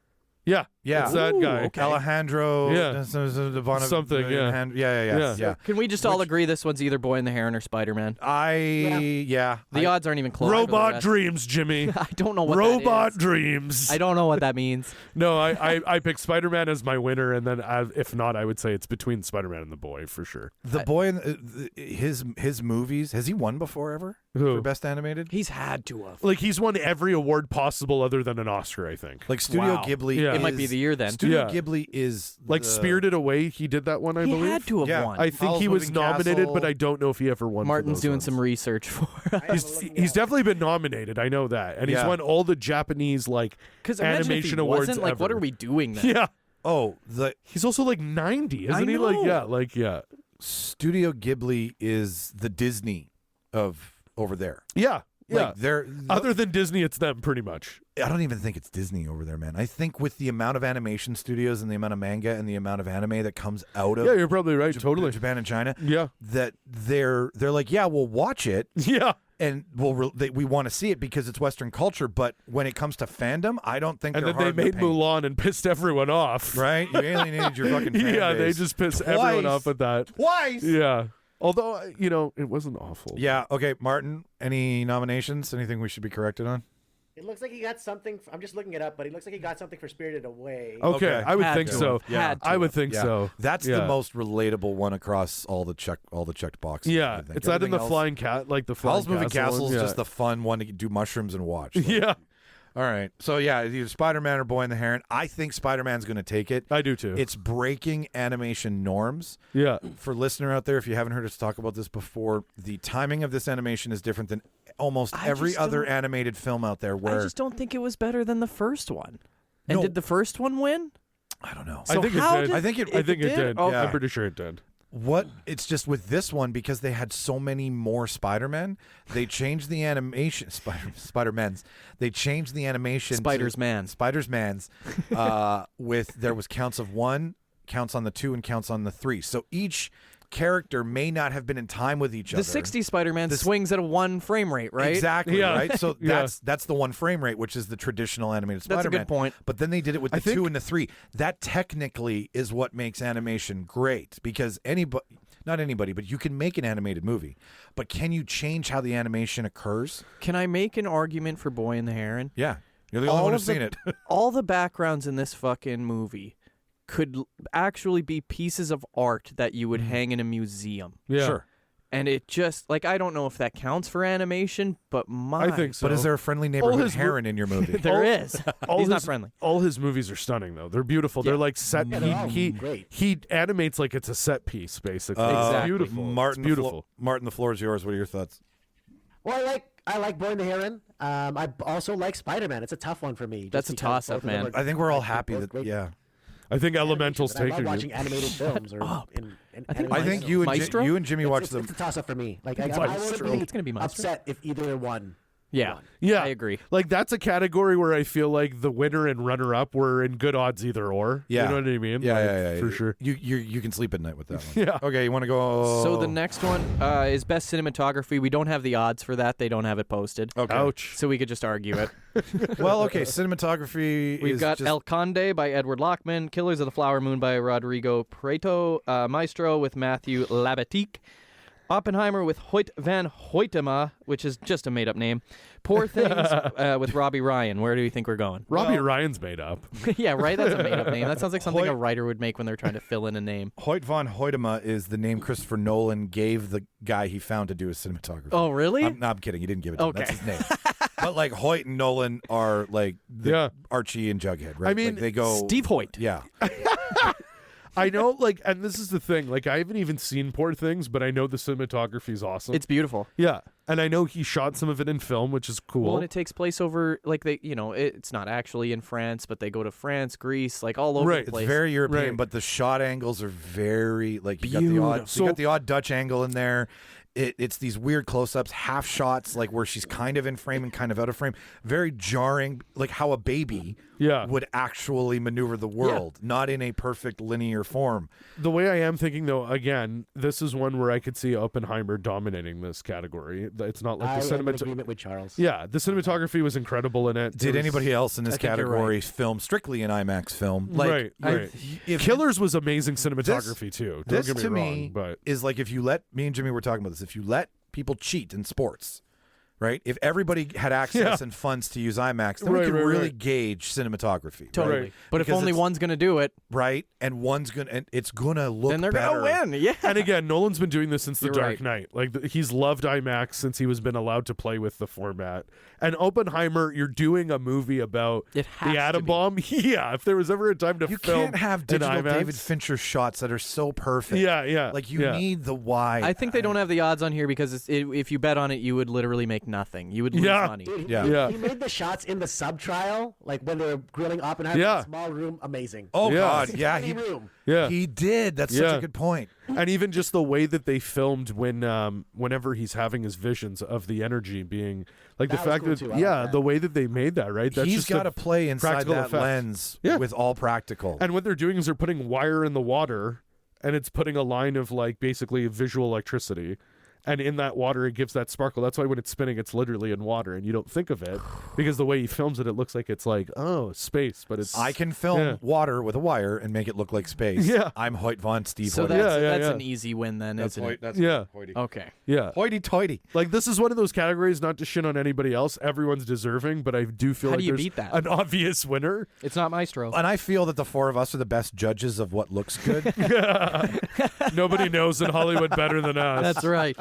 [SPEAKER 7] Yeah,
[SPEAKER 6] Yeah.
[SPEAKER 7] It's that guy.
[SPEAKER 5] okay.
[SPEAKER 6] Alejandro.
[SPEAKER 7] Yeah.
[SPEAKER 6] Something.
[SPEAKER 7] yeah.
[SPEAKER 6] Yeah.
[SPEAKER 8] Can we just all agree this one's either Boy in the Heron or Spider-Man? The odds aren't even close.
[SPEAKER 7] Robot dreams, Jimmy.
[SPEAKER 8] I don't know what
[SPEAKER 7] Robot
[SPEAKER 8] that is.
[SPEAKER 7] dreams.
[SPEAKER 8] I don't know what that means.
[SPEAKER 7] No, I picked Spider-Man as my winner, and then if not, I would say it's between Spider-Man and the Boy for sure.
[SPEAKER 6] The Boy in his movies. Has he won before ever
[SPEAKER 7] Who?
[SPEAKER 6] for best animated?
[SPEAKER 8] He's had to have.
[SPEAKER 7] Like he's won every award possible other than an Oscar, I think.
[SPEAKER 6] Like Studio
[SPEAKER 8] Wow.
[SPEAKER 6] Ghibli.
[SPEAKER 7] Yeah.
[SPEAKER 8] It might be the year then.
[SPEAKER 6] Studio
[SPEAKER 7] Yeah.
[SPEAKER 6] Ghibli is
[SPEAKER 7] Like
[SPEAKER 6] the-
[SPEAKER 7] Spirited Away, he did that one, I
[SPEAKER 8] He
[SPEAKER 7] believe.
[SPEAKER 8] had to have
[SPEAKER 6] Yeah.
[SPEAKER 8] won.
[SPEAKER 7] I think
[SPEAKER 6] Howl's
[SPEAKER 7] he was
[SPEAKER 6] Moving
[SPEAKER 7] nominated,
[SPEAKER 6] Castle.
[SPEAKER 7] but I don't know if he ever won. for
[SPEAKER 8] Martin's
[SPEAKER 7] those
[SPEAKER 8] doing
[SPEAKER 7] ones.
[SPEAKER 8] some research for
[SPEAKER 7] He's definitely been nominated. I know that, and he's
[SPEAKER 6] Yeah.
[SPEAKER 7] won all the Japanese
[SPEAKER 8] because
[SPEAKER 7] animation awards.
[SPEAKER 8] wasn't, like, what
[SPEAKER 7] ever.
[SPEAKER 8] are we doing then?
[SPEAKER 7] Yeah,
[SPEAKER 6] Oh,
[SPEAKER 7] he's also like 90, isn't
[SPEAKER 8] I
[SPEAKER 7] he?
[SPEAKER 8] know.
[SPEAKER 7] Yeah.
[SPEAKER 6] Studio Ghibli is the Disney of over there.
[SPEAKER 7] Yeah.
[SPEAKER 6] Like they're
[SPEAKER 7] Other than Disney, it's them pretty much.
[SPEAKER 6] I don't even think it's Disney over there, man. I think with the amount of animation studios and the amount of manga and the amount of anime that comes out of
[SPEAKER 7] Yeah, you're probably right. Totally.
[SPEAKER 6] Japan and China,
[SPEAKER 7] Yeah.
[SPEAKER 6] that they're like, yeah, we'll watch it
[SPEAKER 7] Yeah.
[SPEAKER 6] and we want to see it because it's Western culture. But when it comes to fandom, I don't think.
[SPEAKER 7] And
[SPEAKER 6] they're
[SPEAKER 7] then they
[SPEAKER 6] hard in the
[SPEAKER 7] made
[SPEAKER 6] paint.
[SPEAKER 7] Mulan and pissed everyone off.
[SPEAKER 6] Right? You alienated your fucking fan
[SPEAKER 7] Yeah, they
[SPEAKER 6] base.
[SPEAKER 7] just pissed
[SPEAKER 6] Twice.
[SPEAKER 7] everyone off with that.
[SPEAKER 6] Twice.
[SPEAKER 7] Yeah. Although, it wasn't awful.
[SPEAKER 6] Yeah. Okay, Martin. Any nominations? Anything we should be corrected on?
[SPEAKER 5] It looks like he got something. I'm just looking it up, but it looks like he got something for Spirited Away.
[SPEAKER 7] Okay,
[SPEAKER 6] Okay.
[SPEAKER 7] I would
[SPEAKER 8] Had
[SPEAKER 7] think
[SPEAKER 8] to
[SPEAKER 7] so.
[SPEAKER 8] have. Had to
[SPEAKER 7] I would
[SPEAKER 8] have.
[SPEAKER 7] think
[SPEAKER 6] Yeah.
[SPEAKER 7] so.
[SPEAKER 6] That's
[SPEAKER 7] Yeah.
[SPEAKER 6] the most relatable one across all the checked boxes.
[SPEAKER 7] Yeah,
[SPEAKER 6] I think.
[SPEAKER 7] it's that in
[SPEAKER 6] Everything
[SPEAKER 7] the
[SPEAKER 6] else-
[SPEAKER 7] flying cat, like the flying
[SPEAKER 6] Howl's Moving
[SPEAKER 7] Castle
[SPEAKER 6] Castle is
[SPEAKER 7] one.
[SPEAKER 6] just the fun one to do mushrooms and watch. Like,
[SPEAKER 7] Yeah,
[SPEAKER 6] All right. So yeah, either Spider-Man or Boy in the Heron. I think Spider-Man's going to take it.
[SPEAKER 7] I do too.
[SPEAKER 6] It's breaking animation norms.
[SPEAKER 7] Yeah,
[SPEAKER 6] For listener out there, if you haven't heard us talk about this before, the timing of this animation is different than almost
[SPEAKER 8] I
[SPEAKER 6] every
[SPEAKER 8] just
[SPEAKER 6] other
[SPEAKER 8] don't-
[SPEAKER 6] animated film out there.
[SPEAKER 8] I
[SPEAKER 6] Where
[SPEAKER 8] just don't think it was better than the first one. And
[SPEAKER 6] No.
[SPEAKER 8] did the first one win?
[SPEAKER 6] I don't know.
[SPEAKER 8] So
[SPEAKER 7] I think it
[SPEAKER 8] how
[SPEAKER 7] did.
[SPEAKER 6] I think it-
[SPEAKER 7] I think it did.
[SPEAKER 8] Okay.
[SPEAKER 7] I'm pretty sure it did.
[SPEAKER 6] What it's just with this one because they had so many more Spider-Men, they changed the animation. Spider-Men's. They changed the animation.
[SPEAKER 8] Spider's-Man.
[SPEAKER 6] Spider's-Man's. With there was counts of 1, counts on the 2, and counts on the 3. So each character may not have been in time with each
[SPEAKER 8] The
[SPEAKER 6] other.
[SPEAKER 8] 60 Spider-Man swings at a 1 frame rate, right?
[SPEAKER 6] Exactly,
[SPEAKER 7] Yeah.
[SPEAKER 6] right? So
[SPEAKER 7] Yeah.
[SPEAKER 6] that's the 1 frame rate, which is the traditional animated
[SPEAKER 8] That's a
[SPEAKER 6] Spider-Man.
[SPEAKER 8] good point.
[SPEAKER 6] But then they did it with
[SPEAKER 7] I
[SPEAKER 6] the
[SPEAKER 7] think-
[SPEAKER 6] 2 and the 3. That technically is what makes animation great because not anybody, but you can make an animated movie. But can you change how the animation occurs?
[SPEAKER 8] Can I make an argument for Boy and the Heron?
[SPEAKER 6] Yeah. You're the only one
[SPEAKER 8] of
[SPEAKER 6] who's
[SPEAKER 8] the-
[SPEAKER 6] seen it.
[SPEAKER 8] all the backgrounds in this fucking movie could actually be pieces of art that you would hang in a museum.
[SPEAKER 7] Yeah,
[SPEAKER 6] Sure.
[SPEAKER 8] And it just, I don't know if that counts for animation, but
[SPEAKER 7] I think so.
[SPEAKER 6] But is there a friendly neighborhood
[SPEAKER 7] his mo-
[SPEAKER 6] heron in your movie?
[SPEAKER 8] There is. He's not friendly.
[SPEAKER 7] All his movies are stunning, though. They're beautiful. They're like set.
[SPEAKER 5] Yeah, they're all
[SPEAKER 7] he
[SPEAKER 5] great.
[SPEAKER 7] he animates like it's a set piece, basically.
[SPEAKER 8] Exactly.
[SPEAKER 7] It's beautiful.
[SPEAKER 6] Martin,
[SPEAKER 7] It's beautiful.
[SPEAKER 6] Martin, the floor is yours. What are your thoughts?
[SPEAKER 5] Well, I like Boy and the Heron. I also like Spider-Man. It's a tough one for me.
[SPEAKER 8] That's
[SPEAKER 5] just
[SPEAKER 8] a
[SPEAKER 5] because
[SPEAKER 8] toss-up,
[SPEAKER 5] both of them
[SPEAKER 8] man.
[SPEAKER 5] are-
[SPEAKER 6] I think we're all
[SPEAKER 5] they're
[SPEAKER 6] happy
[SPEAKER 5] both
[SPEAKER 6] that,
[SPEAKER 5] great
[SPEAKER 6] yeah.
[SPEAKER 7] I think Elemental's
[SPEAKER 5] animation, but I
[SPEAKER 7] taking
[SPEAKER 5] love
[SPEAKER 7] you.
[SPEAKER 5] watching animated films. Or
[SPEAKER 8] I think
[SPEAKER 6] I think you and
[SPEAKER 8] Maestro?
[SPEAKER 6] you and Jimmy watched
[SPEAKER 5] it's
[SPEAKER 6] them.
[SPEAKER 5] a toss-up for me. I
[SPEAKER 7] Maestro.
[SPEAKER 5] wouldn't
[SPEAKER 8] It's gonna be
[SPEAKER 5] be
[SPEAKER 8] Maestro.
[SPEAKER 5] upset if either one.
[SPEAKER 8] Yeah.
[SPEAKER 7] Yeah,
[SPEAKER 8] I agree.
[SPEAKER 7] Like that's a category where I feel like the winner and runner-up were in good odds either or.
[SPEAKER 6] Yeah.
[SPEAKER 7] You know what I mean?
[SPEAKER 6] Yeah,
[SPEAKER 7] Like,
[SPEAKER 6] yeah,
[SPEAKER 7] for sure.
[SPEAKER 6] You can sleep at night with that one.
[SPEAKER 7] Yeah.
[SPEAKER 6] Okay, you want to go?
[SPEAKER 8] So the next one is best cinematography. We don't have the odds for that. They don't have it posted.
[SPEAKER 6] Okay.
[SPEAKER 7] Ouch.
[SPEAKER 8] So we could just argue it.
[SPEAKER 6] Well, okay. Cinematography.
[SPEAKER 8] We've
[SPEAKER 6] is
[SPEAKER 8] got
[SPEAKER 6] just,
[SPEAKER 8] El Conde by Edward Lockman, Killers of the Flower Moon by Rodrigo Prieto, Maestro with Matthew Labatique, Oppenheimer with Hoyt van Hoytema, which is just a made-up name, Poor Things with Robbie Ryan. Where do you think we're going?
[SPEAKER 7] Robbie Ryan's made up.
[SPEAKER 8] Yeah, right? That's a made-up name. That sounds like something
[SPEAKER 6] Hoyt-
[SPEAKER 8] a writer would make when they're trying to fill in a name.
[SPEAKER 6] Hoyt von Hoytema is the name Christopher Nolan gave the guy he found to do his cinematography.
[SPEAKER 8] Oh, really?
[SPEAKER 6] I'm kidding. He didn't give it to him.
[SPEAKER 8] Okay.
[SPEAKER 6] That's his name. But like Hoyt and Nolan are like the
[SPEAKER 7] Yeah.
[SPEAKER 6] Archie and Jughead, right?
[SPEAKER 7] I mean,
[SPEAKER 6] like, they go
[SPEAKER 8] Steve Hoyt.
[SPEAKER 6] Yeah.
[SPEAKER 7] I know, like, and this is the thing. Like, I haven't even seen Poor Things, but I know the cinematography is awesome.
[SPEAKER 8] It's beautiful.
[SPEAKER 7] yeah, and I know he shot some of it in film, which is cool.
[SPEAKER 8] Well, and it takes place over, it's not actually in France, but they go to France, Greece, all over
[SPEAKER 7] Right.
[SPEAKER 8] the
[SPEAKER 6] It's
[SPEAKER 8] place.
[SPEAKER 6] very European,
[SPEAKER 7] Right.
[SPEAKER 6] but the shot angles are very like you got
[SPEAKER 8] Beautiful.
[SPEAKER 6] the odd Dutch angle in there. it's these weird close-ups, half shots, like where she's kind of in frame and kind of out of frame. Very jarring, like how a baby would actually maneuver the world, not in a perfect linear form.
[SPEAKER 7] The way I am thinking, though, again, this is one where I could see Oppenheimer dominating this category. It's not like the
[SPEAKER 5] I'm in agreement with Charles.
[SPEAKER 7] Yeah, the cinematography was incredible in it.
[SPEAKER 6] Did anybody else in this category film strictly an IMAX film? Like,
[SPEAKER 7] right. Killers was amazing cinematography too. Don't get me wrong, but
[SPEAKER 6] is like if you let me and Jimmy were talking about this. If you let people cheat in sports, right? If everybody had access and funds to use IMAX, then we could really gauge cinematography.
[SPEAKER 8] Totally.
[SPEAKER 6] Right?
[SPEAKER 8] But
[SPEAKER 6] because
[SPEAKER 8] if only one's going to do it,
[SPEAKER 6] right? And it's gonna look
[SPEAKER 8] then they're
[SPEAKER 6] better.
[SPEAKER 8] going to win. Yeah.
[SPEAKER 7] And again, Nolan's been doing this since The
[SPEAKER 8] You're
[SPEAKER 7] Dark
[SPEAKER 8] right.
[SPEAKER 7] Knight. Like he's loved IMAX since he was been allowed to play with the format. And Oppenheimer, you're doing a movie about
[SPEAKER 8] It has
[SPEAKER 7] the atom
[SPEAKER 8] to be.
[SPEAKER 7] bomb. Yeah, if there was ever a time to
[SPEAKER 6] You
[SPEAKER 7] film
[SPEAKER 6] can't have
[SPEAKER 7] in
[SPEAKER 6] digital
[SPEAKER 7] IMAX,
[SPEAKER 6] David Fincher shots that are so perfect.
[SPEAKER 7] Yeah.
[SPEAKER 6] Like you need the wide.
[SPEAKER 8] I think they don't have the odds on here because if you bet on it, you would literally make nothing. You would lose money.
[SPEAKER 5] Dude,
[SPEAKER 6] Yeah.
[SPEAKER 5] he made the shots in the sub trial, like when they were grilling Oppenheimer in a small room, amazing.
[SPEAKER 6] Oh
[SPEAKER 7] Yeah.
[SPEAKER 6] God, yeah,
[SPEAKER 5] Tiny room.
[SPEAKER 6] he did. That's such a good point.
[SPEAKER 7] And even just the way that they filmed whenever he's having his visions of the energy being like
[SPEAKER 5] That
[SPEAKER 7] the
[SPEAKER 5] was
[SPEAKER 7] fact
[SPEAKER 5] cool
[SPEAKER 7] that
[SPEAKER 5] too. I like that.
[SPEAKER 7] the way that they made that, right? That's
[SPEAKER 6] He's
[SPEAKER 7] just
[SPEAKER 6] got to
[SPEAKER 7] a
[SPEAKER 6] play inside
[SPEAKER 7] practical
[SPEAKER 6] that
[SPEAKER 7] effect.
[SPEAKER 6] lens
[SPEAKER 7] Yeah.
[SPEAKER 6] with all practical.
[SPEAKER 7] And what they're doing is they're putting wire in the water, and it's putting a line of like basically visual electricity. And in that water, it gives that sparkle. That's why when it's spinning, it's literally in water, and you don't think of it because the way he films it, it looks like it's like, oh, space, but it's.
[SPEAKER 6] I can film water with a wire and make it look like space.
[SPEAKER 7] Yeah.
[SPEAKER 6] I'm Hoyt von Steve.
[SPEAKER 8] So
[SPEAKER 6] Hoyt.
[SPEAKER 8] that's an easy win then, isn't it?
[SPEAKER 6] That's Hoity.
[SPEAKER 8] Okay.
[SPEAKER 7] Yeah.
[SPEAKER 6] Hoity-toity.
[SPEAKER 7] Like this is one of those categories, not to shit on anybody else. Everyone's deserving, but I do feel
[SPEAKER 8] How
[SPEAKER 7] like
[SPEAKER 8] do you
[SPEAKER 7] there's
[SPEAKER 8] beat that?
[SPEAKER 7] an obvious winner.
[SPEAKER 8] It's not Maestro.
[SPEAKER 6] And I feel that the four of us are the best judges of what looks good.
[SPEAKER 7] Nobody knows in Hollywood better than us.
[SPEAKER 8] That's right.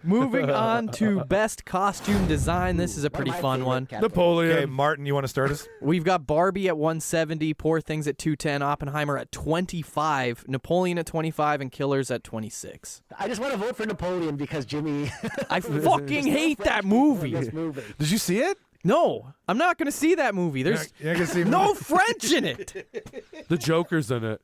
[SPEAKER 8] Moving on to best costume design. This is a pretty fun one.
[SPEAKER 7] Napoleon.
[SPEAKER 6] Okay, Martin, you want to start us?
[SPEAKER 8] We've got Barbie at 170, Poor Things at 210, Oppenheimer at 25, Napoleon at 25, and Killers at 26.
[SPEAKER 5] I just want to vote for Napoleon because Jimmy.
[SPEAKER 8] I fucking hate that movie.
[SPEAKER 5] This movie.
[SPEAKER 6] Did you see it?
[SPEAKER 8] No, I'm not going to see that movie. There's
[SPEAKER 6] You're not gonna see
[SPEAKER 8] no French in it.
[SPEAKER 7] The Joker's in it.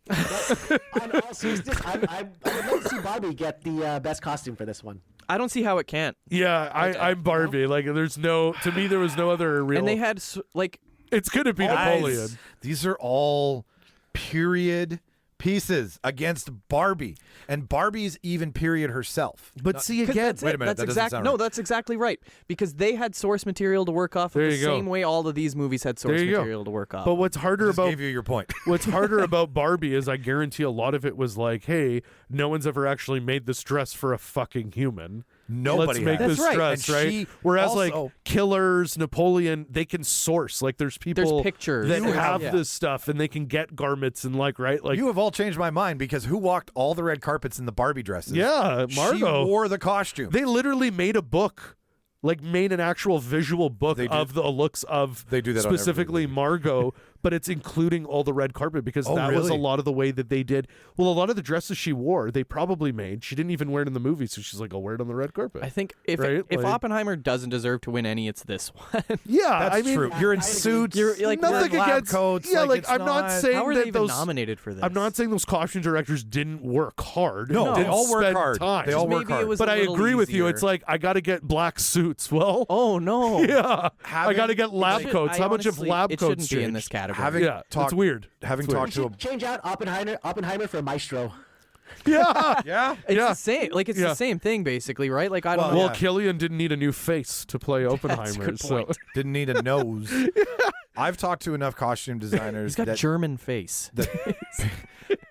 [SPEAKER 5] On all seriousness, I would like to see Barbie get the best costume for this one.
[SPEAKER 8] I don't see how it can't.
[SPEAKER 7] Yeah, I'm Barbie. Like, there's no. To me, there was no other real.
[SPEAKER 8] And they had like.
[SPEAKER 7] It's gonna be Napoleon.
[SPEAKER 6] These are all period pieces against Barbie, and Barbie's even period herself.
[SPEAKER 7] But see again,
[SPEAKER 8] That's
[SPEAKER 6] wait
[SPEAKER 8] it.
[SPEAKER 6] a minute,
[SPEAKER 8] That's
[SPEAKER 6] that doesn't
[SPEAKER 8] exact.
[SPEAKER 6] sound
[SPEAKER 8] No,
[SPEAKER 6] right.
[SPEAKER 8] that's exactly right. Because they had source material to work off of
[SPEAKER 7] There
[SPEAKER 8] the
[SPEAKER 7] you go.
[SPEAKER 8] same way all of these movies had source
[SPEAKER 7] There you go.
[SPEAKER 8] material to work off.
[SPEAKER 7] But what's harder
[SPEAKER 6] Just
[SPEAKER 7] about
[SPEAKER 6] gave you your point.
[SPEAKER 7] what's harder about Barbie is I guarantee a lot of it was like, hey, no one's ever actually made this dress for a fucking human.
[SPEAKER 6] Nobody
[SPEAKER 7] Let's make
[SPEAKER 6] has.
[SPEAKER 7] this
[SPEAKER 8] That's right.
[SPEAKER 7] dress,
[SPEAKER 6] And
[SPEAKER 7] right?
[SPEAKER 6] she
[SPEAKER 7] Whereas
[SPEAKER 6] also-
[SPEAKER 7] like Killers, Napoleon, they can source. Like there's people
[SPEAKER 8] pictures.
[SPEAKER 7] that
[SPEAKER 8] There's-
[SPEAKER 7] have
[SPEAKER 8] yeah.
[SPEAKER 7] this stuff and they can get garments and like right like
[SPEAKER 6] You have all changed my mind because who walked all the red carpets in the Barbie dresses?
[SPEAKER 7] yeah, Margot.
[SPEAKER 6] She wore the costume.
[SPEAKER 7] They literally made a book. Like made an actual visual book
[SPEAKER 6] They do.
[SPEAKER 7] of the looks of
[SPEAKER 6] They do that on every
[SPEAKER 7] specifically
[SPEAKER 6] movie.
[SPEAKER 7] Margot, but it's including all the red carpet because
[SPEAKER 6] Oh,
[SPEAKER 7] that was a
[SPEAKER 6] really?
[SPEAKER 7] lot of the way that they did. Well, a lot of the dresses she wore, they probably made. She didn't even wear it in the movie, so she's like, "I'll wear it on the red carpet."
[SPEAKER 8] I think if
[SPEAKER 7] Right?
[SPEAKER 8] if
[SPEAKER 7] Like-
[SPEAKER 8] Oppenheimer doesn't deserve to win any, it's this one.
[SPEAKER 7] yeah,
[SPEAKER 6] That's
[SPEAKER 7] I mean,
[SPEAKER 6] true. You're in suits.
[SPEAKER 8] You're like
[SPEAKER 7] nothing
[SPEAKER 6] lab
[SPEAKER 7] against
[SPEAKER 6] coats.
[SPEAKER 7] Yeah,
[SPEAKER 6] like it's
[SPEAKER 7] I'm not saying
[SPEAKER 8] How are
[SPEAKER 7] that
[SPEAKER 8] they even
[SPEAKER 7] those.
[SPEAKER 8] nominated for this?
[SPEAKER 7] I'm not saying those costume directors didn't work hard.
[SPEAKER 6] No,
[SPEAKER 7] didn't
[SPEAKER 6] they all work
[SPEAKER 7] spend
[SPEAKER 6] hard.
[SPEAKER 7] Time.
[SPEAKER 6] They all
[SPEAKER 8] Maybe
[SPEAKER 6] work hard.
[SPEAKER 8] it was
[SPEAKER 7] But
[SPEAKER 8] a
[SPEAKER 7] I
[SPEAKER 8] little
[SPEAKER 7] agree with you.
[SPEAKER 8] easier.
[SPEAKER 7] It's like I got to get black suits. Well,
[SPEAKER 8] Oh no.
[SPEAKER 7] yeah, I
[SPEAKER 6] Having-
[SPEAKER 7] got to get lab
[SPEAKER 8] Should-
[SPEAKER 7] coats.
[SPEAKER 8] I
[SPEAKER 7] How much of
[SPEAKER 8] honestly-
[SPEAKER 7] lab
[SPEAKER 8] it
[SPEAKER 7] coats
[SPEAKER 8] shouldn't be in
[SPEAKER 7] changed?
[SPEAKER 8] this category.
[SPEAKER 6] Having
[SPEAKER 7] Yeah,
[SPEAKER 6] talked,
[SPEAKER 7] it's weird.
[SPEAKER 6] Having
[SPEAKER 7] It's
[SPEAKER 6] talked to a
[SPEAKER 5] Change out Oppenheimer for Maestro.
[SPEAKER 7] Yeah,
[SPEAKER 6] yeah.
[SPEAKER 8] It's
[SPEAKER 7] Yeah.
[SPEAKER 8] the same. Like it's
[SPEAKER 7] Yeah.
[SPEAKER 8] the same thing basically, right? Like I don't
[SPEAKER 6] Well,
[SPEAKER 8] know.
[SPEAKER 7] Well,
[SPEAKER 6] yeah.
[SPEAKER 7] Killian didn't need a new face to play Oppenheimer.
[SPEAKER 8] good
[SPEAKER 7] so
[SPEAKER 8] point.
[SPEAKER 6] Didn't need a nose. I've talked to enough costume designers
[SPEAKER 8] He's got
[SPEAKER 6] that
[SPEAKER 8] German face.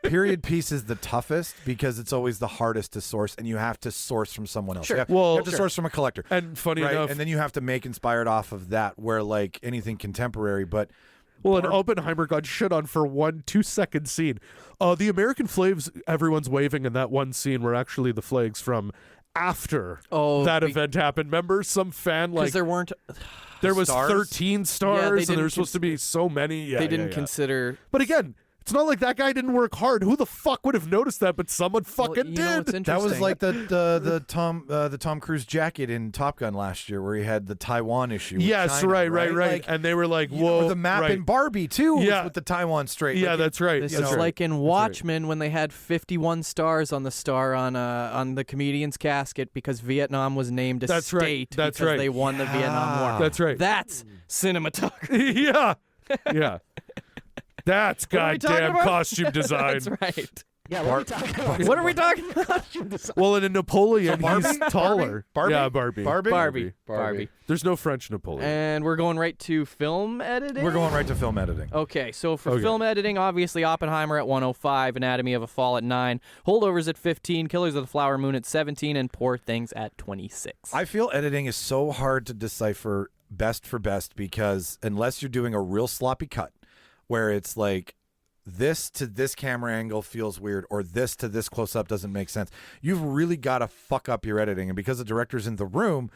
[SPEAKER 6] period piece is the toughest because it's always the hardest to source, and you have to source from someone else.
[SPEAKER 8] Sure.
[SPEAKER 6] You have,
[SPEAKER 7] Well,
[SPEAKER 6] you have to
[SPEAKER 7] sure.
[SPEAKER 6] source from a collector.
[SPEAKER 7] and funny
[SPEAKER 6] Right,
[SPEAKER 7] enough,
[SPEAKER 6] and then you have to make inspired off of that. Where like anything contemporary, but
[SPEAKER 7] well, and Oppenheimer got shit on for 1 2-second scene. The American flags everyone's waving in that one scene were actually the flags from after that event happened. Remember, some fan
[SPEAKER 8] Because
[SPEAKER 7] like
[SPEAKER 8] there weren't.
[SPEAKER 7] there was
[SPEAKER 6] Stars?
[SPEAKER 7] 13 stars, and there
[SPEAKER 8] didn't
[SPEAKER 7] were supposed to be so many. Yeah,
[SPEAKER 8] they
[SPEAKER 7] yeah,
[SPEAKER 8] didn't
[SPEAKER 7] yeah.
[SPEAKER 8] consider.
[SPEAKER 7] But again, It's not like that guy didn't work hard. Who the fuck would have noticed that? But someone fucking did.
[SPEAKER 6] That was like the Tom Cruise jacket in Top Gun last year, where he had the Taiwan issue. With
[SPEAKER 7] Yes,
[SPEAKER 6] China,
[SPEAKER 7] right.
[SPEAKER 6] Like,
[SPEAKER 7] And they were like, "Whoa!"
[SPEAKER 6] Or the map in Barbie too, was with the Taiwan Strait.
[SPEAKER 7] Yeah,
[SPEAKER 6] Like,
[SPEAKER 7] that's right.
[SPEAKER 8] This
[SPEAKER 7] That's
[SPEAKER 8] is
[SPEAKER 7] right.
[SPEAKER 8] like in Watchmen when they had 51 stars on the star on the comedian's casket because Vietnam was named a
[SPEAKER 7] That's right.
[SPEAKER 8] state
[SPEAKER 7] That's
[SPEAKER 8] because
[SPEAKER 7] right.
[SPEAKER 8] they won the Vietnam War.
[SPEAKER 7] That's right.
[SPEAKER 8] That's cinematography.
[SPEAKER 7] yeah. That's
[SPEAKER 8] What are we talking
[SPEAKER 7] goddamn
[SPEAKER 8] about?
[SPEAKER 7] costume design.
[SPEAKER 8] That's right.
[SPEAKER 5] Yeah, what are we talking about?
[SPEAKER 8] What are we talking about?
[SPEAKER 7] Well, in a Napoleon,
[SPEAKER 6] Barbie?
[SPEAKER 7] he's taller.
[SPEAKER 6] Barbie?
[SPEAKER 7] Yeah, Barbie.
[SPEAKER 8] Barbie.
[SPEAKER 7] There's no French Napoleon.
[SPEAKER 8] And we're going right to film editing?
[SPEAKER 6] We're going right to film editing.
[SPEAKER 8] Okay, so for film editing, obviously Oppenheimer at 105, Anatomy of a Fall at 9, Holdovers at 15, Killers of the Flower Moon at 17, and Poor Things at 26.
[SPEAKER 6] I feel editing is so hard to decipher best for best because unless you're doing a real sloppy cut where it's like this to this camera angle feels weird or this to this close up doesn't make sense, you've really got to fuck up your editing. And because the director's in the room,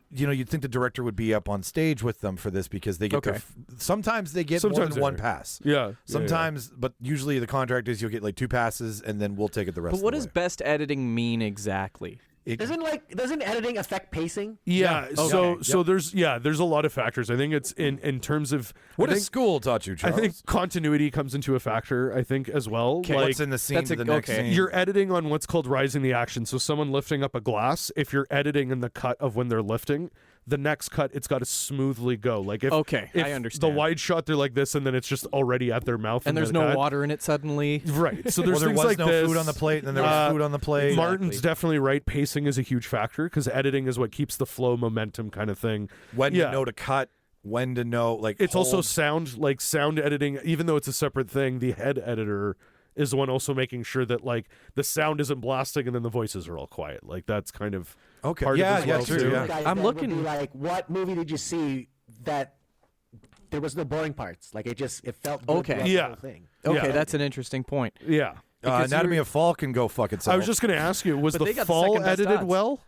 [SPEAKER 6] you know, you'd think the director would be up on stage with them for this because they get sometimes they get more than one pass.
[SPEAKER 7] Yeah.
[SPEAKER 6] Sometimes, but usually the contract is you'll get like 2 passes and then we'll take it the rest of the way.
[SPEAKER 8] But what does best editing mean exactly?
[SPEAKER 5] Doesn't editing affect pacing?
[SPEAKER 7] Yeah. So there's a lot of factors. I think it's in terms of
[SPEAKER 6] what has school taught you, Charles?
[SPEAKER 7] I think continuity comes into a factor. I think as well.
[SPEAKER 6] Okay.
[SPEAKER 7] Like,
[SPEAKER 6] what's in the scene to the next scene?
[SPEAKER 7] You're editing on what's called rising the action. So someone lifting up a glass. If you're editing in the cut of when they're lifting, the next cut it's got to smoothly go. Like if
[SPEAKER 8] I understand.
[SPEAKER 7] The wide shot they're like this, and then it's just already at their mouth,
[SPEAKER 8] And there's no water in it suddenly.
[SPEAKER 7] Right. So there's
[SPEAKER 6] there
[SPEAKER 7] things
[SPEAKER 6] was
[SPEAKER 7] like
[SPEAKER 6] no
[SPEAKER 7] this.
[SPEAKER 6] food on the plate, and then there was food on the plate.
[SPEAKER 7] Martin's definitely right. Pacing is a huge factor because editing is what keeps the flow, momentum kind of thing.
[SPEAKER 6] When to know to cut, when to know, like
[SPEAKER 7] it's also sound editing. Even though it's a separate thing, the head editor is the one also making sure that like the sound isn't blasting and then the voices are all quiet. Like that's kind of part of it as well,
[SPEAKER 6] true.
[SPEAKER 7] too.
[SPEAKER 6] Yeah.
[SPEAKER 5] I'm looking like, what movie did you see that there was no boring parts? Like it felt good throughout the whole thing.
[SPEAKER 8] Okay, that's an interesting point.
[SPEAKER 7] Yeah.
[SPEAKER 6] Anatomy of Fall can go fuck itself.
[SPEAKER 7] I was just going to ask you, was
[SPEAKER 8] But
[SPEAKER 7] the
[SPEAKER 8] they got the
[SPEAKER 7] fall
[SPEAKER 8] second best
[SPEAKER 7] edited
[SPEAKER 8] odds.
[SPEAKER 7] well?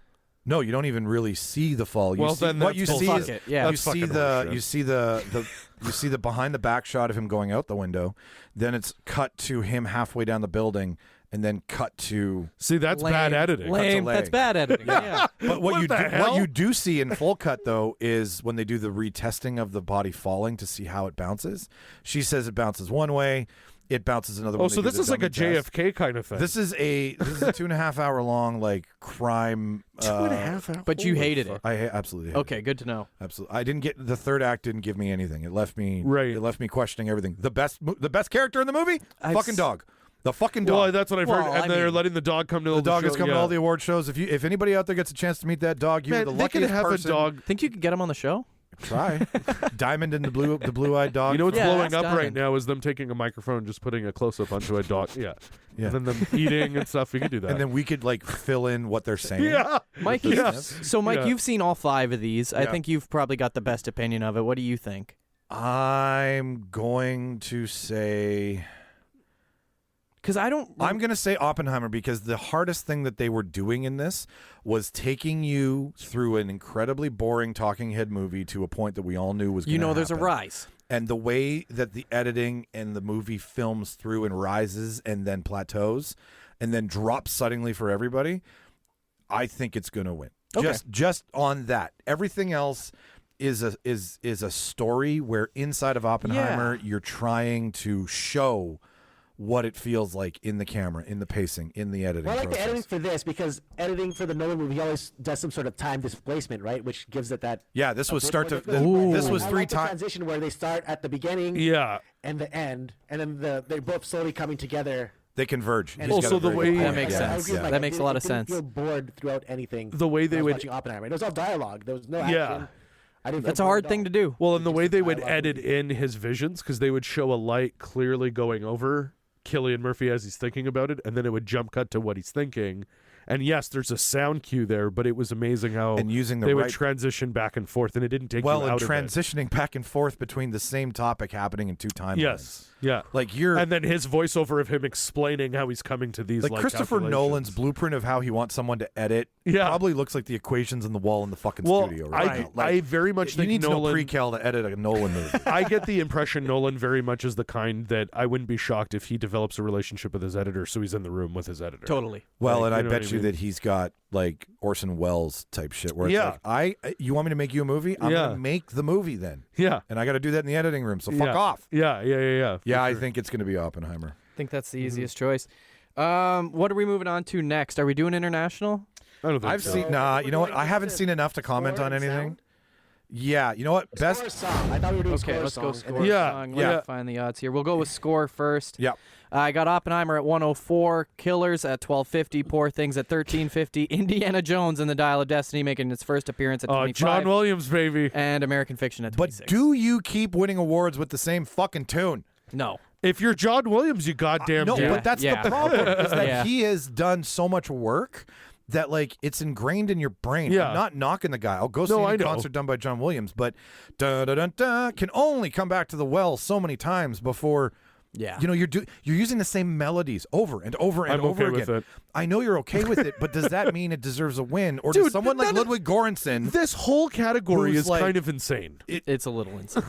[SPEAKER 6] No, you don't even really see the fall. You
[SPEAKER 7] Well,
[SPEAKER 6] see,
[SPEAKER 7] then
[SPEAKER 6] what
[SPEAKER 7] that's
[SPEAKER 6] you see
[SPEAKER 7] bullshit.
[SPEAKER 6] is
[SPEAKER 8] Yeah.
[SPEAKER 6] you see the behind the back shot of him going out the window. Then it's cut to him halfway down the building, and then cut to
[SPEAKER 7] See, that's bad editing.
[SPEAKER 8] Lame. That's bad editing. Yeah.
[SPEAKER 6] But what you do see in full cut though is when they do the retesting of the body falling to see how it bounces. She says it bounces one way, it bounces another way.
[SPEAKER 7] Oh, so this is like a JFK kind of thing.
[SPEAKER 6] This is a 2.5 hour long like crime.
[SPEAKER 7] 2.5 hours.
[SPEAKER 8] But you hated it.
[SPEAKER 6] I absolutely hated
[SPEAKER 8] Okay, good to know.
[SPEAKER 6] Absolutely, I didn't get the third act. Didn't give me anything. It left me
[SPEAKER 7] Right.
[SPEAKER 6] It left me questioning everything. The best character in the movie, fucking dog. The fucking dog.
[SPEAKER 7] Well, that's what I've heard.
[SPEAKER 8] Well,
[SPEAKER 7] And
[SPEAKER 8] I
[SPEAKER 7] they're
[SPEAKER 8] mean,
[SPEAKER 7] letting the dog come to all
[SPEAKER 6] the dog
[SPEAKER 7] show,
[SPEAKER 6] is coming to all the award shows. If anybody out there gets a chance to meet that dog, you're
[SPEAKER 7] Man,
[SPEAKER 6] the
[SPEAKER 7] they could
[SPEAKER 6] luckiest
[SPEAKER 7] have
[SPEAKER 6] person.
[SPEAKER 7] a dog.
[SPEAKER 8] Think you could get him on the show?
[SPEAKER 6] Try Diamond and the blue-eyed dog.
[SPEAKER 7] You know what's
[SPEAKER 8] Yeah,
[SPEAKER 7] blowing
[SPEAKER 8] that's
[SPEAKER 7] up right
[SPEAKER 8] Diamond.
[SPEAKER 7] now is them taking a microphone and just putting a close-up onto a dog. Yeah.
[SPEAKER 6] Yeah.
[SPEAKER 7] And then them eating and stuff. We could do that.
[SPEAKER 6] And then we could like fill in what they're saying.
[SPEAKER 7] yeah.
[SPEAKER 8] Mike,
[SPEAKER 7] Yeah.
[SPEAKER 8] Mike,
[SPEAKER 7] Yeah.
[SPEAKER 8] you've seen all 5 of these. I
[SPEAKER 6] Yeah.
[SPEAKER 8] think you've probably got the best opinion of it. What do you think?
[SPEAKER 6] I'm going to say
[SPEAKER 8] Because I don't.
[SPEAKER 6] I'm going to say Oppenheimer because the hardest thing that they were doing in this was taking you through an incredibly boring talking head movie to a point that we all knew was going to
[SPEAKER 8] there's a
[SPEAKER 6] happen.
[SPEAKER 8] rise.
[SPEAKER 6] And the way that the editing and the movie films through and rises and then plateaus and then drops suddenly for everybody, I think it's going to win.
[SPEAKER 8] Okay.
[SPEAKER 6] Just on that. Everything else is a story where inside of Oppenheimer you're trying to show what it feels like in the camera, in the pacing, in the editing
[SPEAKER 5] Well, I like
[SPEAKER 6] process.
[SPEAKER 5] the editing for this because editing for the Nolan movie always does some sort of time displacement, right? Which gives it that.
[SPEAKER 6] Yeah, this was
[SPEAKER 5] bit more difficult.
[SPEAKER 6] this was
[SPEAKER 5] I
[SPEAKER 6] 3
[SPEAKER 5] like the
[SPEAKER 6] times.
[SPEAKER 5] transition where they start at the beginning
[SPEAKER 7] Yeah.
[SPEAKER 5] and the end, and then they're both slowly coming together.
[SPEAKER 6] They converge.
[SPEAKER 5] And
[SPEAKER 6] He's
[SPEAKER 7] Also,
[SPEAKER 6] got a
[SPEAKER 7] the
[SPEAKER 6] very
[SPEAKER 7] way-
[SPEAKER 6] good
[SPEAKER 8] That
[SPEAKER 6] point.
[SPEAKER 8] makes
[SPEAKER 6] Yeah.
[SPEAKER 8] sense.
[SPEAKER 5] I agree with
[SPEAKER 8] That
[SPEAKER 5] Mike.
[SPEAKER 8] makes a lot of
[SPEAKER 5] I didn't
[SPEAKER 8] sense.
[SPEAKER 5] feel bored throughout anything.
[SPEAKER 7] The way they
[SPEAKER 5] when I was
[SPEAKER 7] would-
[SPEAKER 5] watching Oppenheimer. It was all dialogue. There was no action.
[SPEAKER 7] Yeah.
[SPEAKER 5] I didn't.
[SPEAKER 8] That's
[SPEAKER 5] feel
[SPEAKER 8] a hard
[SPEAKER 5] bored at
[SPEAKER 8] thing
[SPEAKER 5] all.
[SPEAKER 8] to do.
[SPEAKER 7] Well, and the
[SPEAKER 5] Just
[SPEAKER 7] way
[SPEAKER 5] the
[SPEAKER 7] they would
[SPEAKER 5] dialogue
[SPEAKER 7] edit
[SPEAKER 5] movie.
[SPEAKER 7] in his visions, because they would show a light clearly going over Cillian Murphy as he's thinking about it, and then it would jump cut to what he's thinking. And yes, there's a sound cue there, but it was amazing how
[SPEAKER 6] And using the
[SPEAKER 7] they
[SPEAKER 6] right-
[SPEAKER 7] would transition back and forth, and it didn't take
[SPEAKER 6] Well,
[SPEAKER 7] you
[SPEAKER 6] and
[SPEAKER 7] out of it.
[SPEAKER 6] transitioning back and forth between the same topic happening in 2 timelines.
[SPEAKER 7] Yes, yeah.
[SPEAKER 6] Like you're
[SPEAKER 7] And then his voiceover of him explaining how he's coming to these
[SPEAKER 6] like Christopher
[SPEAKER 7] calculations.
[SPEAKER 6] Nolan's blueprint of how he wants someone to edit probably looks like the equations in the wall in the fucking studio right now.
[SPEAKER 7] I very much think
[SPEAKER 6] you need
[SPEAKER 7] Nolan...
[SPEAKER 6] to know pre-cal to edit a Nolan movie.
[SPEAKER 7] I get the impression Nolan very much is the kind that I wouldn't be shocked if he develops a relationship with his editor, so he's in the room with his editor.
[SPEAKER 8] Totally.
[SPEAKER 6] Well,
[SPEAKER 7] Like,
[SPEAKER 6] and I
[SPEAKER 7] know
[SPEAKER 6] bet
[SPEAKER 7] what
[SPEAKER 6] you
[SPEAKER 7] mean?
[SPEAKER 6] that he's got like Orson Welles type shit where it's like, you want me to make you a movie? I'm going to make the movie then.
[SPEAKER 7] Yeah.
[SPEAKER 6] And I got to do that in the editing room, so fuck off.
[SPEAKER 7] Yeah.
[SPEAKER 6] Yeah, I think it's going to be Oppenheimer.
[SPEAKER 8] I think that's the easiest choice. What are we moving on to next? Are we doing international?
[SPEAKER 7] I don't think
[SPEAKER 6] I've
[SPEAKER 7] so.
[SPEAKER 6] seen, you know what? I haven't seen enough to comment on anything. Yeah, you know what?
[SPEAKER 5] Score song. I thought we were doing
[SPEAKER 8] Okay,
[SPEAKER 5] score
[SPEAKER 8] let's
[SPEAKER 5] song.
[SPEAKER 8] go
[SPEAKER 5] and
[SPEAKER 8] score
[SPEAKER 5] then-
[SPEAKER 8] song. Let me find the odds here. We'll go with score first.
[SPEAKER 6] Yeah.
[SPEAKER 8] I got Oppenheimer at 104, Killers at 1250, Poor Things at 1350, Indiana Jones and the Dial of Destiny making its first appearance at 25.
[SPEAKER 7] John Williams, baby.
[SPEAKER 8] And American Fiction at 26.
[SPEAKER 6] But do you keep winning awards with the same fucking tune?
[SPEAKER 8] No.
[SPEAKER 7] If you're John Williams, you goddamn
[SPEAKER 6] No,
[SPEAKER 7] do.
[SPEAKER 6] but that's the problem. Is that he has done so much work that like it's ingrained in your brain.
[SPEAKER 7] Yeah.
[SPEAKER 6] I'm not knocking the guy. I'll go see a concert done by John Williams, but can only come back to the well so many times before.
[SPEAKER 8] Yeah.
[SPEAKER 6] You know, you're using the same melodies over and over and
[SPEAKER 7] I'm
[SPEAKER 6] over
[SPEAKER 7] okay
[SPEAKER 6] again.
[SPEAKER 7] with it.
[SPEAKER 6] I know you're okay with it, but does that mean it deserves a win? Or
[SPEAKER 7] Dude,
[SPEAKER 6] does someone like
[SPEAKER 7] none of-
[SPEAKER 6] Ludwig Göransson?
[SPEAKER 7] This whole category
[SPEAKER 6] Who's
[SPEAKER 7] is
[SPEAKER 6] like-
[SPEAKER 7] kind of insane.
[SPEAKER 8] It's a little insane.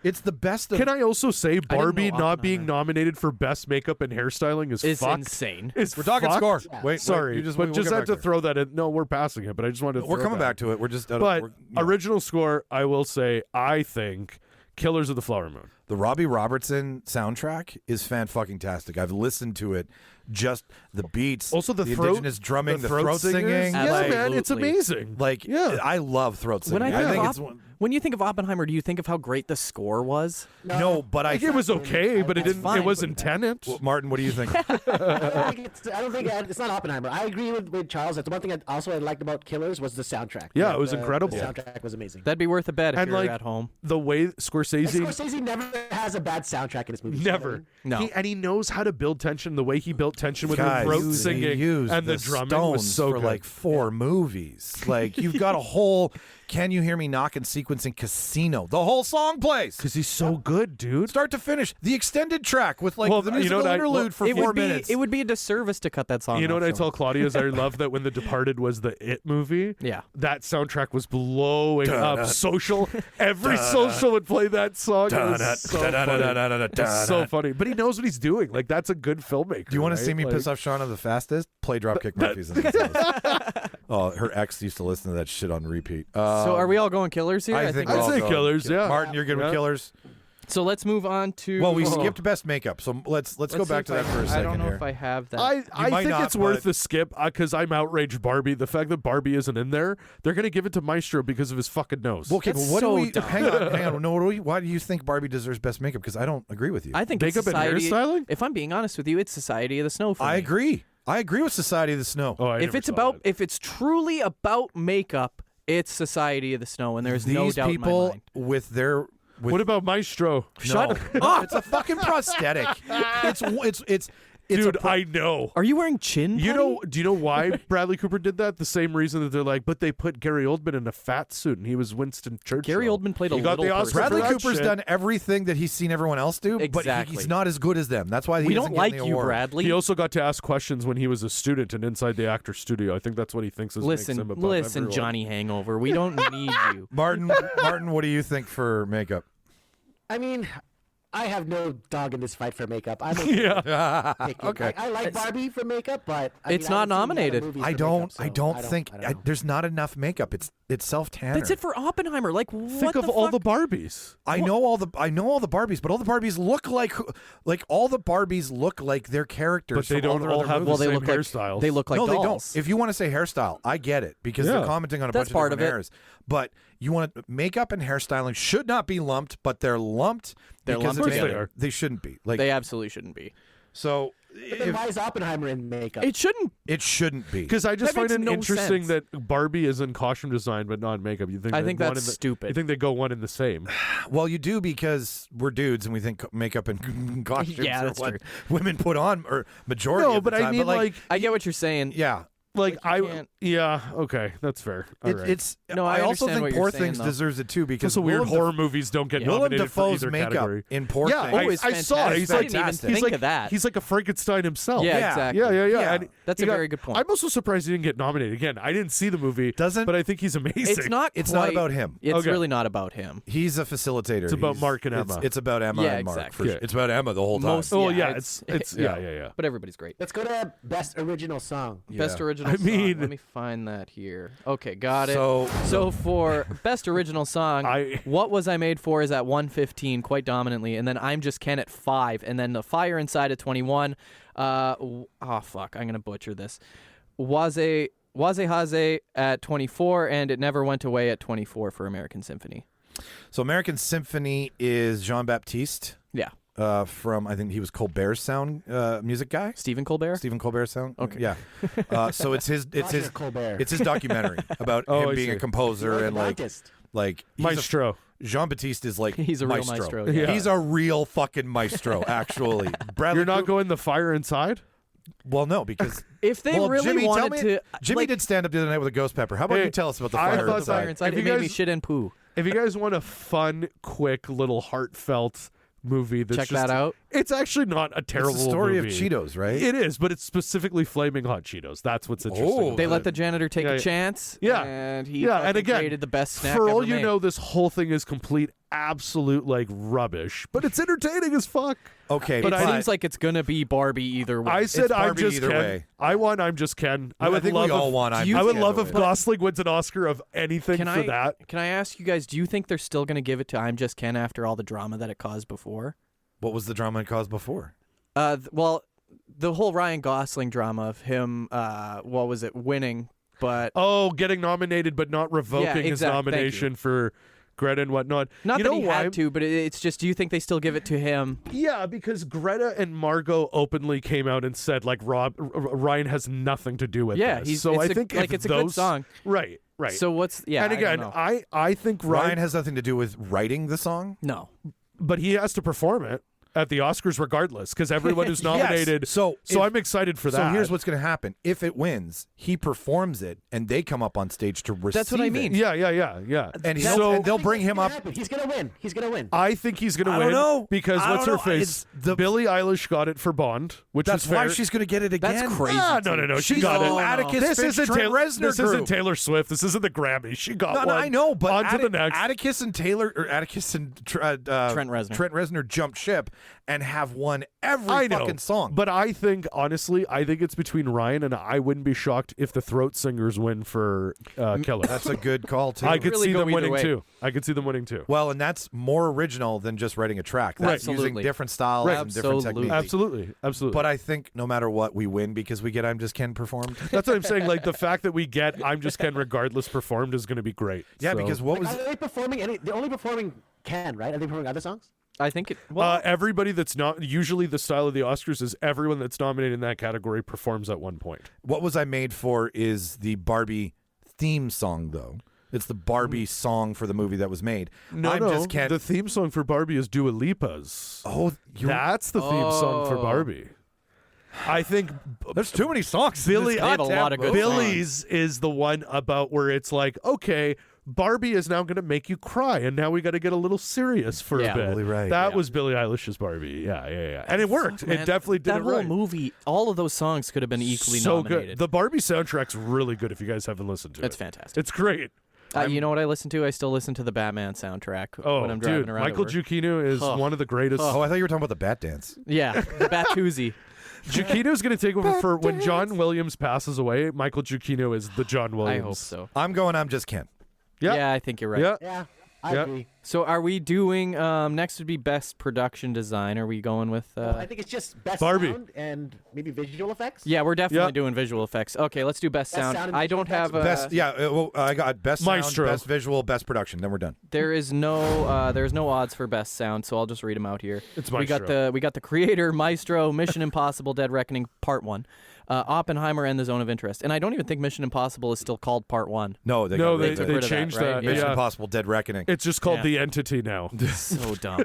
[SPEAKER 6] It's the best of.
[SPEAKER 7] Can I also say Barbie
[SPEAKER 8] know
[SPEAKER 7] not being
[SPEAKER 8] Oppenheimer.
[SPEAKER 7] nominated for best makeup and hairstyling is
[SPEAKER 8] It's
[SPEAKER 7] fucked?
[SPEAKER 8] insane.
[SPEAKER 6] We're talking
[SPEAKER 7] fucked.
[SPEAKER 6] score. Wait,
[SPEAKER 7] Sorry,
[SPEAKER 6] you just,
[SPEAKER 7] but
[SPEAKER 6] we'll
[SPEAKER 7] just
[SPEAKER 6] get
[SPEAKER 7] had
[SPEAKER 6] back
[SPEAKER 7] to
[SPEAKER 6] there.
[SPEAKER 7] throw that in. No, we're passing it, but I just wanted to
[SPEAKER 6] We're
[SPEAKER 7] throw
[SPEAKER 6] coming
[SPEAKER 7] that
[SPEAKER 6] back to it. We're just.
[SPEAKER 7] But
[SPEAKER 6] yeah.
[SPEAKER 7] original score, I will say, I think Killers of the Flower Moon.
[SPEAKER 6] The Robbie Robertson soundtrack is fan-fucking-tastic. I've listened to it. Just the beats,
[SPEAKER 7] Also the throat-
[SPEAKER 6] indigenous drumming, the throat
[SPEAKER 7] singers.
[SPEAKER 6] singing.
[SPEAKER 7] Yeah,
[SPEAKER 6] like,
[SPEAKER 7] man, it's
[SPEAKER 8] Absolutely.
[SPEAKER 7] amazing.
[SPEAKER 6] Like,
[SPEAKER 7] Yeah.
[SPEAKER 6] I love throat singing.
[SPEAKER 8] When I think,
[SPEAKER 6] think
[SPEAKER 8] of
[SPEAKER 6] it's one.
[SPEAKER 8] when you think of Oppenheimer, do you think of how great the score was?
[SPEAKER 6] No, but I
[SPEAKER 7] think it was okay, but it
[SPEAKER 8] That's
[SPEAKER 7] didn't.
[SPEAKER 8] fine.
[SPEAKER 7] It wasn't Tenet.
[SPEAKER 6] Well, Martin, what do you think?
[SPEAKER 5] I don't think it's not Oppenheimer. I agree with Charles. That's the one thing I liked about Killers was the soundtrack.
[SPEAKER 7] Yeah,
[SPEAKER 5] Like,
[SPEAKER 7] it was
[SPEAKER 5] the
[SPEAKER 7] incredible.
[SPEAKER 5] The soundtrack was amazing.
[SPEAKER 8] That'd be worth a bet if
[SPEAKER 7] And,
[SPEAKER 8] you're
[SPEAKER 7] like,
[SPEAKER 8] at home.
[SPEAKER 7] The way Scorsese.
[SPEAKER 5] Scorsese never has a bad soundtrack in his movies.
[SPEAKER 7] Never.
[SPEAKER 8] No.
[SPEAKER 7] And he knows how to build tension. The way he built tension with
[SPEAKER 6] Guys,
[SPEAKER 7] the throat
[SPEAKER 6] he
[SPEAKER 7] singing
[SPEAKER 6] used
[SPEAKER 7] and the drumming
[SPEAKER 6] Stones
[SPEAKER 7] was so
[SPEAKER 6] for
[SPEAKER 7] good.
[SPEAKER 6] like 4 movies. Like you've got a whole "Can You Hear Me Knockin'" sequence in Casino. The whole song plays
[SPEAKER 7] Because he's so good, dude.
[SPEAKER 6] start to finish. The extended track with like
[SPEAKER 7] Well,
[SPEAKER 6] the
[SPEAKER 7] you know
[SPEAKER 6] musical
[SPEAKER 7] what
[SPEAKER 6] interlude for
[SPEAKER 8] it
[SPEAKER 6] 4
[SPEAKER 8] would be
[SPEAKER 6] minutes.
[SPEAKER 8] it would be a disservice to cut that song.
[SPEAKER 7] You know
[SPEAKER 8] off
[SPEAKER 7] what I
[SPEAKER 8] so
[SPEAKER 7] tell
[SPEAKER 8] much.
[SPEAKER 7] Claudia is I love that when The Departed was the It movie.
[SPEAKER 8] Yeah.
[SPEAKER 7] That soundtrack was blowing up. Social. Every social would play that song. It was so funny. It's so funny. But he knows what he's doing. Like that's a good filmmaker.
[SPEAKER 6] Do you want to
[SPEAKER 7] right?
[SPEAKER 6] see me
[SPEAKER 7] Like-
[SPEAKER 6] piss off Shauna the fastest? Play Dropkick Murphys. In the oh, her ex used to listen to that shit on repeat.
[SPEAKER 8] So are we all going Killers here?
[SPEAKER 6] I think
[SPEAKER 7] I'd
[SPEAKER 6] we're all
[SPEAKER 7] say
[SPEAKER 6] going
[SPEAKER 7] Killers, yeah.
[SPEAKER 6] Martin, you're good with
[SPEAKER 7] Yeah.
[SPEAKER 6] Killers.
[SPEAKER 8] So let's move on to.
[SPEAKER 6] Well, we skipped best makeup, so let's go
[SPEAKER 8] see
[SPEAKER 6] back
[SPEAKER 8] if
[SPEAKER 6] to that for a
[SPEAKER 8] I
[SPEAKER 6] second
[SPEAKER 8] don't know
[SPEAKER 6] here.
[SPEAKER 8] if I have that.
[SPEAKER 7] I
[SPEAKER 6] might
[SPEAKER 7] think
[SPEAKER 6] not,
[SPEAKER 7] it's worth
[SPEAKER 6] but-
[SPEAKER 7] the skip because I'm outraged Barbie. The fact that Barbie isn't in there, they're going to give it to Maestro because of his fucking nose.
[SPEAKER 6] Well, okay, but
[SPEAKER 8] That's
[SPEAKER 6] what
[SPEAKER 8] so
[SPEAKER 6] do we?
[SPEAKER 8] dumb.
[SPEAKER 6] Hang on. No, why do you think Barbie deserves best makeup? Because I don't agree with you.
[SPEAKER 8] I think
[SPEAKER 7] Makeup
[SPEAKER 8] it's
[SPEAKER 7] and
[SPEAKER 8] Society,
[SPEAKER 7] hairstyling?
[SPEAKER 8] If I'm being honest with you, it's Society of the Snow for
[SPEAKER 6] I
[SPEAKER 8] me.
[SPEAKER 6] agree. I agree with Society of the Snow.
[SPEAKER 7] Oh, I
[SPEAKER 8] If
[SPEAKER 7] never
[SPEAKER 8] it's
[SPEAKER 7] saw
[SPEAKER 8] about,
[SPEAKER 7] that.
[SPEAKER 8] if it's truly about makeup, it's Society of the Snow, and there's
[SPEAKER 6] These
[SPEAKER 8] no doubt in my
[SPEAKER 6] people
[SPEAKER 8] mind.
[SPEAKER 6] with their. With,
[SPEAKER 7] What about Maestro?
[SPEAKER 8] Shut
[SPEAKER 6] no,
[SPEAKER 8] up.
[SPEAKER 6] it's a fucking prosthetic. It's
[SPEAKER 7] Dude,
[SPEAKER 6] a pro-
[SPEAKER 7] I know.
[SPEAKER 8] Are you wearing chin?
[SPEAKER 7] You
[SPEAKER 8] putty?
[SPEAKER 7] know? Do you know why Bradley Cooper did that? The same reason that they're like, but they put Gary Oldman in a fat suit and he was Winston Churchill.
[SPEAKER 8] Gary Oldman played a
[SPEAKER 7] He got
[SPEAKER 8] little
[SPEAKER 7] the Oscar
[SPEAKER 8] person.
[SPEAKER 7] for
[SPEAKER 6] Bradley
[SPEAKER 7] that
[SPEAKER 6] Cooper's
[SPEAKER 7] shit.
[SPEAKER 6] done everything that he's seen everyone else do, but
[SPEAKER 8] Exactly.
[SPEAKER 6] he's not as good as them. That's why he
[SPEAKER 8] We
[SPEAKER 6] isn't
[SPEAKER 8] don't like
[SPEAKER 6] getting the
[SPEAKER 8] you,
[SPEAKER 6] award.
[SPEAKER 8] Bradley.
[SPEAKER 7] He also got to ask questions when he was a student and inside the actor's studio. I think that's what he thinks is makes him
[SPEAKER 8] Listen,
[SPEAKER 7] above
[SPEAKER 8] listen,
[SPEAKER 7] everyone.
[SPEAKER 8] Johnny Hangover. We don't need you.
[SPEAKER 6] Martin, what do you think for makeup?
[SPEAKER 5] I mean, I have no dog in this fight for makeup. I'm okay.
[SPEAKER 7] Yeah.
[SPEAKER 6] Okay.
[SPEAKER 5] I like Barbie for makeup, but I
[SPEAKER 8] It's
[SPEAKER 5] mean, I
[SPEAKER 8] not
[SPEAKER 5] haven't seen a lot of
[SPEAKER 8] nominated.
[SPEAKER 5] movies
[SPEAKER 6] I
[SPEAKER 5] for
[SPEAKER 6] don't.
[SPEAKER 5] makeup, so
[SPEAKER 6] I don't think
[SPEAKER 5] I don't know.
[SPEAKER 6] there's not enough makeup. It's self-tanner.
[SPEAKER 8] That's it for Oppenheimer. Like, what
[SPEAKER 7] Think of
[SPEAKER 8] the
[SPEAKER 7] all
[SPEAKER 8] fuck?
[SPEAKER 7] the Barbies.
[SPEAKER 6] I know all the Barbies, but all the Barbies look like all the Barbies look like their characters.
[SPEAKER 7] But they
[SPEAKER 6] from
[SPEAKER 7] don't
[SPEAKER 6] their
[SPEAKER 7] all
[SPEAKER 6] other
[SPEAKER 7] have
[SPEAKER 6] movies.
[SPEAKER 8] well,
[SPEAKER 7] the
[SPEAKER 8] they
[SPEAKER 7] same
[SPEAKER 8] look like
[SPEAKER 7] hairstyles.
[SPEAKER 8] They look like
[SPEAKER 6] no,
[SPEAKER 8] dolls.
[SPEAKER 6] they don't. If you want to say hairstyle, I get it because
[SPEAKER 7] Yeah.
[SPEAKER 6] they're commenting on a
[SPEAKER 8] That's
[SPEAKER 6] bunch
[SPEAKER 8] part
[SPEAKER 6] of
[SPEAKER 8] of
[SPEAKER 6] different
[SPEAKER 8] it.
[SPEAKER 6] eras. But you want makeup and hairstyling should not be lumped, but they're lumped.
[SPEAKER 8] They're
[SPEAKER 6] because
[SPEAKER 8] lumped
[SPEAKER 6] it's-
[SPEAKER 7] together.
[SPEAKER 6] They shouldn't be. Like
[SPEAKER 8] They absolutely shouldn't be.
[SPEAKER 6] so.
[SPEAKER 5] But then why is Oppenheimer in makeup?
[SPEAKER 8] It shouldn't.
[SPEAKER 6] It shouldn't be.
[SPEAKER 7] Because I just
[SPEAKER 8] That
[SPEAKER 7] find
[SPEAKER 8] makes
[SPEAKER 7] it
[SPEAKER 8] no
[SPEAKER 7] interesting
[SPEAKER 8] sense.
[SPEAKER 7] that Barbie is in costume design but not in makeup. You think
[SPEAKER 8] I
[SPEAKER 7] they're
[SPEAKER 8] think
[SPEAKER 7] one
[SPEAKER 8] that's
[SPEAKER 7] in the-
[SPEAKER 8] stupid.
[SPEAKER 7] You think they go one in the same?
[SPEAKER 6] Well, you do because we're dudes and we think makeup and costumes
[SPEAKER 8] Yeah,
[SPEAKER 6] are
[SPEAKER 8] that's
[SPEAKER 6] what
[SPEAKER 8] true.
[SPEAKER 6] women put on, or majority
[SPEAKER 7] No,
[SPEAKER 6] of the
[SPEAKER 7] but I
[SPEAKER 6] time.
[SPEAKER 7] mean, like,
[SPEAKER 8] I get what you're saying.
[SPEAKER 6] yeah.
[SPEAKER 7] Like
[SPEAKER 8] you can't-
[SPEAKER 7] okay, that's fair. All right.
[SPEAKER 6] It's
[SPEAKER 8] No, I
[SPEAKER 6] I also
[SPEAKER 8] understand
[SPEAKER 6] think
[SPEAKER 8] what you're
[SPEAKER 6] Poor
[SPEAKER 8] saying,
[SPEAKER 6] Things
[SPEAKER 8] though.
[SPEAKER 6] deserves it too because
[SPEAKER 7] so weird
[SPEAKER 6] Willem
[SPEAKER 7] horror movies don't get
[SPEAKER 6] Willem
[SPEAKER 7] nominated for
[SPEAKER 6] Dafoe's
[SPEAKER 7] either
[SPEAKER 6] makeup
[SPEAKER 7] category.
[SPEAKER 6] in Poor
[SPEAKER 7] Yeah,
[SPEAKER 6] Things.
[SPEAKER 7] I saw it. He's
[SPEAKER 8] I
[SPEAKER 7] like
[SPEAKER 8] didn't even
[SPEAKER 6] fantastic.
[SPEAKER 8] think of that.
[SPEAKER 7] He's like a Frankenstein himself.
[SPEAKER 8] Yeah,
[SPEAKER 6] Yeah.
[SPEAKER 8] exactly.
[SPEAKER 7] Yeah. And
[SPEAKER 8] That's
[SPEAKER 7] he
[SPEAKER 8] a
[SPEAKER 7] got-
[SPEAKER 8] very good point.
[SPEAKER 7] I'm also surprised he didn't get nominated. Again, I didn't see the movie, but I think he's amazing.
[SPEAKER 8] It's not.
[SPEAKER 6] It's
[SPEAKER 8] quite,
[SPEAKER 6] not about him.
[SPEAKER 8] It's
[SPEAKER 7] Okay.
[SPEAKER 8] really not about him.
[SPEAKER 6] He's a facilitator.
[SPEAKER 7] It's about Mark and Emma.
[SPEAKER 6] It's about Emma
[SPEAKER 8] Yeah,
[SPEAKER 6] and Mark.
[SPEAKER 8] exactly.
[SPEAKER 6] For sure. It's about Emma the whole time.
[SPEAKER 7] It's yeah.
[SPEAKER 8] But everybody's great.
[SPEAKER 5] Let's go to best original song.
[SPEAKER 8] Best original
[SPEAKER 7] I
[SPEAKER 8] song.
[SPEAKER 7] mean-
[SPEAKER 8] Let me find that here. Okay, got it.
[SPEAKER 6] So
[SPEAKER 8] for best original song, What Was I Made For is at 115 quite dominantly, and then I'm Just Ken at 5, and then The Fire Inside at 21. Oh fuck, I'm gonna butcher this. Waze Haze at 24, and It Never Went Away at 24 for American Symphony.
[SPEAKER 6] So American Symphony is Jean-Baptiste.
[SPEAKER 8] Yeah.
[SPEAKER 6] From I think he was Colbert's sound music guy.
[SPEAKER 8] Stephen Colbert.
[SPEAKER 6] Stephen Colbert's sound.
[SPEAKER 8] Okay.
[SPEAKER 6] Yeah. So it's his
[SPEAKER 5] Colbert.
[SPEAKER 6] it's his documentary about
[SPEAKER 7] Oh,
[SPEAKER 6] him
[SPEAKER 7] I
[SPEAKER 6] being
[SPEAKER 7] see.
[SPEAKER 6] a composer and like he's
[SPEAKER 7] Maestro.
[SPEAKER 6] Jean-Baptiste is like
[SPEAKER 8] He's a real maestro,
[SPEAKER 7] yeah. Yeah.
[SPEAKER 6] He's a real fucking maestro. Actually, Bradley
[SPEAKER 7] You're not
[SPEAKER 6] Cooper-
[SPEAKER 7] going The Fire Inside?
[SPEAKER 6] Well, no, because
[SPEAKER 8] If they really
[SPEAKER 6] Jimmy,
[SPEAKER 8] wanted
[SPEAKER 6] tell me,
[SPEAKER 8] to,
[SPEAKER 6] Jimmy
[SPEAKER 8] like,
[SPEAKER 6] did stand up the other night with a ghost pepper. How about
[SPEAKER 7] Hey,
[SPEAKER 6] you tell us about the
[SPEAKER 7] I
[SPEAKER 6] fire
[SPEAKER 7] thought
[SPEAKER 6] inside?
[SPEAKER 8] Fire Inside,
[SPEAKER 7] If
[SPEAKER 8] it
[SPEAKER 7] you
[SPEAKER 8] made me
[SPEAKER 7] guys-
[SPEAKER 8] shit and poo.
[SPEAKER 7] If you guys want a fun, quick, little heartfelt movie that's
[SPEAKER 8] Check
[SPEAKER 7] just,
[SPEAKER 8] that out.
[SPEAKER 7] It's actually not a terrible
[SPEAKER 6] It's the story
[SPEAKER 7] movie.
[SPEAKER 6] of Cheetos, right?
[SPEAKER 7] It is, but it's specifically Flaming Hot Cheetos. That's what's interesting.
[SPEAKER 6] Oh.
[SPEAKER 7] about
[SPEAKER 8] They
[SPEAKER 7] it.
[SPEAKER 8] let the janitor take
[SPEAKER 7] Yeah,
[SPEAKER 8] a chance.
[SPEAKER 7] Yeah.
[SPEAKER 8] And he
[SPEAKER 7] and
[SPEAKER 8] fucking
[SPEAKER 7] again,
[SPEAKER 8] created the best snack
[SPEAKER 7] for all
[SPEAKER 8] ever
[SPEAKER 7] you
[SPEAKER 8] made.
[SPEAKER 7] know, this whole thing is complete, absolute like rubbish, but it's entertaining as fuck.
[SPEAKER 6] Okay,
[SPEAKER 8] It
[SPEAKER 6] but
[SPEAKER 8] seems like it's gonna be Barbie either way.
[SPEAKER 7] I said
[SPEAKER 6] It's
[SPEAKER 7] I'm
[SPEAKER 6] Barbie
[SPEAKER 7] just
[SPEAKER 6] either
[SPEAKER 7] Ken.
[SPEAKER 6] way.
[SPEAKER 7] I want I'm just Ken. I
[SPEAKER 6] I
[SPEAKER 7] would
[SPEAKER 6] think
[SPEAKER 7] love
[SPEAKER 6] we all
[SPEAKER 7] if,
[SPEAKER 6] want I'm
[SPEAKER 7] I
[SPEAKER 6] Just
[SPEAKER 7] would
[SPEAKER 6] Ken
[SPEAKER 7] love
[SPEAKER 6] to
[SPEAKER 7] if
[SPEAKER 6] win.
[SPEAKER 7] Gosling wins an Oscar of anything for that.
[SPEAKER 8] Can I ask you guys? Do you think they're still gonna give it to I'm Just Ken after all the drama that it caused before?
[SPEAKER 6] What was the drama it caused before?
[SPEAKER 8] Well, the whole Ryan Gosling drama of him, what was it, winning, but
[SPEAKER 7] Oh, getting nominated but not revoking his
[SPEAKER 8] exact- thank you.
[SPEAKER 7] nomination for Greta and whatnot.
[SPEAKER 8] not
[SPEAKER 7] you
[SPEAKER 8] that
[SPEAKER 7] know
[SPEAKER 8] he
[SPEAKER 7] why?
[SPEAKER 8] had to, but it's just, do you think they still give it to him?
[SPEAKER 7] Yeah, because Greta and Margot openly came out and said like Ryan has nothing to do with
[SPEAKER 8] Yeah,
[SPEAKER 7] this. So I think if
[SPEAKER 8] it's a good
[SPEAKER 7] those,
[SPEAKER 8] song.
[SPEAKER 7] Right.
[SPEAKER 8] So what's
[SPEAKER 7] and
[SPEAKER 8] I
[SPEAKER 7] again,
[SPEAKER 8] don't know.
[SPEAKER 7] I think
[SPEAKER 6] Ryan has nothing to do with writing the song.
[SPEAKER 8] No.
[SPEAKER 7] but he has to perform it at the Oscars regardless because everyone who's nominated.
[SPEAKER 6] Yes. So
[SPEAKER 7] I'm excited for that.
[SPEAKER 6] So here's what's going to happen. If it wins, he performs it, and they come up on stage to receive
[SPEAKER 8] That's what I mean.
[SPEAKER 6] it.
[SPEAKER 7] Yeah.
[SPEAKER 6] And,
[SPEAKER 7] so
[SPEAKER 6] they'll bring him up.
[SPEAKER 5] He's gonna win. He's gonna win.
[SPEAKER 7] I think he's going to
[SPEAKER 6] I
[SPEAKER 7] win
[SPEAKER 6] don't know.
[SPEAKER 7] because
[SPEAKER 6] I
[SPEAKER 7] what's
[SPEAKER 6] don't
[SPEAKER 7] her
[SPEAKER 6] know.
[SPEAKER 7] face?
[SPEAKER 6] It's
[SPEAKER 7] Billie Eilish got it for Bond, which
[SPEAKER 6] That's
[SPEAKER 7] is fair.
[SPEAKER 6] why she's going to get it again.
[SPEAKER 8] That's crazy.
[SPEAKER 7] Ah, no. She
[SPEAKER 6] She's
[SPEAKER 7] got it.
[SPEAKER 6] all Atticus
[SPEAKER 7] This
[SPEAKER 6] Finch,
[SPEAKER 7] isn't
[SPEAKER 6] Trent
[SPEAKER 7] Taylor.
[SPEAKER 6] Reznor
[SPEAKER 7] This
[SPEAKER 6] group.
[SPEAKER 7] isn't Taylor Swift. This isn't the Grammy. She got
[SPEAKER 6] No,
[SPEAKER 7] one.
[SPEAKER 6] I know, but
[SPEAKER 7] on to the next.
[SPEAKER 6] Atticus and Taylor, or Atticus and
[SPEAKER 8] Trent Reznor.
[SPEAKER 6] Trent Reznor jumped ship and have won every
[SPEAKER 7] I know,
[SPEAKER 6] fucking song.
[SPEAKER 7] but I think honestly, it's between Ryan and I wouldn't be shocked if the Throat Singers win for Killer.
[SPEAKER 6] That's a good call too.
[SPEAKER 7] I could
[SPEAKER 8] really
[SPEAKER 7] see
[SPEAKER 8] go
[SPEAKER 7] them
[SPEAKER 8] either
[SPEAKER 7] winning
[SPEAKER 8] way.
[SPEAKER 7] too. I could see them winning too.
[SPEAKER 6] Well, and that's more original than just writing a track. That's using
[SPEAKER 8] Absolutely.
[SPEAKER 6] different styles
[SPEAKER 7] Right.
[SPEAKER 6] and different
[SPEAKER 8] Absolutely.
[SPEAKER 6] techniques.
[SPEAKER 7] Absolutely.
[SPEAKER 6] But I think no matter what, we win because we get I'm Just Ken performed.
[SPEAKER 7] That's what I'm saying. Like the fact that we get I'm Just Ken regardless performed is going to be great.
[SPEAKER 6] Yeah,
[SPEAKER 7] So-
[SPEAKER 6] because what was
[SPEAKER 5] Are they performing any? They're only performing Ken, right? Are they performing other songs?
[SPEAKER 8] I think it.
[SPEAKER 7] everybody that's not usually the style of the Oscars is everyone that's nominated in that category performs at one point.
[SPEAKER 6] What Was I Made For is the Barbie theme song, though. It's the Barbie song for the movie that was made.
[SPEAKER 7] No,
[SPEAKER 6] I'm Just Ken.
[SPEAKER 7] the theme song for Barbie is Dua Lipa's.
[SPEAKER 6] Oh,
[SPEAKER 7] That's the theme song for Barbie. I think
[SPEAKER 6] there's too many songs.
[SPEAKER 7] Billy,
[SPEAKER 8] They have a lot of good
[SPEAKER 7] Billy's is the one about where it's like, okay, Barbie is now going to make you cry, and now we got to get a little serious for
[SPEAKER 8] Yeah.
[SPEAKER 7] a bit.
[SPEAKER 6] Totally right.
[SPEAKER 7] That was Billie Eilish's Barbie. Yeah. And it worked.
[SPEAKER 8] Man,
[SPEAKER 7] it definitely did
[SPEAKER 8] that
[SPEAKER 7] it
[SPEAKER 8] whole
[SPEAKER 7] right.
[SPEAKER 8] movie. All of those songs could have been equally
[SPEAKER 7] so
[SPEAKER 8] nominated.
[SPEAKER 7] good. The Barbie soundtrack's really good if you guys haven't listened to it.
[SPEAKER 8] It's fantastic.
[SPEAKER 7] It's great.
[SPEAKER 8] You know what I listen to? I still listen to the Batman soundtrack
[SPEAKER 7] Oh,
[SPEAKER 8] when I'm driving
[SPEAKER 7] dude,
[SPEAKER 8] around.
[SPEAKER 7] Michael
[SPEAKER 8] at work.
[SPEAKER 7] Giacchino is one of the greatest.
[SPEAKER 6] Oh, I thought you were talking about the Bat Dance.
[SPEAKER 8] Yeah, the Batuzzi.
[SPEAKER 7] Giacchino's going to take over for when John Williams passes away. Michael Giacchino is the John Williams.
[SPEAKER 8] I hope so.
[SPEAKER 6] I'm going I'm Just Ken.
[SPEAKER 7] Yeah.
[SPEAKER 8] Yeah, I think you're right.
[SPEAKER 7] Yeah.
[SPEAKER 5] Yeah, I
[SPEAKER 7] Yeah.
[SPEAKER 5] agree.
[SPEAKER 8] So are we doing next would be best production design? Are we going with
[SPEAKER 5] I think it's just best
[SPEAKER 7] Barbie.
[SPEAKER 5] sound and maybe visual effects.
[SPEAKER 8] Yeah, we're definitely
[SPEAKER 7] Yeah.
[SPEAKER 8] doing visual effects. Okay, let's do best
[SPEAKER 5] Best
[SPEAKER 8] sound.
[SPEAKER 5] sound and
[SPEAKER 8] I
[SPEAKER 5] visual
[SPEAKER 8] don't have
[SPEAKER 5] effects.
[SPEAKER 8] a
[SPEAKER 6] I got best
[SPEAKER 7] Maestro.
[SPEAKER 6] sound, best visual, best production. Then we're done.
[SPEAKER 8] there's no odds for best sound, so I'll just read them out here.
[SPEAKER 7] It's
[SPEAKER 8] we got the creator, Maestro, Mission Impossible, Dead Reckoning Part 1. Oppenheimer and The Zone of Interest. And I don't even think Mission Impossible is still called Part 1.
[SPEAKER 6] No, they
[SPEAKER 7] No,
[SPEAKER 6] got
[SPEAKER 7] they
[SPEAKER 6] rid of
[SPEAKER 8] rid
[SPEAKER 6] it.
[SPEAKER 8] of that,
[SPEAKER 7] changed
[SPEAKER 8] right?
[SPEAKER 7] that.
[SPEAKER 8] Yeah.
[SPEAKER 6] Mission
[SPEAKER 7] Yeah.
[SPEAKER 6] Impossible: Dead Reckoning.
[SPEAKER 7] It's just called
[SPEAKER 8] Yeah.
[SPEAKER 7] The Entity now.
[SPEAKER 8] So dumb.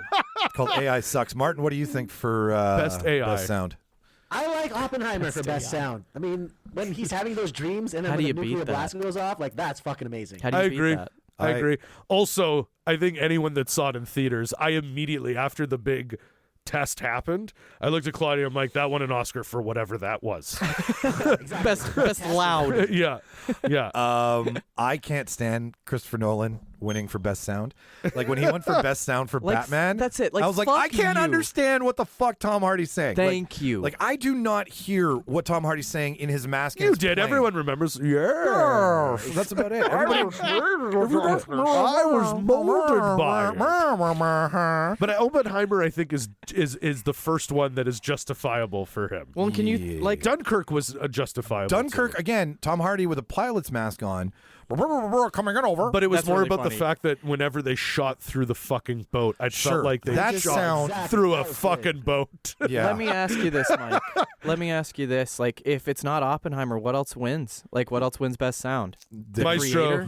[SPEAKER 6] Called AI Sucks. Martin, what do you think for
[SPEAKER 7] Best AI.
[SPEAKER 6] Best sound?
[SPEAKER 5] I like Oppenheimer for best sound. I mean, when he's having those dreams and then
[SPEAKER 8] How
[SPEAKER 5] when
[SPEAKER 8] do
[SPEAKER 5] the
[SPEAKER 8] you beat
[SPEAKER 5] nuclear
[SPEAKER 8] that?
[SPEAKER 5] blast goes off, like that's fucking amazing.
[SPEAKER 8] How do you
[SPEAKER 7] I
[SPEAKER 8] beat
[SPEAKER 7] agree.
[SPEAKER 8] that?
[SPEAKER 7] I agree. Also, I think anyone that saw it in theaters, I immediately, after the big test happened, I looked at Claudia. I'm like, that won an Oscar for whatever that was.
[SPEAKER 8] Best loud.
[SPEAKER 7] yeah.
[SPEAKER 6] I can't stand Christopher Nolan winning for best sound. Like when he went for best sound for
[SPEAKER 8] Like,
[SPEAKER 6] Batman,
[SPEAKER 8] that's it. Like,
[SPEAKER 6] I was like,
[SPEAKER 8] fuck
[SPEAKER 6] I can't
[SPEAKER 8] you.
[SPEAKER 6] understand what the fuck Tom Hardy's saying.
[SPEAKER 8] Thank you.
[SPEAKER 6] Like I do not hear what Tom Hardy's saying in his mask. and
[SPEAKER 7] You
[SPEAKER 6] his
[SPEAKER 7] did.
[SPEAKER 6] plane.
[SPEAKER 7] Everyone remembers. Yeah.
[SPEAKER 6] That's about it. Everybody,
[SPEAKER 7] I was molded by it. But Oppenheimer, I think, is the first one that is justifiable for him.
[SPEAKER 8] Well, can you like?
[SPEAKER 7] Dunkirk was a justifiable.
[SPEAKER 6] Dunkirk
[SPEAKER 7] too.
[SPEAKER 6] again. Tom Hardy with a pilot's mask on, coming on over.
[SPEAKER 7] But it was
[SPEAKER 8] That's
[SPEAKER 7] more
[SPEAKER 8] really
[SPEAKER 7] about the
[SPEAKER 8] funny.
[SPEAKER 7] fact that whenever they shot through the fucking boat, I
[SPEAKER 6] Sure.
[SPEAKER 7] felt like they
[SPEAKER 6] That
[SPEAKER 7] shot
[SPEAKER 6] sound-
[SPEAKER 7] through a
[SPEAKER 5] That was
[SPEAKER 7] fucking boat.
[SPEAKER 6] yeah.
[SPEAKER 8] Let me ask you this, Mike. Let me ask you this. Like, if it's not Oppenheimer, what else wins? Like, what else wins best sound?
[SPEAKER 7] Maestro.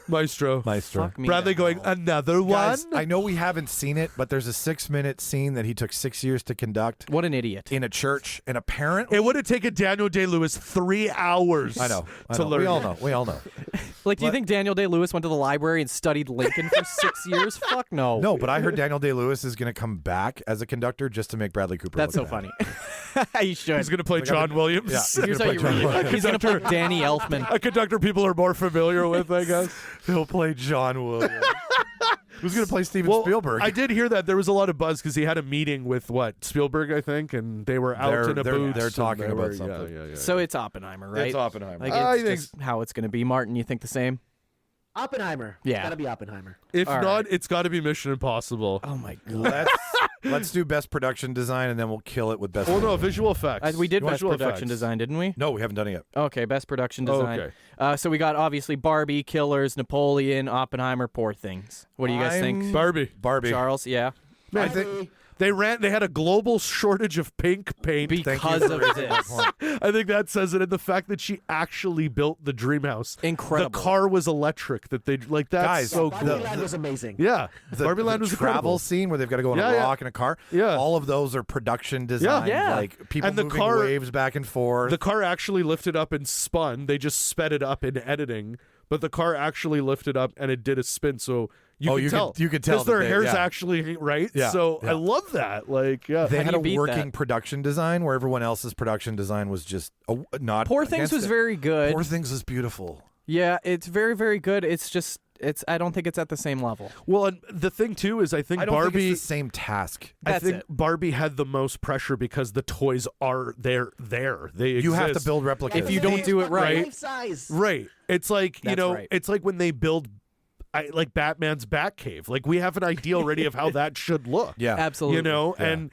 [SPEAKER 6] Maestro.
[SPEAKER 8] Fuck me.
[SPEAKER 7] Bradley
[SPEAKER 8] down.
[SPEAKER 7] going, another one?
[SPEAKER 6] Guys, I know we haven't seen it, but there's a 6-minute scene that he took 6 years to conduct
[SPEAKER 8] What an idiot.
[SPEAKER 6] in a church, and apparently,
[SPEAKER 7] It would have taken Daniel Day-Lewis 3 hours.
[SPEAKER 6] I know.
[SPEAKER 7] To learn.
[SPEAKER 6] We all know. We all know.
[SPEAKER 8] Like, do you think Daniel Day-Lewis went to the library and studied Lincoln for 6 years? Fuck no.
[SPEAKER 6] No, but I heard Daniel Day-Lewis is going to come back as a conductor just to make Bradley Cooper.
[SPEAKER 8] That's so
[SPEAKER 6] look bad.
[SPEAKER 8] funny. He should.
[SPEAKER 7] He's going to play John Williams.
[SPEAKER 6] Yeah, he's
[SPEAKER 8] Here's
[SPEAKER 6] gonna
[SPEAKER 8] how
[SPEAKER 6] play
[SPEAKER 8] you
[SPEAKER 6] John
[SPEAKER 8] read it.
[SPEAKER 6] Williams.
[SPEAKER 8] He's going to play Danny Elfman.
[SPEAKER 7] A conductor people are more familiar with, I guess.
[SPEAKER 6] He'll play John Williams. Who's going to play Steven Spielberg?
[SPEAKER 7] I did hear that there was a lot of buzz because he had a meeting with Spielberg, I think, and they were out in a booth.
[SPEAKER 6] they're
[SPEAKER 7] and
[SPEAKER 6] talking
[SPEAKER 7] they
[SPEAKER 6] about
[SPEAKER 7] were-
[SPEAKER 6] something.
[SPEAKER 7] Yeah.
[SPEAKER 8] So it's Oppenheimer, right?
[SPEAKER 6] It's Oppenheimer.
[SPEAKER 8] Like,
[SPEAKER 7] I
[SPEAKER 8] it's
[SPEAKER 7] think-
[SPEAKER 8] just how it's going to be. Martin, you think the same?
[SPEAKER 5] Oppenheimer.
[SPEAKER 8] Yeah.
[SPEAKER 5] It's gotta be Oppenheimer.
[SPEAKER 7] If
[SPEAKER 8] All
[SPEAKER 7] not,
[SPEAKER 8] right.
[SPEAKER 7] it's got to be Mission Impossible.
[SPEAKER 8] Oh, my God.
[SPEAKER 6] Let's do best production design, and then we'll kill it with best.
[SPEAKER 7] Oh no, visual effects.
[SPEAKER 8] We did best
[SPEAKER 7] Visual
[SPEAKER 8] production
[SPEAKER 7] effects.
[SPEAKER 8] design, didn't we?
[SPEAKER 6] No, we haven't done it yet.
[SPEAKER 8] Okay, best production design.
[SPEAKER 7] Okay.
[SPEAKER 8] So we got, obviously, Barbie, Killers, Napoleon, Oppenheimer, Poor Things. What do you guys think?
[SPEAKER 7] Barbie.
[SPEAKER 8] Charles, yeah.
[SPEAKER 7] Man, they had a global shortage of pink paint
[SPEAKER 8] Because of this.
[SPEAKER 7] I think that says it in the fact that she actually built the dream house.
[SPEAKER 8] Incredible.
[SPEAKER 7] The car was electric. That they like. That's
[SPEAKER 6] Guys,
[SPEAKER 7] so
[SPEAKER 5] Barbie
[SPEAKER 7] cool.
[SPEAKER 5] Land was amazing.
[SPEAKER 7] Yeah, Barbie Land was
[SPEAKER 6] travel
[SPEAKER 7] incredible.
[SPEAKER 6] scene where they've got to go on
[SPEAKER 7] Yeah,
[SPEAKER 6] a
[SPEAKER 7] yeah.
[SPEAKER 6] rock in a car.
[SPEAKER 7] Yeah.
[SPEAKER 6] all of those are production design.
[SPEAKER 8] Yeah.
[SPEAKER 6] like people
[SPEAKER 7] And the
[SPEAKER 6] moving
[SPEAKER 7] car-
[SPEAKER 6] waves back and forth.
[SPEAKER 7] The car actually lifted up and spun. They just sped it up in editing, but the car actually lifted up and it did a spin. So you could tell.
[SPEAKER 6] you could tell
[SPEAKER 7] because their
[SPEAKER 6] that they-
[SPEAKER 7] hair's
[SPEAKER 6] yeah.
[SPEAKER 7] actually right.
[SPEAKER 6] Yeah,
[SPEAKER 7] So
[SPEAKER 6] yeah.
[SPEAKER 7] I love that. Like, yeah.
[SPEAKER 6] They
[SPEAKER 8] How
[SPEAKER 6] had
[SPEAKER 8] do
[SPEAKER 6] a
[SPEAKER 8] you beat
[SPEAKER 6] working
[SPEAKER 8] that?
[SPEAKER 6] production design where everyone else's production design was just not.
[SPEAKER 8] Poor Things
[SPEAKER 6] against
[SPEAKER 8] was
[SPEAKER 6] it.
[SPEAKER 8] very good.
[SPEAKER 6] Poor Things was beautiful.
[SPEAKER 8] Yeah, it's very, very good. It's just, I don't think it's at the same level.
[SPEAKER 7] Well, and the thing too is I think
[SPEAKER 6] I don't
[SPEAKER 7] Barbie.
[SPEAKER 6] think it's the same task.
[SPEAKER 7] I
[SPEAKER 8] That's
[SPEAKER 7] think
[SPEAKER 8] it.
[SPEAKER 7] Barbie had the most pressure because the toys are there. They
[SPEAKER 6] You have to
[SPEAKER 7] exist.
[SPEAKER 6] build replicas.
[SPEAKER 8] If you don't do it right.
[SPEAKER 5] Life size.
[SPEAKER 7] Right. It's like,
[SPEAKER 8] That's right.
[SPEAKER 7] it's like when they build like Batman's Batcave. Like we have an idea already of how that should look.
[SPEAKER 6] Yeah.
[SPEAKER 8] Absolutely.
[SPEAKER 6] Yeah.
[SPEAKER 7] And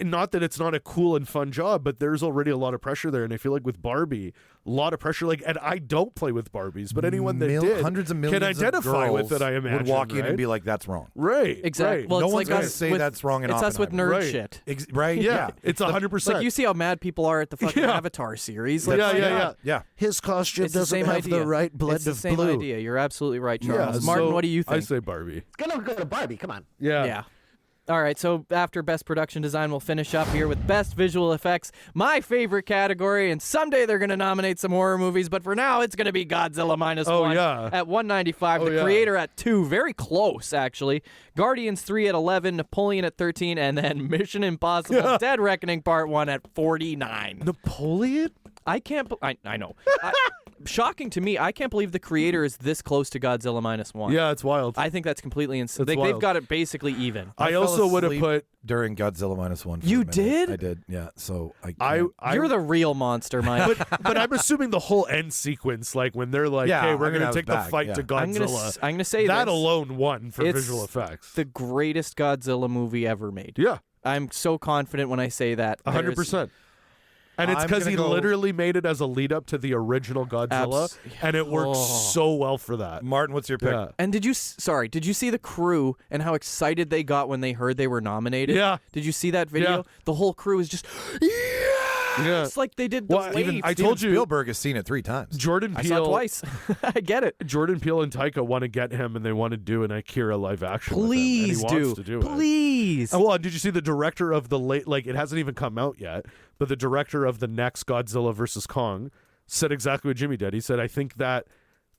[SPEAKER 7] not that it's not a cool and fun job, but there's already a lot of pressure there. And I feel like with Barbie, a lot of pressure. Like, and I don't play with Barbies, but anyone that did
[SPEAKER 6] hundreds of millions
[SPEAKER 7] can identify
[SPEAKER 6] of
[SPEAKER 7] with
[SPEAKER 6] girls
[SPEAKER 7] it, I imagine.
[SPEAKER 6] would walk in
[SPEAKER 7] right?
[SPEAKER 6] and be like, "That's wrong."
[SPEAKER 7] Right.
[SPEAKER 8] Exactly.
[SPEAKER 7] Right.
[SPEAKER 8] Well,
[SPEAKER 6] No
[SPEAKER 8] it's
[SPEAKER 6] one's
[SPEAKER 8] like
[SPEAKER 6] gonna
[SPEAKER 8] us
[SPEAKER 6] say
[SPEAKER 8] with-
[SPEAKER 6] that's wrong in
[SPEAKER 8] It's us with
[SPEAKER 6] Oppenheimer.
[SPEAKER 8] nerd
[SPEAKER 7] Right.
[SPEAKER 8] shit.
[SPEAKER 6] Right?
[SPEAKER 7] yeah. It's 100%.
[SPEAKER 8] Like, you see how mad people are at the fucking
[SPEAKER 7] Yeah.
[SPEAKER 8] Avatar series. Like,
[SPEAKER 6] Yeah.
[SPEAKER 7] His costume
[SPEAKER 8] It's the same idea. It's the same idea. You're absolutely right, Charles.
[SPEAKER 7] Yeah,
[SPEAKER 8] Martin,
[SPEAKER 7] so
[SPEAKER 8] what do you think?
[SPEAKER 7] I say Barbie.
[SPEAKER 5] It's gonna go to Barbie. Come on.
[SPEAKER 8] Yeah. All right, so after Best Production Design, we'll finish up here with Best Visual Effects, my favorite category, and someday they're going to nominate some horror movies, but for now, it's going to be Godzilla -1 at 195, The Creator at 2, very close, actually, Guardians 3 at 11, Napoleon at 13, and then Mission Impossible Dead Reckoning Part 1 at 49.
[SPEAKER 7] Napoleon?
[SPEAKER 8] I can't. I know. Shocking to me. I can't believe The Creator is this close to Godzilla -1.
[SPEAKER 7] Yeah, it's wild.
[SPEAKER 8] I think that's completely insane.
[SPEAKER 7] It's
[SPEAKER 8] They've
[SPEAKER 7] wild.
[SPEAKER 8] got it basically even.
[SPEAKER 7] I
[SPEAKER 6] fell
[SPEAKER 7] also would have
[SPEAKER 6] asleep
[SPEAKER 7] put.
[SPEAKER 6] during Godzilla -1. For
[SPEAKER 8] You
[SPEAKER 6] a minute.
[SPEAKER 8] did?
[SPEAKER 6] I did. Yeah. So
[SPEAKER 8] You're the real monster, Mike.
[SPEAKER 7] But I'm assuming the whole end sequence, like when they're like,
[SPEAKER 6] Yeah,
[SPEAKER 7] "Hey, we're
[SPEAKER 6] I'm gonna
[SPEAKER 7] going to
[SPEAKER 6] have
[SPEAKER 7] take the
[SPEAKER 6] back,
[SPEAKER 7] fight
[SPEAKER 6] yeah.
[SPEAKER 7] to Godzilla."
[SPEAKER 8] I'm gonna say
[SPEAKER 7] that
[SPEAKER 8] this.
[SPEAKER 7] alone won for
[SPEAKER 8] It's
[SPEAKER 7] visual effects.
[SPEAKER 8] the greatest Godzilla movie ever made.
[SPEAKER 7] Yeah,
[SPEAKER 8] I'm so confident when I say that.
[SPEAKER 7] 100%. And it's
[SPEAKER 6] I'm
[SPEAKER 7] because
[SPEAKER 6] gonna
[SPEAKER 7] he
[SPEAKER 6] go-
[SPEAKER 7] literally made it as a lead up to the original Godzilla, and it works so well for that.
[SPEAKER 6] Martin, what's your pick?
[SPEAKER 7] Yeah.
[SPEAKER 8] And did you see the crew and how excited they got when they heard they were nominated?
[SPEAKER 7] Yeah.
[SPEAKER 8] Did you see that video?
[SPEAKER 7] Yeah.
[SPEAKER 8] The whole crew is just, yeah!
[SPEAKER 7] Yeah.
[SPEAKER 8] It's like they did the
[SPEAKER 7] Well,
[SPEAKER 8] wave.
[SPEAKER 7] I told you
[SPEAKER 6] Spielberg has seen it 3 times.
[SPEAKER 7] Jordan
[SPEAKER 8] I
[SPEAKER 7] Peele
[SPEAKER 8] saw it twice. I get it.
[SPEAKER 7] Jordan Peele and Taika want to get him, and they want to do an Akira live action. with him, and
[SPEAKER 8] Please
[SPEAKER 7] he
[SPEAKER 8] do.
[SPEAKER 7] wants to do it.
[SPEAKER 8] Please.
[SPEAKER 7] Oh, well, did you see the director of the late? Like, it hasn't even come out yet, but the director of the next Godzilla versus Kong said exactly what Jimmy did. He said, "I think that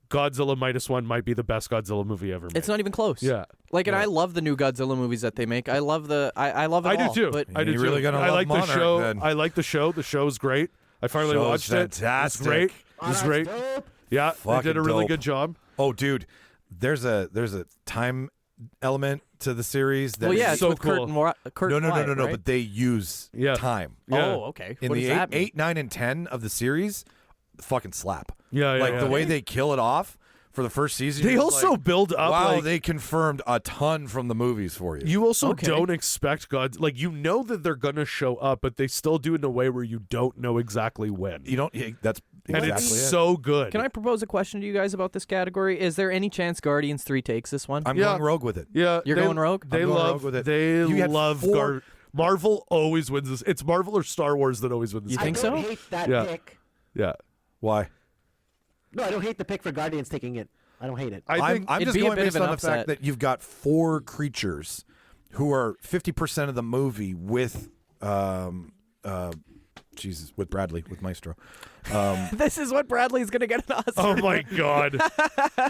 [SPEAKER 7] Godzilla -1 might be the best Godzilla movie ever made."
[SPEAKER 8] It's not even close.
[SPEAKER 7] Yeah.
[SPEAKER 8] Like, and
[SPEAKER 7] Yeah.
[SPEAKER 8] I love the new Godzilla movies that they make. I love I love it
[SPEAKER 7] I
[SPEAKER 8] all.
[SPEAKER 7] do too.
[SPEAKER 8] But
[SPEAKER 7] I do
[SPEAKER 6] You
[SPEAKER 7] too.
[SPEAKER 6] really gotta
[SPEAKER 7] I
[SPEAKER 6] love
[SPEAKER 7] like the
[SPEAKER 6] Monarch,
[SPEAKER 7] show.
[SPEAKER 6] then.
[SPEAKER 7] I like the show. The show's great. I finally
[SPEAKER 6] Show's
[SPEAKER 7] watched
[SPEAKER 6] fantastic.
[SPEAKER 7] it. It was great. It was great. Yeah, they
[SPEAKER 6] Fucking
[SPEAKER 7] did a really
[SPEAKER 6] dope.
[SPEAKER 7] good job.
[SPEAKER 6] Oh, dude, there's a time element to the series that
[SPEAKER 8] well, yeah,
[SPEAKER 6] is-
[SPEAKER 8] it's
[SPEAKER 7] so
[SPEAKER 8] with
[SPEAKER 7] cool.
[SPEAKER 8] Curtin
[SPEAKER 6] no,
[SPEAKER 8] Wyatt, right?
[SPEAKER 6] but they use time.
[SPEAKER 7] Yeah.
[SPEAKER 8] Oh, okay.
[SPEAKER 6] In
[SPEAKER 8] What
[SPEAKER 6] the
[SPEAKER 8] does that mean?
[SPEAKER 6] 8, 9, and 10 of the series, fucking slap.
[SPEAKER 7] Yeah, yeah,
[SPEAKER 6] like
[SPEAKER 7] yeah.
[SPEAKER 6] the way they kill it off for the first season.
[SPEAKER 7] They
[SPEAKER 6] you're just
[SPEAKER 7] also
[SPEAKER 6] like,
[SPEAKER 7] build up,
[SPEAKER 6] Wow,
[SPEAKER 7] like-
[SPEAKER 6] they confirmed a ton from the movies for you.
[SPEAKER 7] You also
[SPEAKER 8] Okay.
[SPEAKER 7] don't expect God, like, you know that they're gonna show up, but they still do it in a way where you don't know exactly when.
[SPEAKER 6] You don't. That's
[SPEAKER 7] and
[SPEAKER 6] exactly
[SPEAKER 7] it's
[SPEAKER 6] it.
[SPEAKER 7] so good.
[SPEAKER 8] Can I propose a question to you guys about this category? Is there any chance Guardians 3 takes this one?
[SPEAKER 6] I'm
[SPEAKER 7] Yeah.
[SPEAKER 6] going rogue with it.
[SPEAKER 7] Yeah,
[SPEAKER 8] You're
[SPEAKER 7] they-
[SPEAKER 8] going rogue?
[SPEAKER 7] They
[SPEAKER 6] I'm going
[SPEAKER 7] love
[SPEAKER 6] rogue with it.
[SPEAKER 7] They
[SPEAKER 6] You had
[SPEAKER 7] love
[SPEAKER 6] 4
[SPEAKER 7] Marvel always wins this. It's Marvel or Star Wars that always wins this.
[SPEAKER 8] You think
[SPEAKER 5] I
[SPEAKER 8] so?
[SPEAKER 5] don't hate that
[SPEAKER 7] Yeah.
[SPEAKER 5] pick.
[SPEAKER 7] Yeah,
[SPEAKER 6] Why?
[SPEAKER 5] No, I don't hate the pick for Guardians taking it. I don't hate it.
[SPEAKER 7] I think
[SPEAKER 6] I'm
[SPEAKER 8] it'd
[SPEAKER 6] just
[SPEAKER 8] be a
[SPEAKER 6] going
[SPEAKER 8] bit
[SPEAKER 6] based
[SPEAKER 8] of
[SPEAKER 6] on
[SPEAKER 8] an
[SPEAKER 6] the fact
[SPEAKER 8] upset.
[SPEAKER 6] that you've got 4 creatures who are 50% of the movie with, Jesus, with Bradley, with Maestro.
[SPEAKER 8] This is what Bradley's going to get an Oscar.
[SPEAKER 7] Oh my god!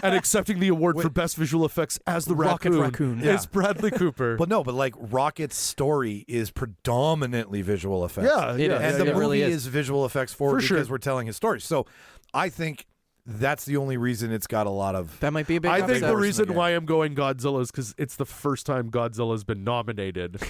[SPEAKER 7] And accepting the award for best visual effects as the
[SPEAKER 8] Rocket Raccoon.
[SPEAKER 7] is Bradley Cooper.
[SPEAKER 6] But no, but like Rocket's story is predominantly visual effects.
[SPEAKER 7] Yeah,
[SPEAKER 8] It
[SPEAKER 7] yeah,
[SPEAKER 8] is.
[SPEAKER 6] and
[SPEAKER 7] yeah,
[SPEAKER 6] the
[SPEAKER 7] yeah.
[SPEAKER 8] It really
[SPEAKER 6] movie
[SPEAKER 8] is.
[SPEAKER 6] is visual effects forward
[SPEAKER 7] For
[SPEAKER 6] because
[SPEAKER 7] sure.
[SPEAKER 6] we're telling his story. So I think that's the only reason it's got a lot of.
[SPEAKER 8] That might be a big
[SPEAKER 7] I think
[SPEAKER 8] upset.
[SPEAKER 7] the reason
[SPEAKER 6] again.
[SPEAKER 7] why I'm going Godzilla is because it's the first time Godzilla's been nominated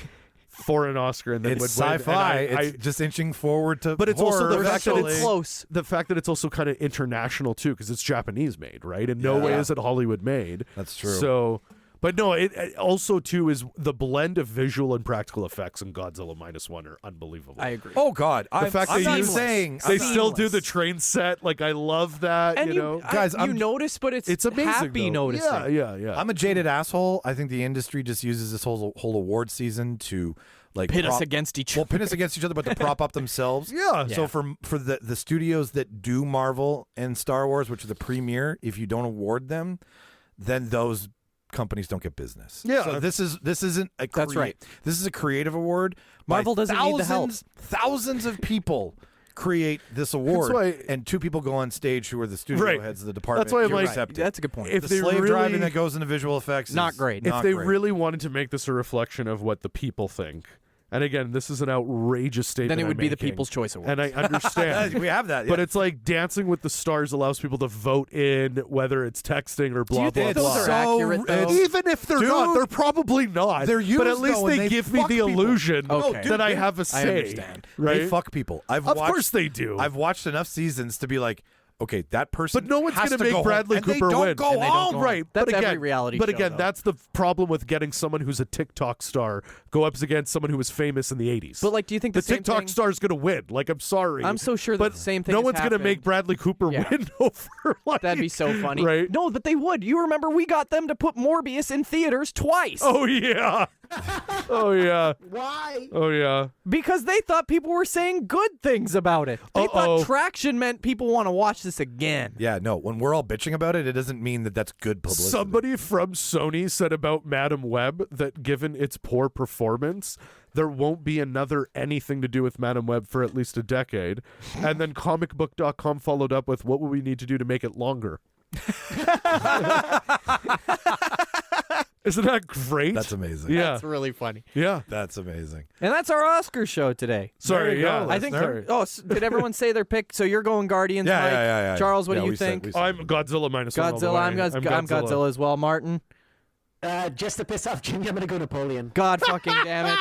[SPEAKER 7] for an Oscar, and then
[SPEAKER 6] It's
[SPEAKER 7] would win. And
[SPEAKER 6] sci-fi.
[SPEAKER 7] I-
[SPEAKER 6] It's just inching forward to.
[SPEAKER 7] But it's also
[SPEAKER 6] horror
[SPEAKER 7] the fact that
[SPEAKER 6] eventually.
[SPEAKER 7] it's
[SPEAKER 8] close.
[SPEAKER 7] The fact that it's also kind of international too, because it's Japanese made, right? In no way
[SPEAKER 6] Yeah.
[SPEAKER 7] is it Hollywood made.
[SPEAKER 6] That's true.
[SPEAKER 7] So, but no, it also too is the blend of visual and practical effects in Godzilla -1 are unbelievable.
[SPEAKER 8] I agree.
[SPEAKER 6] Oh God!
[SPEAKER 7] The fact
[SPEAKER 6] I'm
[SPEAKER 7] they
[SPEAKER 6] not
[SPEAKER 7] use-
[SPEAKER 6] saying
[SPEAKER 7] they
[SPEAKER 6] I'm
[SPEAKER 7] still do
[SPEAKER 8] seamless.
[SPEAKER 7] the train set. Like I love that.
[SPEAKER 8] And
[SPEAKER 7] you know,
[SPEAKER 6] Guys,
[SPEAKER 8] you
[SPEAKER 6] I'm-
[SPEAKER 8] notice, but it's
[SPEAKER 7] it's amazing.
[SPEAKER 8] happy
[SPEAKER 7] though.
[SPEAKER 8] noticing.
[SPEAKER 7] Yeah.
[SPEAKER 6] I'm a jaded asshole. I think the industry just uses this whole award season to like
[SPEAKER 8] Pit us
[SPEAKER 6] prop-
[SPEAKER 8] against each
[SPEAKER 6] Well,
[SPEAKER 8] other.
[SPEAKER 6] pit us against each other, but to prop up themselves.
[SPEAKER 7] Yeah.
[SPEAKER 6] So for the studios that do Marvel and Star Wars, which are the premier, if you don't award them, then those companies don't get business.
[SPEAKER 7] Yeah.
[SPEAKER 6] So this isn't a
[SPEAKER 8] That's right.
[SPEAKER 6] This is a creative award. by
[SPEAKER 8] Marvel doesn't need the help.
[SPEAKER 6] Thousands of people create this award,
[SPEAKER 7] why-
[SPEAKER 6] and 2 people go on stage who are the studio
[SPEAKER 7] Right.
[SPEAKER 6] heads of the department.
[SPEAKER 7] That's why I'm
[SPEAKER 6] to
[SPEAKER 7] like-
[SPEAKER 6] accept it.
[SPEAKER 8] That's a good point.
[SPEAKER 7] If
[SPEAKER 6] the
[SPEAKER 7] they
[SPEAKER 6] slave
[SPEAKER 7] really-
[SPEAKER 6] driving that goes into visual effects
[SPEAKER 8] Not
[SPEAKER 6] is
[SPEAKER 8] great.
[SPEAKER 7] If
[SPEAKER 6] not
[SPEAKER 7] they
[SPEAKER 6] great.
[SPEAKER 7] really wanted to make this a reflection of what the people think, and again, this is an outrageous statement.
[SPEAKER 8] Then it would
[SPEAKER 7] I'm
[SPEAKER 8] be the
[SPEAKER 7] making,
[SPEAKER 8] People's Choice Award.
[SPEAKER 7] and I understand.
[SPEAKER 6] we have that,
[SPEAKER 7] But
[SPEAKER 6] yeah.
[SPEAKER 7] it's like Dancing with the Stars allows people to vote in whether it's texting or blah
[SPEAKER 8] you think
[SPEAKER 7] blah
[SPEAKER 8] those
[SPEAKER 7] blah.
[SPEAKER 8] are accurate, though?
[SPEAKER 7] Even if they're
[SPEAKER 6] Dude,
[SPEAKER 7] not, they're probably not.
[SPEAKER 6] they're
[SPEAKER 7] but at
[SPEAKER 6] used,
[SPEAKER 7] least
[SPEAKER 6] though, and
[SPEAKER 7] they
[SPEAKER 6] they
[SPEAKER 7] give me
[SPEAKER 6] fuck
[SPEAKER 7] the
[SPEAKER 6] people.
[SPEAKER 7] illusion
[SPEAKER 8] Okay.
[SPEAKER 6] dude,
[SPEAKER 7] that I
[SPEAKER 6] they-
[SPEAKER 7] have a say.
[SPEAKER 8] understand.
[SPEAKER 7] Right?
[SPEAKER 6] They fuck people.
[SPEAKER 7] Of course they do.
[SPEAKER 6] I've watched enough seasons to be like, okay, that person.
[SPEAKER 7] But no one's
[SPEAKER 6] going to
[SPEAKER 7] make Bradley
[SPEAKER 6] and
[SPEAKER 7] Cooper
[SPEAKER 6] they don't
[SPEAKER 7] win.
[SPEAKER 6] Go
[SPEAKER 8] And they don't
[SPEAKER 6] home.
[SPEAKER 8] go home.
[SPEAKER 7] Right,
[SPEAKER 8] That's
[SPEAKER 7] but again,
[SPEAKER 8] every reality
[SPEAKER 7] But
[SPEAKER 8] show,
[SPEAKER 7] again,
[SPEAKER 8] though.
[SPEAKER 7] that's the problem with getting someone who's a TikTok star go up against someone who was famous in the 80s.
[SPEAKER 8] But, like, do you think
[SPEAKER 7] the
[SPEAKER 8] the same
[SPEAKER 7] TikTok
[SPEAKER 8] thing-
[SPEAKER 7] star is going to win? Like, I'm sorry.
[SPEAKER 8] I'm so sure that
[SPEAKER 7] but
[SPEAKER 8] the same thing
[SPEAKER 7] no
[SPEAKER 8] has
[SPEAKER 7] one's gonna
[SPEAKER 8] happened.
[SPEAKER 7] make Bradley Cooper
[SPEAKER 8] Yeah.
[SPEAKER 7] win over. Like,
[SPEAKER 8] That'd be so funny.
[SPEAKER 7] Right?
[SPEAKER 8] No, but they would. You remember we got them to put Morbius in theaters twice.
[SPEAKER 7] Oh yeah. Oh yeah.
[SPEAKER 5] Why?
[SPEAKER 7] Oh yeah.
[SPEAKER 8] Because they thought people were saying good things about it. They
[SPEAKER 7] Uh-oh.
[SPEAKER 8] thought traction meant people want to watch this again.
[SPEAKER 6] Yeah, no. When we're all bitching about it, it doesn't mean that that's good publicity.
[SPEAKER 7] Somebody from Sony said about Madam Web that given its poor performance, there won't be another anything to do with Madam Web for at least a decade. And then comicbook.com followed up with, what would we need to do to make it longer? Isn't that great?
[SPEAKER 6] That's amazing.
[SPEAKER 7] Yeah.
[SPEAKER 8] That's really funny.
[SPEAKER 7] Yeah.
[SPEAKER 6] That's amazing.
[SPEAKER 8] And that's our Oscar show today.
[SPEAKER 7] Sorry,
[SPEAKER 6] There you
[SPEAKER 7] yeah.
[SPEAKER 6] go.
[SPEAKER 8] I think.
[SPEAKER 7] Sorry.
[SPEAKER 8] Oh, did everyone say their pick? So you're going Guardians,
[SPEAKER 6] Yeah,
[SPEAKER 8] Mike?
[SPEAKER 6] yeah.
[SPEAKER 8] Charles, what
[SPEAKER 6] Yeah,
[SPEAKER 8] do you
[SPEAKER 6] we said-
[SPEAKER 8] think?
[SPEAKER 6] we said-
[SPEAKER 7] I'm Godzilla -1 all the
[SPEAKER 8] Godzilla.
[SPEAKER 7] way.
[SPEAKER 8] I'm Godzilla as well. Martin.
[SPEAKER 5] Just to piss off Jimmy, I'm gonna go Napoleon.
[SPEAKER 8] God fucking damn it.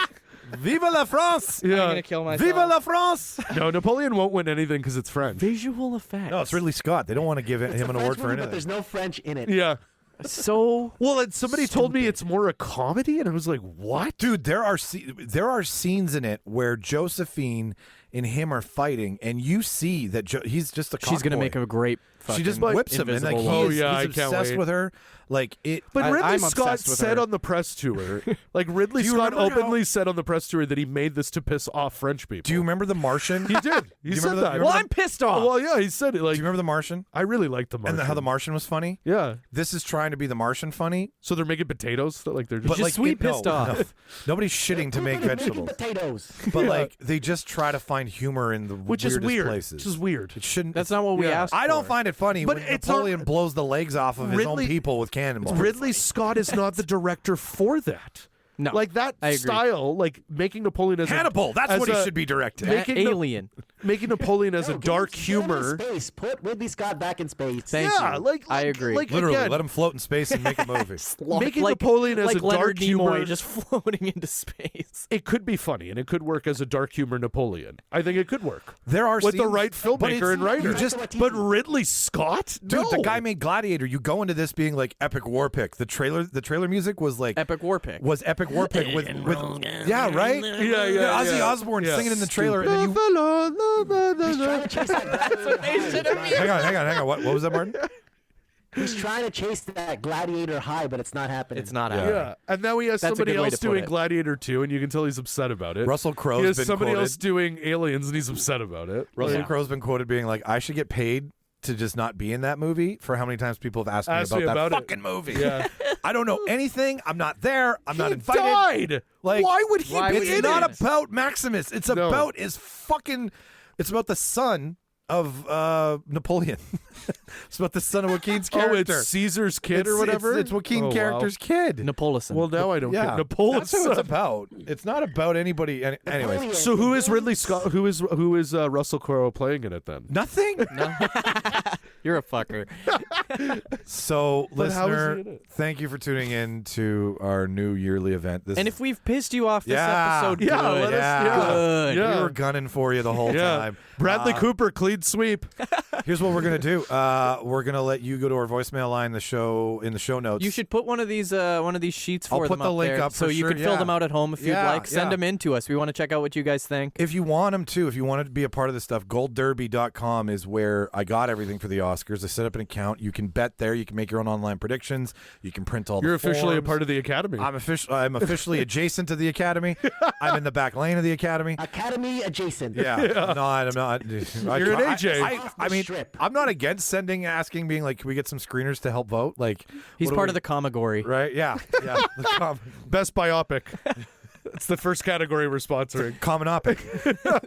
[SPEAKER 6] Vive la France!
[SPEAKER 8] I'm
[SPEAKER 7] Yeah.
[SPEAKER 8] gonna kill myself.
[SPEAKER 6] Vive la France!
[SPEAKER 7] No, Napoleon won't win anything because it's French.
[SPEAKER 8] Visual effects.
[SPEAKER 6] No, it's Ridley Scott. They don't want to give him an
[SPEAKER 5] French
[SPEAKER 6] award for
[SPEAKER 5] movie, but
[SPEAKER 6] anything.
[SPEAKER 5] there's no French in it.
[SPEAKER 7] Yeah.
[SPEAKER 8] so.
[SPEAKER 7] Well, and somebody told me it's more a comedy, and I was like, what?
[SPEAKER 6] Dude, there are scenes in it where Josephine and him are fighting, and you see that he's just a
[SPEAKER 8] She's gonna
[SPEAKER 6] cockboy.
[SPEAKER 8] make a great.
[SPEAKER 6] She just
[SPEAKER 8] fucking
[SPEAKER 6] whips him, and like
[SPEAKER 8] invisible
[SPEAKER 6] he's
[SPEAKER 7] I can't
[SPEAKER 6] obsessed
[SPEAKER 7] wait.
[SPEAKER 6] with her. Like it.
[SPEAKER 7] But Ridley
[SPEAKER 8] I'm
[SPEAKER 7] Scott
[SPEAKER 8] obsessed with
[SPEAKER 7] said
[SPEAKER 8] her.
[SPEAKER 7] on the press tour, like Ridley
[SPEAKER 6] Do you
[SPEAKER 7] Scott
[SPEAKER 6] remember
[SPEAKER 7] openly said on the press tour that he made this to piss off French people.
[SPEAKER 6] Do you remember The Martian?
[SPEAKER 7] He did. He said that.
[SPEAKER 8] Well, I'm pissed off.
[SPEAKER 7] Well, yeah, he said it. Like,
[SPEAKER 6] Do you remember The Martian?
[SPEAKER 7] I really liked the Martian.
[SPEAKER 6] And how The Martian was funny?
[SPEAKER 7] Yeah.
[SPEAKER 6] This is trying to be The Martian funny.
[SPEAKER 7] So they're making potatoes. Like they're just.
[SPEAKER 6] But like
[SPEAKER 8] sweet
[SPEAKER 6] no,
[SPEAKER 8] pissed off.
[SPEAKER 6] no. Nobody's shitting to make vegetables.
[SPEAKER 5] Potatoes.
[SPEAKER 6] But like they just try to find humor in the
[SPEAKER 7] which is
[SPEAKER 6] weirdest
[SPEAKER 7] weird.
[SPEAKER 6] places.
[SPEAKER 7] Which is weird.
[SPEAKER 6] It shouldn't.
[SPEAKER 8] That's not what we asked.
[SPEAKER 6] I don't
[SPEAKER 8] for.
[SPEAKER 6] find it funny
[SPEAKER 7] But
[SPEAKER 6] when
[SPEAKER 7] it's
[SPEAKER 6] Napoleon
[SPEAKER 7] not-
[SPEAKER 6] blows the legs off of his own
[SPEAKER 7] Ridley-
[SPEAKER 6] people with cannonballs.
[SPEAKER 7] Ridley Scott is not the director for that.
[SPEAKER 8] No,
[SPEAKER 7] like that
[SPEAKER 8] I agree.
[SPEAKER 7] style, like making Napoleon as
[SPEAKER 6] Hannibal. That's
[SPEAKER 7] as
[SPEAKER 6] what he
[SPEAKER 7] a-
[SPEAKER 6] should be directing.
[SPEAKER 7] making
[SPEAKER 8] Alien.
[SPEAKER 7] making Napoleon as a
[SPEAKER 5] No,
[SPEAKER 7] dark
[SPEAKER 5] get him in
[SPEAKER 7] humor.
[SPEAKER 5] Space. Put Ridley Scott back in space.
[SPEAKER 8] Thank
[SPEAKER 7] yeah,
[SPEAKER 8] you.
[SPEAKER 7] like
[SPEAKER 8] I agree.
[SPEAKER 7] Like
[SPEAKER 6] Literally,
[SPEAKER 7] again,
[SPEAKER 6] let him float in space and make a movie.
[SPEAKER 7] making
[SPEAKER 8] like,
[SPEAKER 7] Napoleon as
[SPEAKER 8] like
[SPEAKER 7] a
[SPEAKER 8] Leonard
[SPEAKER 7] dark humor.
[SPEAKER 8] Nimoy just floating into space.
[SPEAKER 7] It could be funny, and it could work as a dark humor Napoleon. I think it could work
[SPEAKER 6] There are
[SPEAKER 7] with the
[SPEAKER 6] scenes-
[SPEAKER 7] right
[SPEAKER 6] but it's-
[SPEAKER 7] filmmaker and writer.
[SPEAKER 6] you just-
[SPEAKER 7] but Ridley Scott,
[SPEAKER 6] Dude,
[SPEAKER 7] no.
[SPEAKER 6] the guy made Gladiator. You go into this being like epic war pick. The trailer music was like
[SPEAKER 8] Epic war pick.
[SPEAKER 6] was epic war pick with yeah, right?
[SPEAKER 7] Yeah,
[SPEAKER 6] Ozzy
[SPEAKER 7] yeah.
[SPEAKER 6] Osbourne
[SPEAKER 7] Yeah.
[SPEAKER 6] singing in the trailer, and then you
[SPEAKER 5] He's trying to chase that
[SPEAKER 6] hang on. What was that, Martin?
[SPEAKER 5] He's trying to chase that gladiator high, but it's not happening.
[SPEAKER 8] It's not
[SPEAKER 6] Yeah.
[SPEAKER 8] happening.
[SPEAKER 7] Yeah, and now he has
[SPEAKER 8] That's a
[SPEAKER 7] somebody
[SPEAKER 8] good way
[SPEAKER 7] else
[SPEAKER 8] to put
[SPEAKER 7] doing
[SPEAKER 8] it.
[SPEAKER 7] Gladiator 2, and you can tell he's upset about it.
[SPEAKER 6] Russell Crowe's
[SPEAKER 7] he has
[SPEAKER 6] been
[SPEAKER 7] somebody
[SPEAKER 6] quoted.
[SPEAKER 7] else doing Aliens, and he's upset about it.
[SPEAKER 6] Russell
[SPEAKER 7] Like,
[SPEAKER 6] Crowe's been quoted being like, "I should get paid to just not be in that movie." For how many times people have asked me about that
[SPEAKER 7] it.
[SPEAKER 6] fucking movie?
[SPEAKER 7] Yeah.
[SPEAKER 6] I don't know anything. I'm not there. I'm not
[SPEAKER 7] He
[SPEAKER 6] invited.
[SPEAKER 7] died.
[SPEAKER 6] Like,
[SPEAKER 7] why would he
[SPEAKER 8] Why
[SPEAKER 7] be
[SPEAKER 8] would
[SPEAKER 6] It's
[SPEAKER 8] he
[SPEAKER 6] not
[SPEAKER 8] in it?
[SPEAKER 6] about Maximus. It's
[SPEAKER 7] No.
[SPEAKER 6] about his fucking. It's about the son of Napoleon. It's about the son of Joaquin's
[SPEAKER 7] Oh,
[SPEAKER 6] character.
[SPEAKER 7] it's Caesar's kid
[SPEAKER 6] It's-
[SPEAKER 7] or whatever?
[SPEAKER 6] It's Joaquin
[SPEAKER 7] Oh, wow.
[SPEAKER 6] character's kid.
[SPEAKER 8] Napoleon.
[SPEAKER 7] Well, now I don't
[SPEAKER 6] Yeah,
[SPEAKER 7] get Napoleon.
[SPEAKER 6] that's who it's about. It's not about anybody. Anyways,
[SPEAKER 7] So who is Ridley Scott? Who is Russell Crowe playing in it then?
[SPEAKER 6] nothing.
[SPEAKER 8] You're a fucker.
[SPEAKER 6] So,
[SPEAKER 7] But how is he
[SPEAKER 6] listener,
[SPEAKER 7] in it?
[SPEAKER 6] thank you for tuning in to our new yearly event. This
[SPEAKER 8] And
[SPEAKER 6] is-
[SPEAKER 8] if we've pissed you off this
[SPEAKER 6] Yeah.
[SPEAKER 8] episode,
[SPEAKER 7] Yeah,
[SPEAKER 8] good.
[SPEAKER 7] let us-
[SPEAKER 6] yeah.
[SPEAKER 8] Good.
[SPEAKER 7] Yeah.
[SPEAKER 6] we were gunning for you the whole
[SPEAKER 7] Yeah.
[SPEAKER 6] time.
[SPEAKER 7] Bradley Cooper, clean sweep.
[SPEAKER 6] Here's what we're gonna do. We're gonna let you go to our voicemail line. In the show notes.
[SPEAKER 8] You should put one of these sheets
[SPEAKER 6] I'll
[SPEAKER 8] for
[SPEAKER 6] put
[SPEAKER 8] them
[SPEAKER 6] the
[SPEAKER 8] up
[SPEAKER 6] link
[SPEAKER 8] there,
[SPEAKER 6] up
[SPEAKER 8] so
[SPEAKER 6] for
[SPEAKER 8] you
[SPEAKER 6] sure,
[SPEAKER 8] can fill
[SPEAKER 6] yeah.
[SPEAKER 8] them out at home if you'd
[SPEAKER 6] Yeah,
[SPEAKER 8] like. Send
[SPEAKER 6] yeah.
[SPEAKER 8] them in to us. We want to check out what you guys think.
[SPEAKER 6] If you want them to, if you want to be a part of this stuff, goldderby.com is where I got everything for the Oscars. I set up an account. You can bet there. You can make your own online predictions. You can print all
[SPEAKER 7] You're
[SPEAKER 6] the
[SPEAKER 7] officially a
[SPEAKER 6] forms.
[SPEAKER 7] part of the Academy.
[SPEAKER 6] I'm officially adjacent to the Academy. I'm in the back lane of the Academy.
[SPEAKER 5] Academy adjacent.
[SPEAKER 6] Yeah. No, I'm not.
[SPEAKER 7] You're an AJ.
[SPEAKER 6] I mean, I'm not against asking, being like, can we get some screeners to help vote? Like,
[SPEAKER 8] He's
[SPEAKER 6] what do
[SPEAKER 8] part
[SPEAKER 6] we-
[SPEAKER 8] of the Comagory.
[SPEAKER 6] Right? Yeah. Yeah. The
[SPEAKER 7] Best biopic. It's the first category we're sponsoring.
[SPEAKER 6] Commonopic.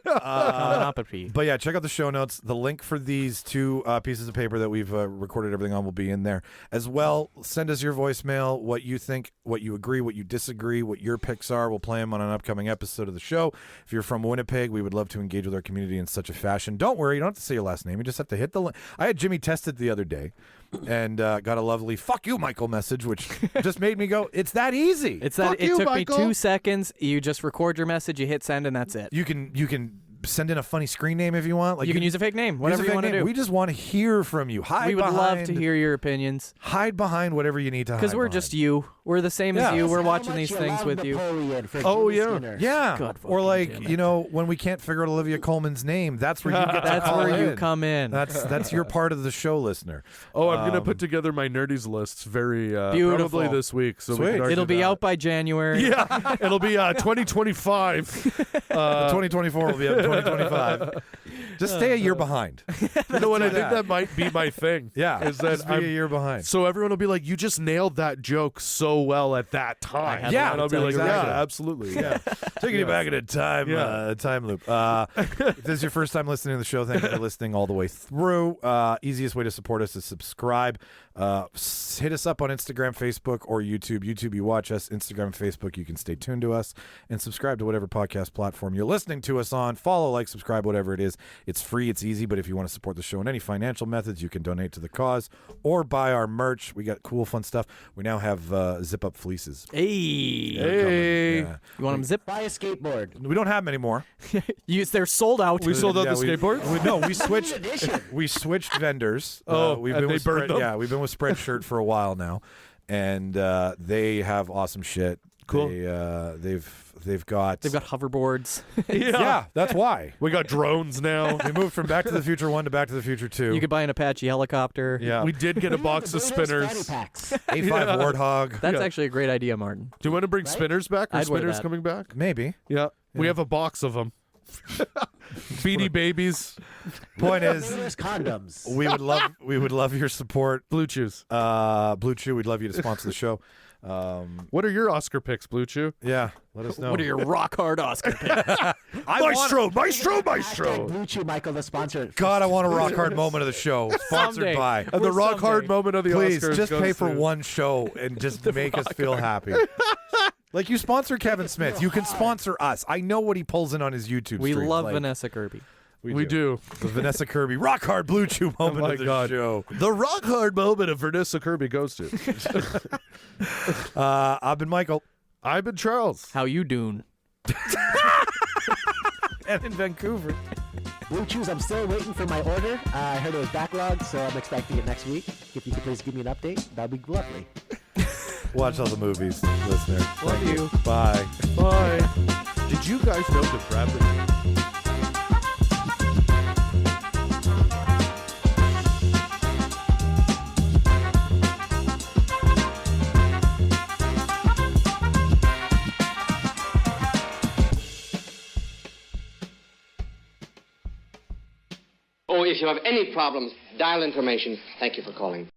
[SPEAKER 8] Commonopathy.
[SPEAKER 6] But yeah, check out the show notes. The link for these two pieces of paper that we've recorded everything on will be in there as well. Send us your voicemail, what you think, what you agree, what you disagree, what your picks are. We'll play them on an upcoming episode of the show. If you're from Winnipeg, we would love to engage with our community in such a fashion. Don't worry, you don't have to say your last name. You just have to hit the link. I had Jimmy tested the other day and got a lovely "fuck you, Michael" message, which just made me go, it's that easy.
[SPEAKER 8] It's that
[SPEAKER 7] Fuck
[SPEAKER 8] it
[SPEAKER 7] you,
[SPEAKER 8] took
[SPEAKER 7] Michael.
[SPEAKER 8] me 2 seconds. You just record your message, you hit send, and that's it.
[SPEAKER 6] You can send in a funny screen name if you want. Like
[SPEAKER 8] you can use a fake name,
[SPEAKER 6] use
[SPEAKER 8] whatever
[SPEAKER 6] a
[SPEAKER 8] you
[SPEAKER 6] fake
[SPEAKER 8] want to
[SPEAKER 6] name.
[SPEAKER 8] do.
[SPEAKER 6] We just want to hear from you. Hide
[SPEAKER 8] We would love
[SPEAKER 6] behind-
[SPEAKER 8] to hear your opinions
[SPEAKER 6] Hide behind whatever you need to hide.
[SPEAKER 8] because we're
[SPEAKER 6] behind.
[SPEAKER 8] just you. We're the same as
[SPEAKER 6] Yeah.
[SPEAKER 8] you. We're
[SPEAKER 5] How
[SPEAKER 8] watching
[SPEAKER 5] much
[SPEAKER 8] these
[SPEAKER 5] you
[SPEAKER 8] things
[SPEAKER 5] love
[SPEAKER 8] with you.
[SPEAKER 5] Napoleon for
[SPEAKER 7] Oh,
[SPEAKER 5] Jimmy
[SPEAKER 7] yeah.
[SPEAKER 5] Skinner.
[SPEAKER 6] Yeah,
[SPEAKER 8] God
[SPEAKER 6] or
[SPEAKER 8] fucking
[SPEAKER 6] like
[SPEAKER 8] damn it.
[SPEAKER 6] you know when we can't figure out Olivia Colman's name, that's where you get.
[SPEAKER 8] That's
[SPEAKER 6] to call
[SPEAKER 8] where you
[SPEAKER 6] in.
[SPEAKER 8] come in.
[SPEAKER 6] That's your part of the show, listener.
[SPEAKER 7] Oh, I'm gonna put together my nerdies lists very
[SPEAKER 8] Beautiful.
[SPEAKER 7] probably this week. So we
[SPEAKER 6] Sweet.
[SPEAKER 7] can already
[SPEAKER 8] It'll
[SPEAKER 7] do
[SPEAKER 8] be
[SPEAKER 7] that.
[SPEAKER 8] out by January.
[SPEAKER 7] Yeah, it'll be 2025.
[SPEAKER 6] 2024 will be up 2025. Just stay a year behind.
[SPEAKER 7] You know what? I think
[SPEAKER 6] that.
[SPEAKER 7] that might be my thing.
[SPEAKER 6] Yeah,
[SPEAKER 7] is that
[SPEAKER 6] just be a year behind.
[SPEAKER 7] So everyone will be like, "You just nailed that joke so well at that time."
[SPEAKER 6] Yeah,
[SPEAKER 7] and I'll be like,
[SPEAKER 6] exactly.
[SPEAKER 7] "Yeah, absolutely." Yeah.
[SPEAKER 6] Taking you back in a time loop. If this is your first time listening to the show, thank you for listening all the way through. Easiest way to support us is subscribe. Hit us up on Instagram, Facebook, or YouTube. YouTube, you watch us. Instagram, Facebook, you can stay tuned to us. And subscribe to whatever podcast platform you're listening to us on. Follow, like, subscribe, whatever it is. It's free, it's easy, but if you want to support the show in any financial methods, you can donate to the cause or buy our merch. We got cool, fun stuff. We now have zip-up fleeces.
[SPEAKER 8] Hey.
[SPEAKER 7] Hey.
[SPEAKER 6] Yeah.
[SPEAKER 8] You want them zip?
[SPEAKER 5] Buy a skateboard.
[SPEAKER 6] We don't have them anymore.
[SPEAKER 8] They're sold out.
[SPEAKER 7] We sold out the skateboards?
[SPEAKER 6] We switched. We switched vendors.
[SPEAKER 7] Oh,
[SPEAKER 6] we've
[SPEAKER 7] and
[SPEAKER 6] been
[SPEAKER 7] they
[SPEAKER 6] with
[SPEAKER 7] burned
[SPEAKER 6] Spread,
[SPEAKER 7] them?
[SPEAKER 6] Yeah, we've been with Spreadshirt for a while now, and they have awesome shit.
[SPEAKER 7] Cool.
[SPEAKER 6] They've got
[SPEAKER 8] hoverboards.
[SPEAKER 6] yeah, that's why
[SPEAKER 7] we got drones now.
[SPEAKER 6] We moved from Back to the Future 1 to Back to the Future 2.
[SPEAKER 8] You could buy an Apache helicopter.
[SPEAKER 6] Yeah,
[SPEAKER 7] we did get a box of spinners.
[SPEAKER 6] A5 Warthog.
[SPEAKER 8] That's actually a great idea, Martin.
[SPEAKER 7] Do you want to bring spinners back? Are
[SPEAKER 8] I'd wear
[SPEAKER 7] spinners
[SPEAKER 8] that.
[SPEAKER 7] coming back?
[SPEAKER 6] Maybe.
[SPEAKER 7] Yeah. We have a box of them. Beanie Babies.
[SPEAKER 6] Point is,
[SPEAKER 5] condoms.
[SPEAKER 6] we would love your support.
[SPEAKER 7] Blue Chews.
[SPEAKER 6] Blue Chew, we'd love you to sponsor the show.
[SPEAKER 7] What are your Oscar picks, Blue Chew?
[SPEAKER 6] Yeah, let us know.
[SPEAKER 8] What are your rock hard Oscar picks?
[SPEAKER 7] Maestro.
[SPEAKER 5] Blue Chew, Michael, the sponsor.
[SPEAKER 6] God, I want a rock hard moment of the show, sponsored
[SPEAKER 8] Someday.
[SPEAKER 6] by.
[SPEAKER 7] And the rock hard moment of the
[SPEAKER 6] Please,
[SPEAKER 7] Oscars
[SPEAKER 6] just
[SPEAKER 7] goes
[SPEAKER 6] pay for
[SPEAKER 7] to-
[SPEAKER 6] one show and just make us feel happy. Like you sponsor Kevin Smith, you can sponsor us. I know what he pulls in on his YouTube.
[SPEAKER 8] We
[SPEAKER 6] stream.
[SPEAKER 8] love
[SPEAKER 6] Like,
[SPEAKER 8] Vanessa Kirby.
[SPEAKER 7] We do.
[SPEAKER 6] The Vanessa Kirby rock hard Blue Chew moment
[SPEAKER 7] my
[SPEAKER 6] of the
[SPEAKER 7] God.
[SPEAKER 6] show.
[SPEAKER 7] The rock hard moment of Vanessa Kirby goes to.
[SPEAKER 6] I've been Michael.
[SPEAKER 7] I've been Charles.
[SPEAKER 8] How you doing?
[SPEAKER 6] And in Vancouver.
[SPEAKER 5] Blue Chews, I'm still waiting for my order. I heard it was backlogged, so I'm expecting it next week. If you could please give me an update, that'd be lovely.
[SPEAKER 6] Watch all the movies, listener.
[SPEAKER 8] Love
[SPEAKER 6] Thank
[SPEAKER 8] you.
[SPEAKER 6] Bye.
[SPEAKER 7] Bye. Did you guys know that Bradley...
[SPEAKER 3] Oh, if you have any problems, dial information. Thank you for calling.